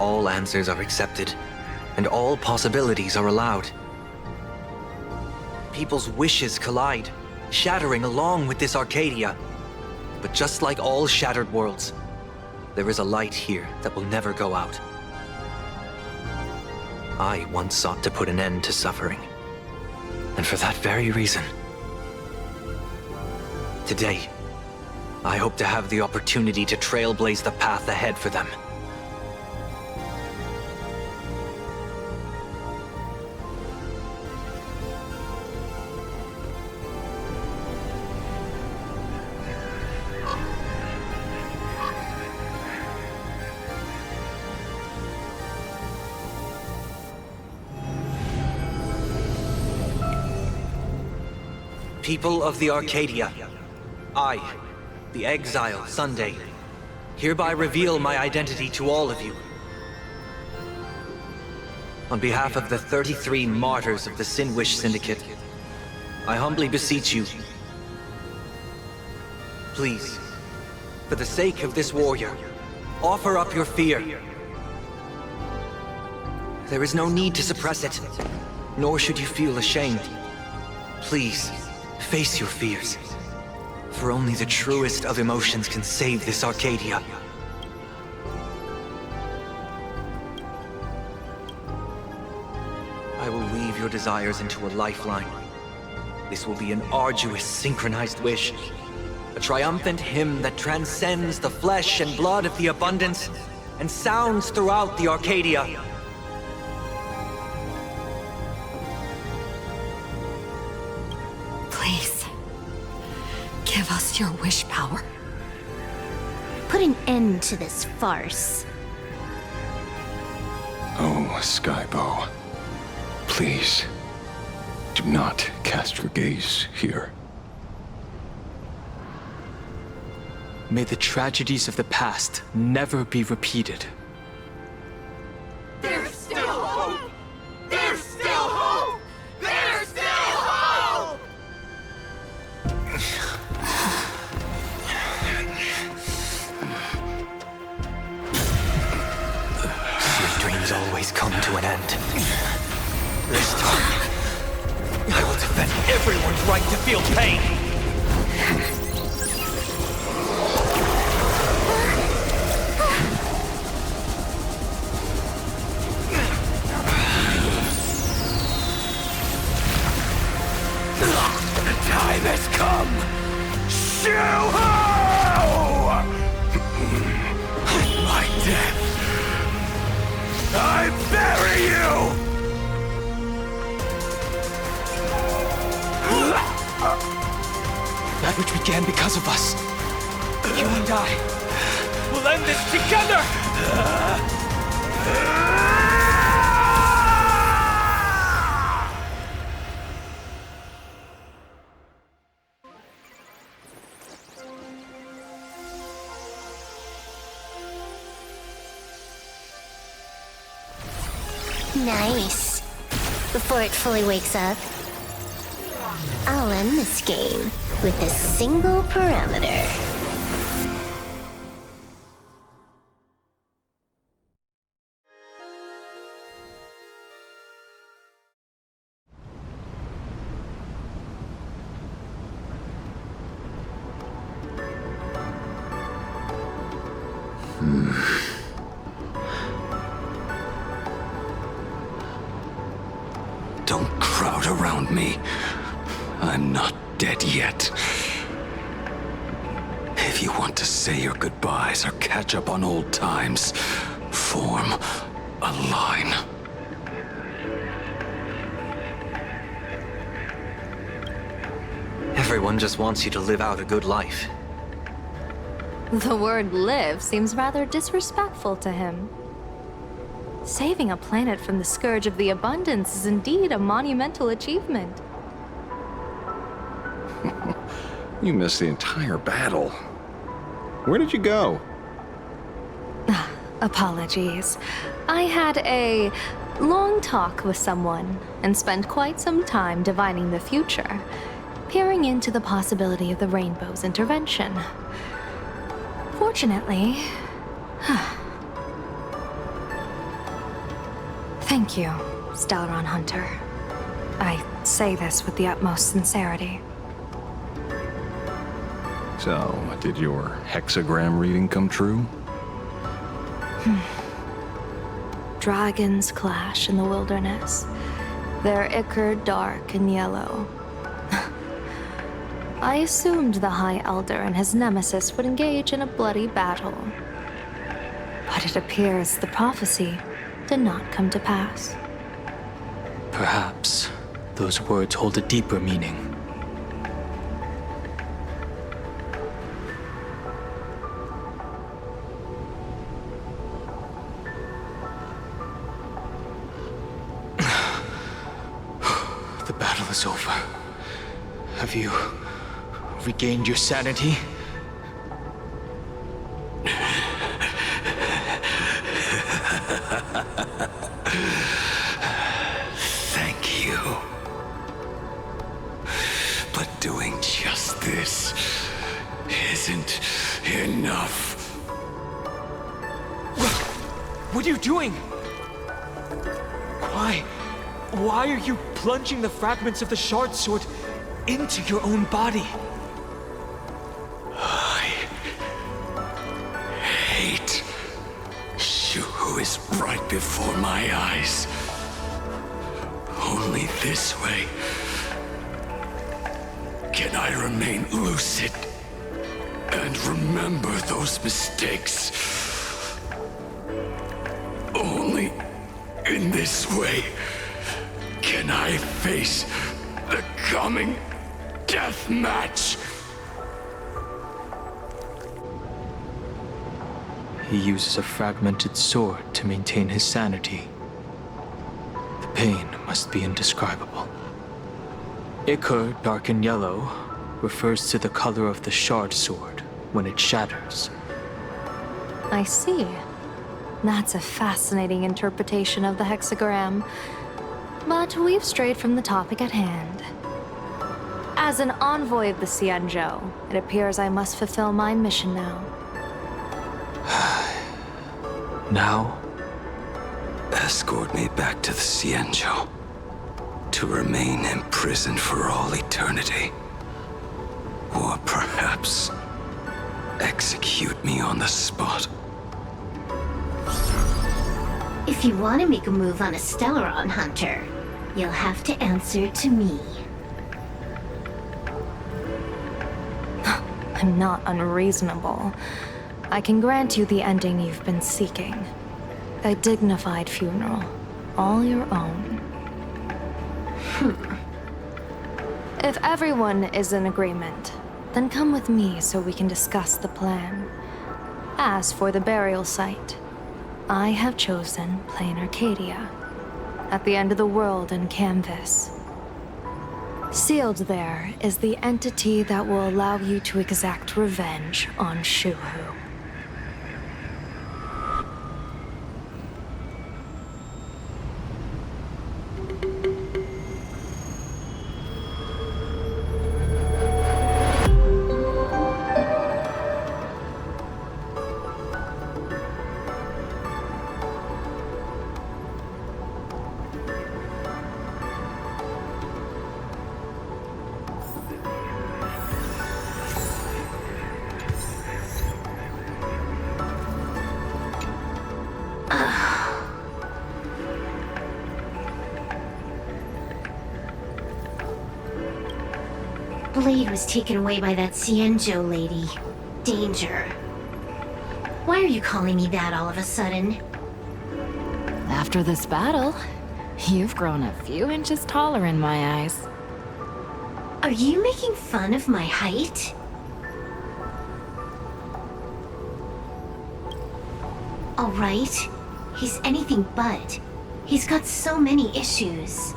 all answers are accepted, and all possibilities are allowed. People's wishes collide, shattering along with this Arcadia. But just like all shattered worlds, there is a light here that will never go out. I once sought to put an end to suffering. And for that very reason, today, I hope to have the opportunity to trailblaze the path ahead for them. People of the Arcadia, I, the Exile Sunday, hereby reveal my identity to all of you. On behalf of the 33 martyrs of the Sinwish Syndicate, I humbly beseech you, please, for the sake of this warrior, offer up your fear. There is no need to suppress it, nor should you feel ashamed. Please, face your fears, for only the truest of emotions can save this Arcadia. your desires into a lifeline. This will be an arduous, synchronized wish. A triumphant hymn that transcends the flesh and blood of the abundance and sounds throughout the Arcadia. Please, give us your wish power. Put an end to this farce. Oh, Skybow. Please, do not cast your gaze here. May the tragedies of the past never be repeated. There's still hope! There's still hope! There's still hope! Your dreams always come to an end. This time, I will defend everyone's right to feel pain. The time has come! Shoo-ho! My death! I bury you! That which began because of us. You and I will end this together! Nice. Before it fully wakes up, I'll end this game with a single parameter. Don't crowd around me. I'm not dead yet. If you want to say your goodbyes or catch up on old times, form a line. Everyone just wants you to live out a good life. The word live seems rather disrespectful to him. Saving a planet from the scourge of the abundance is indeed a monumental achievement. You missed the entire battle. Where did you go? Apologies. I had a long talk with someone and spent quite some time divining the future, peering into the possibility of the Rainbow's intervention. Fortunately... Thank you, Stellaron Hunter. I say this with the utmost sincerity. So, did your hexagram reading come true? Dragons clash in the wilderness, their ichor dark and yellow. I assumed the High Elder and his nemesis would engage in a bloody battle. But it appears the prophecy did not come to pass. Perhaps those words hold a deeper meaning. The battle is over. Have you regained your sanity? Thank you. But doing just this isn't enough. What are you doing? Why are you plunging the fragments of the shard sword into your own body? I hate Shu, who is right before my eyes. Only Only this way can I remain lucid and remember those mistakes. Only in this way can I face the coming death match. He uses a fragmented sword to maintain his sanity. The pain must be indescribable. Ichor, dark and yellow, refers to the color of the shard sword when it shatters. I see. That's a fascinating interpretation of the hexagram. But we've strayed from the topic at hand. As an envoy of the Xianzhou, it appears I must fulfill my mission now. Now? Escort me back to the Xianzhou. To remain imprisoned for all eternity. Or perhaps execute me on the spot. If you want to make a move on a Stellaron Hunter, you'll have to answer to me. I'm not unreasonable. I can grant you the ending you've been seeking. A dignified funeral, all your own. If everyone is in agreement, then come with me so we can discuss the plan. As for the burial site, I have chosen Planarcadia, at the end of the world in Canvas. Sealed there is the entity that will allow you to exact revenge on Shuhu. Blade was taken away by that Xianzhou lady. Danger. Why are you calling me that all of a sudden? After this battle, you've grown a few inches taller in my eyes. Are you making fun of my height? Alright, he's anything but. He's got so many issues.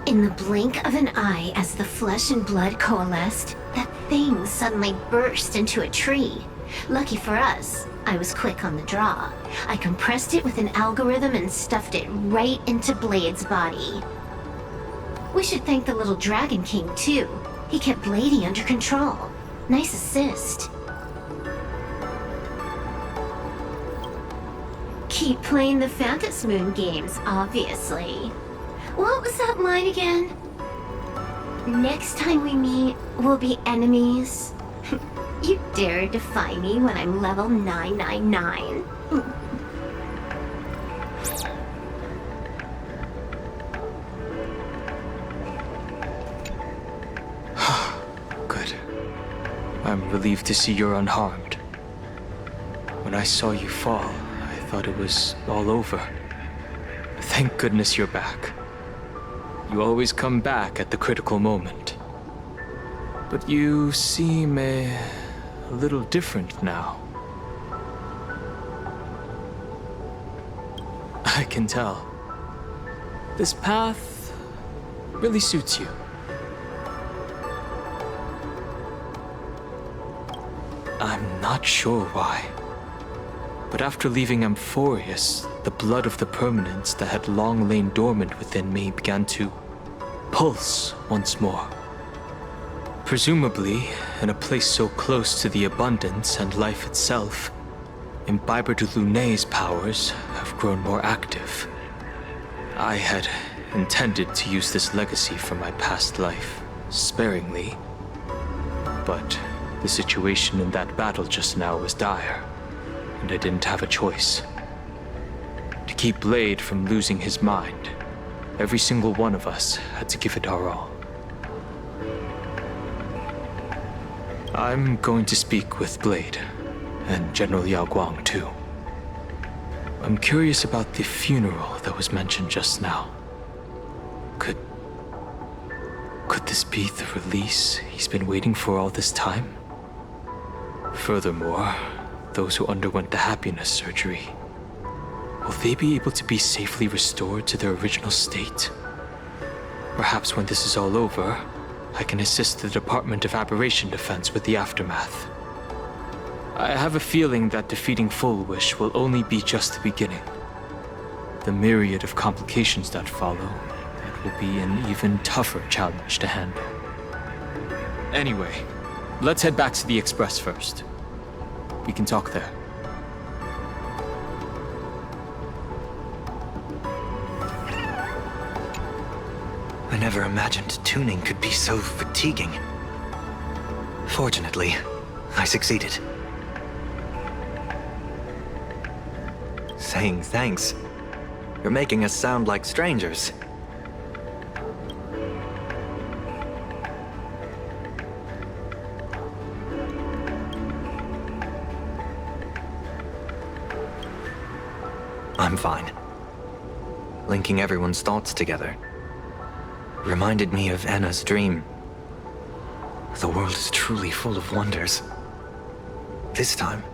In the blink of an eye, as the flesh and blood coalesced, that thing suddenly burst into a tree. Lucky for us, I was quick on the draw. I compressed it with an algorithm and stuffed it right into Blade's body. We should thank the little Dragon King, too. He kept Bladey under control. Nice assist. Keep playing the Phantom Moon games, obviously. What was that line again? Next time we meet, we'll be enemies. You dare defy me when I'm level 999. Good. I'm relieved to see you're unharmed. When I saw you fall, I thought it was all over. Thank goodness you're back. You always come back at the critical moment. But you seem a little different now. I can tell. This path really suits you. I'm not sure why. But after leaving Amphorius, the blood of the permanence that had long lain dormant within me began to pulse once more. Presumably, in a place so close to the abundance and life itself, Imbiber de Lunay's powers have grown more active. I had intended to use this legacy from my past life, sparingly. But the situation in that battle just now was dire, and I didn't have a choice. To keep Blade from losing his mind, Every single one of us had to give it our all. I'm going to speak with Blade, and General Yao Guang too. I'm curious about the funeral that was mentioned just now. Could this be the release he's been waiting for all this time? Furthermore, those who underwent the happiness surgery, will they be able to be safely restored to their original state? Perhaps when this is all over, I can assist the Department of Aberration Defense with the aftermath. I have a feeling that defeating Full Wish will only be just the beginning. The myriad of complications that follow, it will be an even tougher challenge to handle. Anyway, let's head back to the Express first. We can talk there. I never imagined tuning could be so fatiguing. Fortunately, I succeeded. Saying thanks. You're making us sound like strangers. I'm fine. Linking everyone's thoughts together reminded me of Anna's dream. The world is truly full of wonders. This time,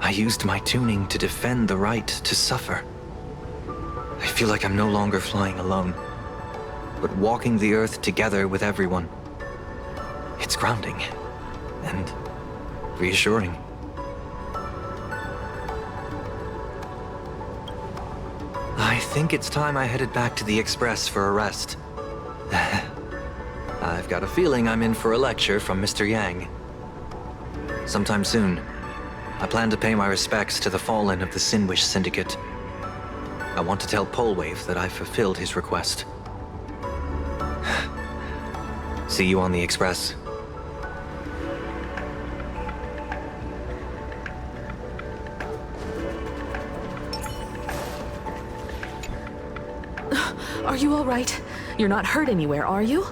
I used my tuning to defend the right to suffer. I feel like I'm no longer flying alone, but walking the earth together with everyone. It's grounding and reassuring. I think it's time I headed back to the Express for a rest. I've got a feeling I'm in for a lecture from Mr. Yang. Sometime soon, I plan to pay my respects to the fallen of the Sinwish Syndicate. I want to tell Polwave that I've fulfilled his request. See you on the Express. Are you all right? You're not hurt anywhere, are you?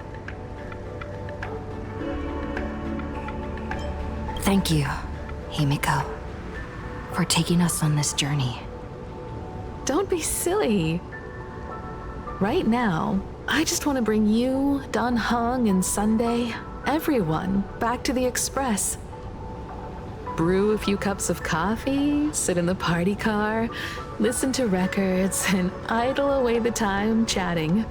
Thank you, Himiko, for taking us on this journey. Don't be silly. Right now, I just want to bring you, Dan Heng, and Sunday, everyone, back to the Express. Brew a few cups of coffee, sit in the party car, listen to records, and idle away the time chatting.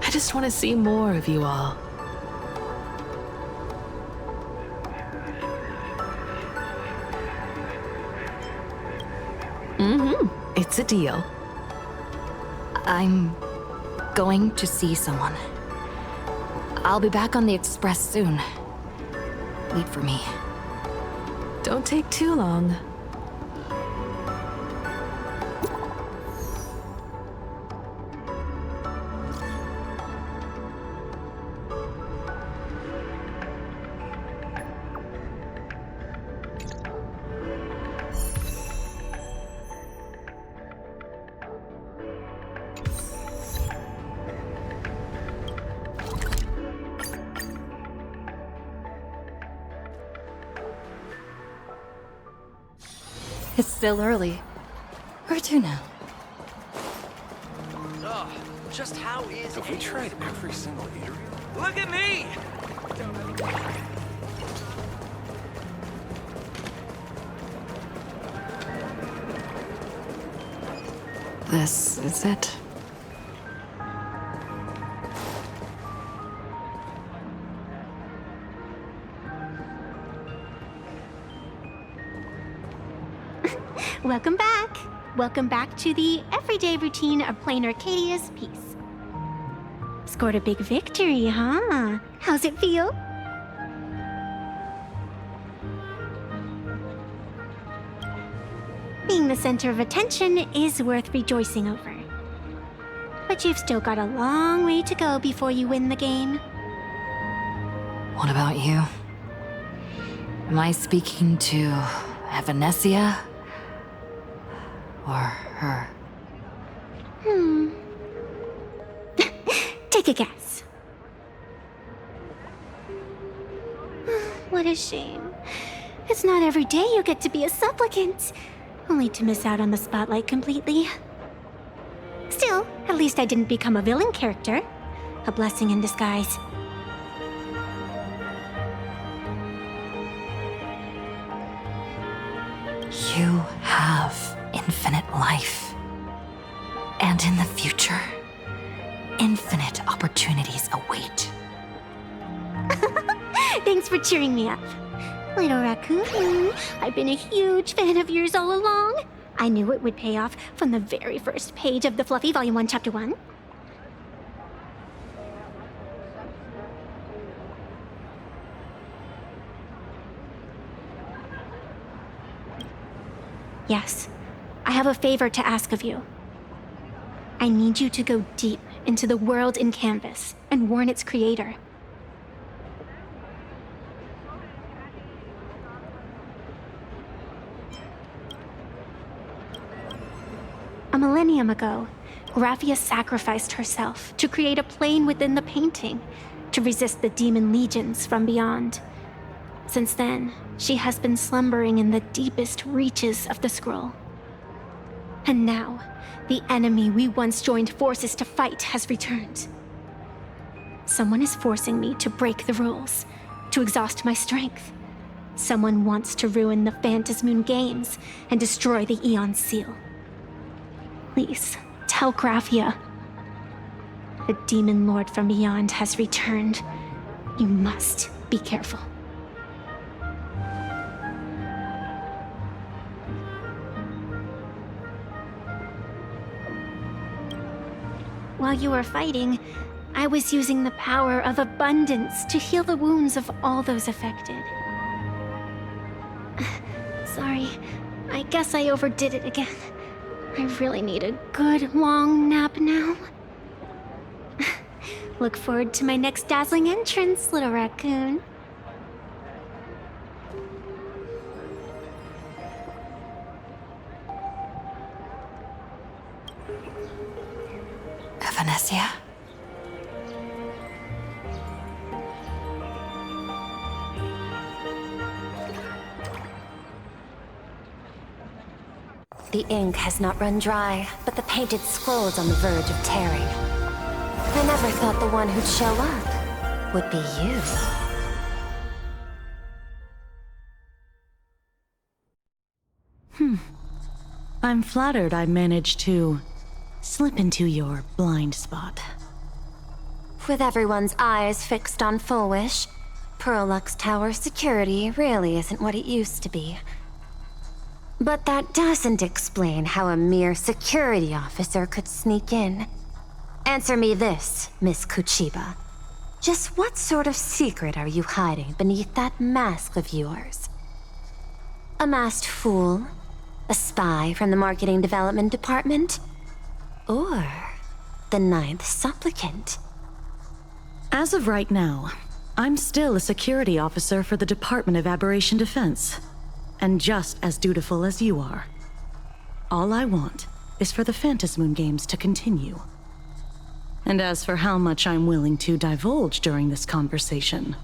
I just want to see more of you all. It's a deal. I'm going to see someone. I'll be back on the Express soon. Wait for me. Don't take too long. It's still early. Where to now? Ugh, just how is Have we tried every single eatery? Look at me! This is it. Welcome back! Welcome back to the everyday routine of Planarcadia's piece. Scored a big victory, huh? How's it feel? Being the center of attention is worth rejoicing over. But you've still got a long way to go before you win the game. What about you? Am I speaking to Evanesia? Or her? Take a guess. What a shame. It's not every day you get to be a supplicant, only to miss out on the spotlight completely. Still, at least I didn't become a villain character. A blessing in disguise. You have infinite life. And in the future, infinite opportunities await. Thanks for cheering me up. Little raccoon, I've been a huge fan of yours all along. I knew it would pay off from the very first page of the Fluffy Volume 1, Chapter 1. Yes, I have a favor to ask of you. I need you to go deep into the world in Canvas and warn its creator. A millennium ago, Graphia sacrificed herself to create a plane within the painting to resist the demon legions from beyond. Since then, she has been slumbering in the deepest reaches of the scroll. And now, the enemy we once joined forces to fight has returned. Someone is forcing me to break the rules, to exhaust my strength. Someone wants to ruin the Phantasmoon games and destroy the Aeon Seal. Please, tell Graphia. The demon lord from beyond has returned. You must be careful. While you were fighting, I was using the power of abundance to heal the wounds of all those affected. Sorry, I guess I overdid it again. I really need a good, long nap now. Look forward to my next dazzling entrance, little raccoon. Venetia? The ink has not run dry, but the painted scroll's on the verge of tearing. I never thought the one who'd show up would be you. I'm flattered I managed to slip into your blind spot. With everyone's eyes fixed on Full Wish, Pearlux Tower security really isn't what it used to be. But that doesn't explain how a mere security officer could sneak in. Answer me this, Miss Kuchiba. Just what sort of secret are you hiding beneath that mask of yours? A masked fool? A spy from the Marketing Development Department? Or the Ninth Supplicant? As of right now, I'm still a security officer for the Department of Aberration Defense, and just as dutiful as you are. All I want is for the Phantasmoon games to continue. And as for how much I'm willing to divulge during this conversation,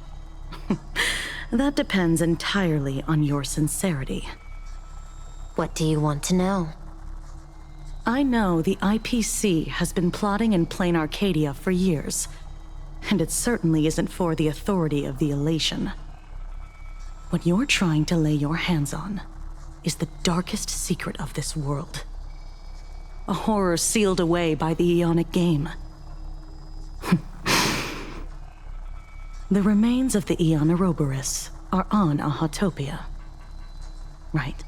that depends entirely on your sincerity. What do you want to know? I know the IPC has been plotting in Planarcadia for years, and it certainly isn't for the authority of the Elation. What you're trying to lay your hands on is the darkest secret of this world. A horror sealed away by the Aeonic game. The remains of the Aeon Ouroboros are on a Hotopia, right?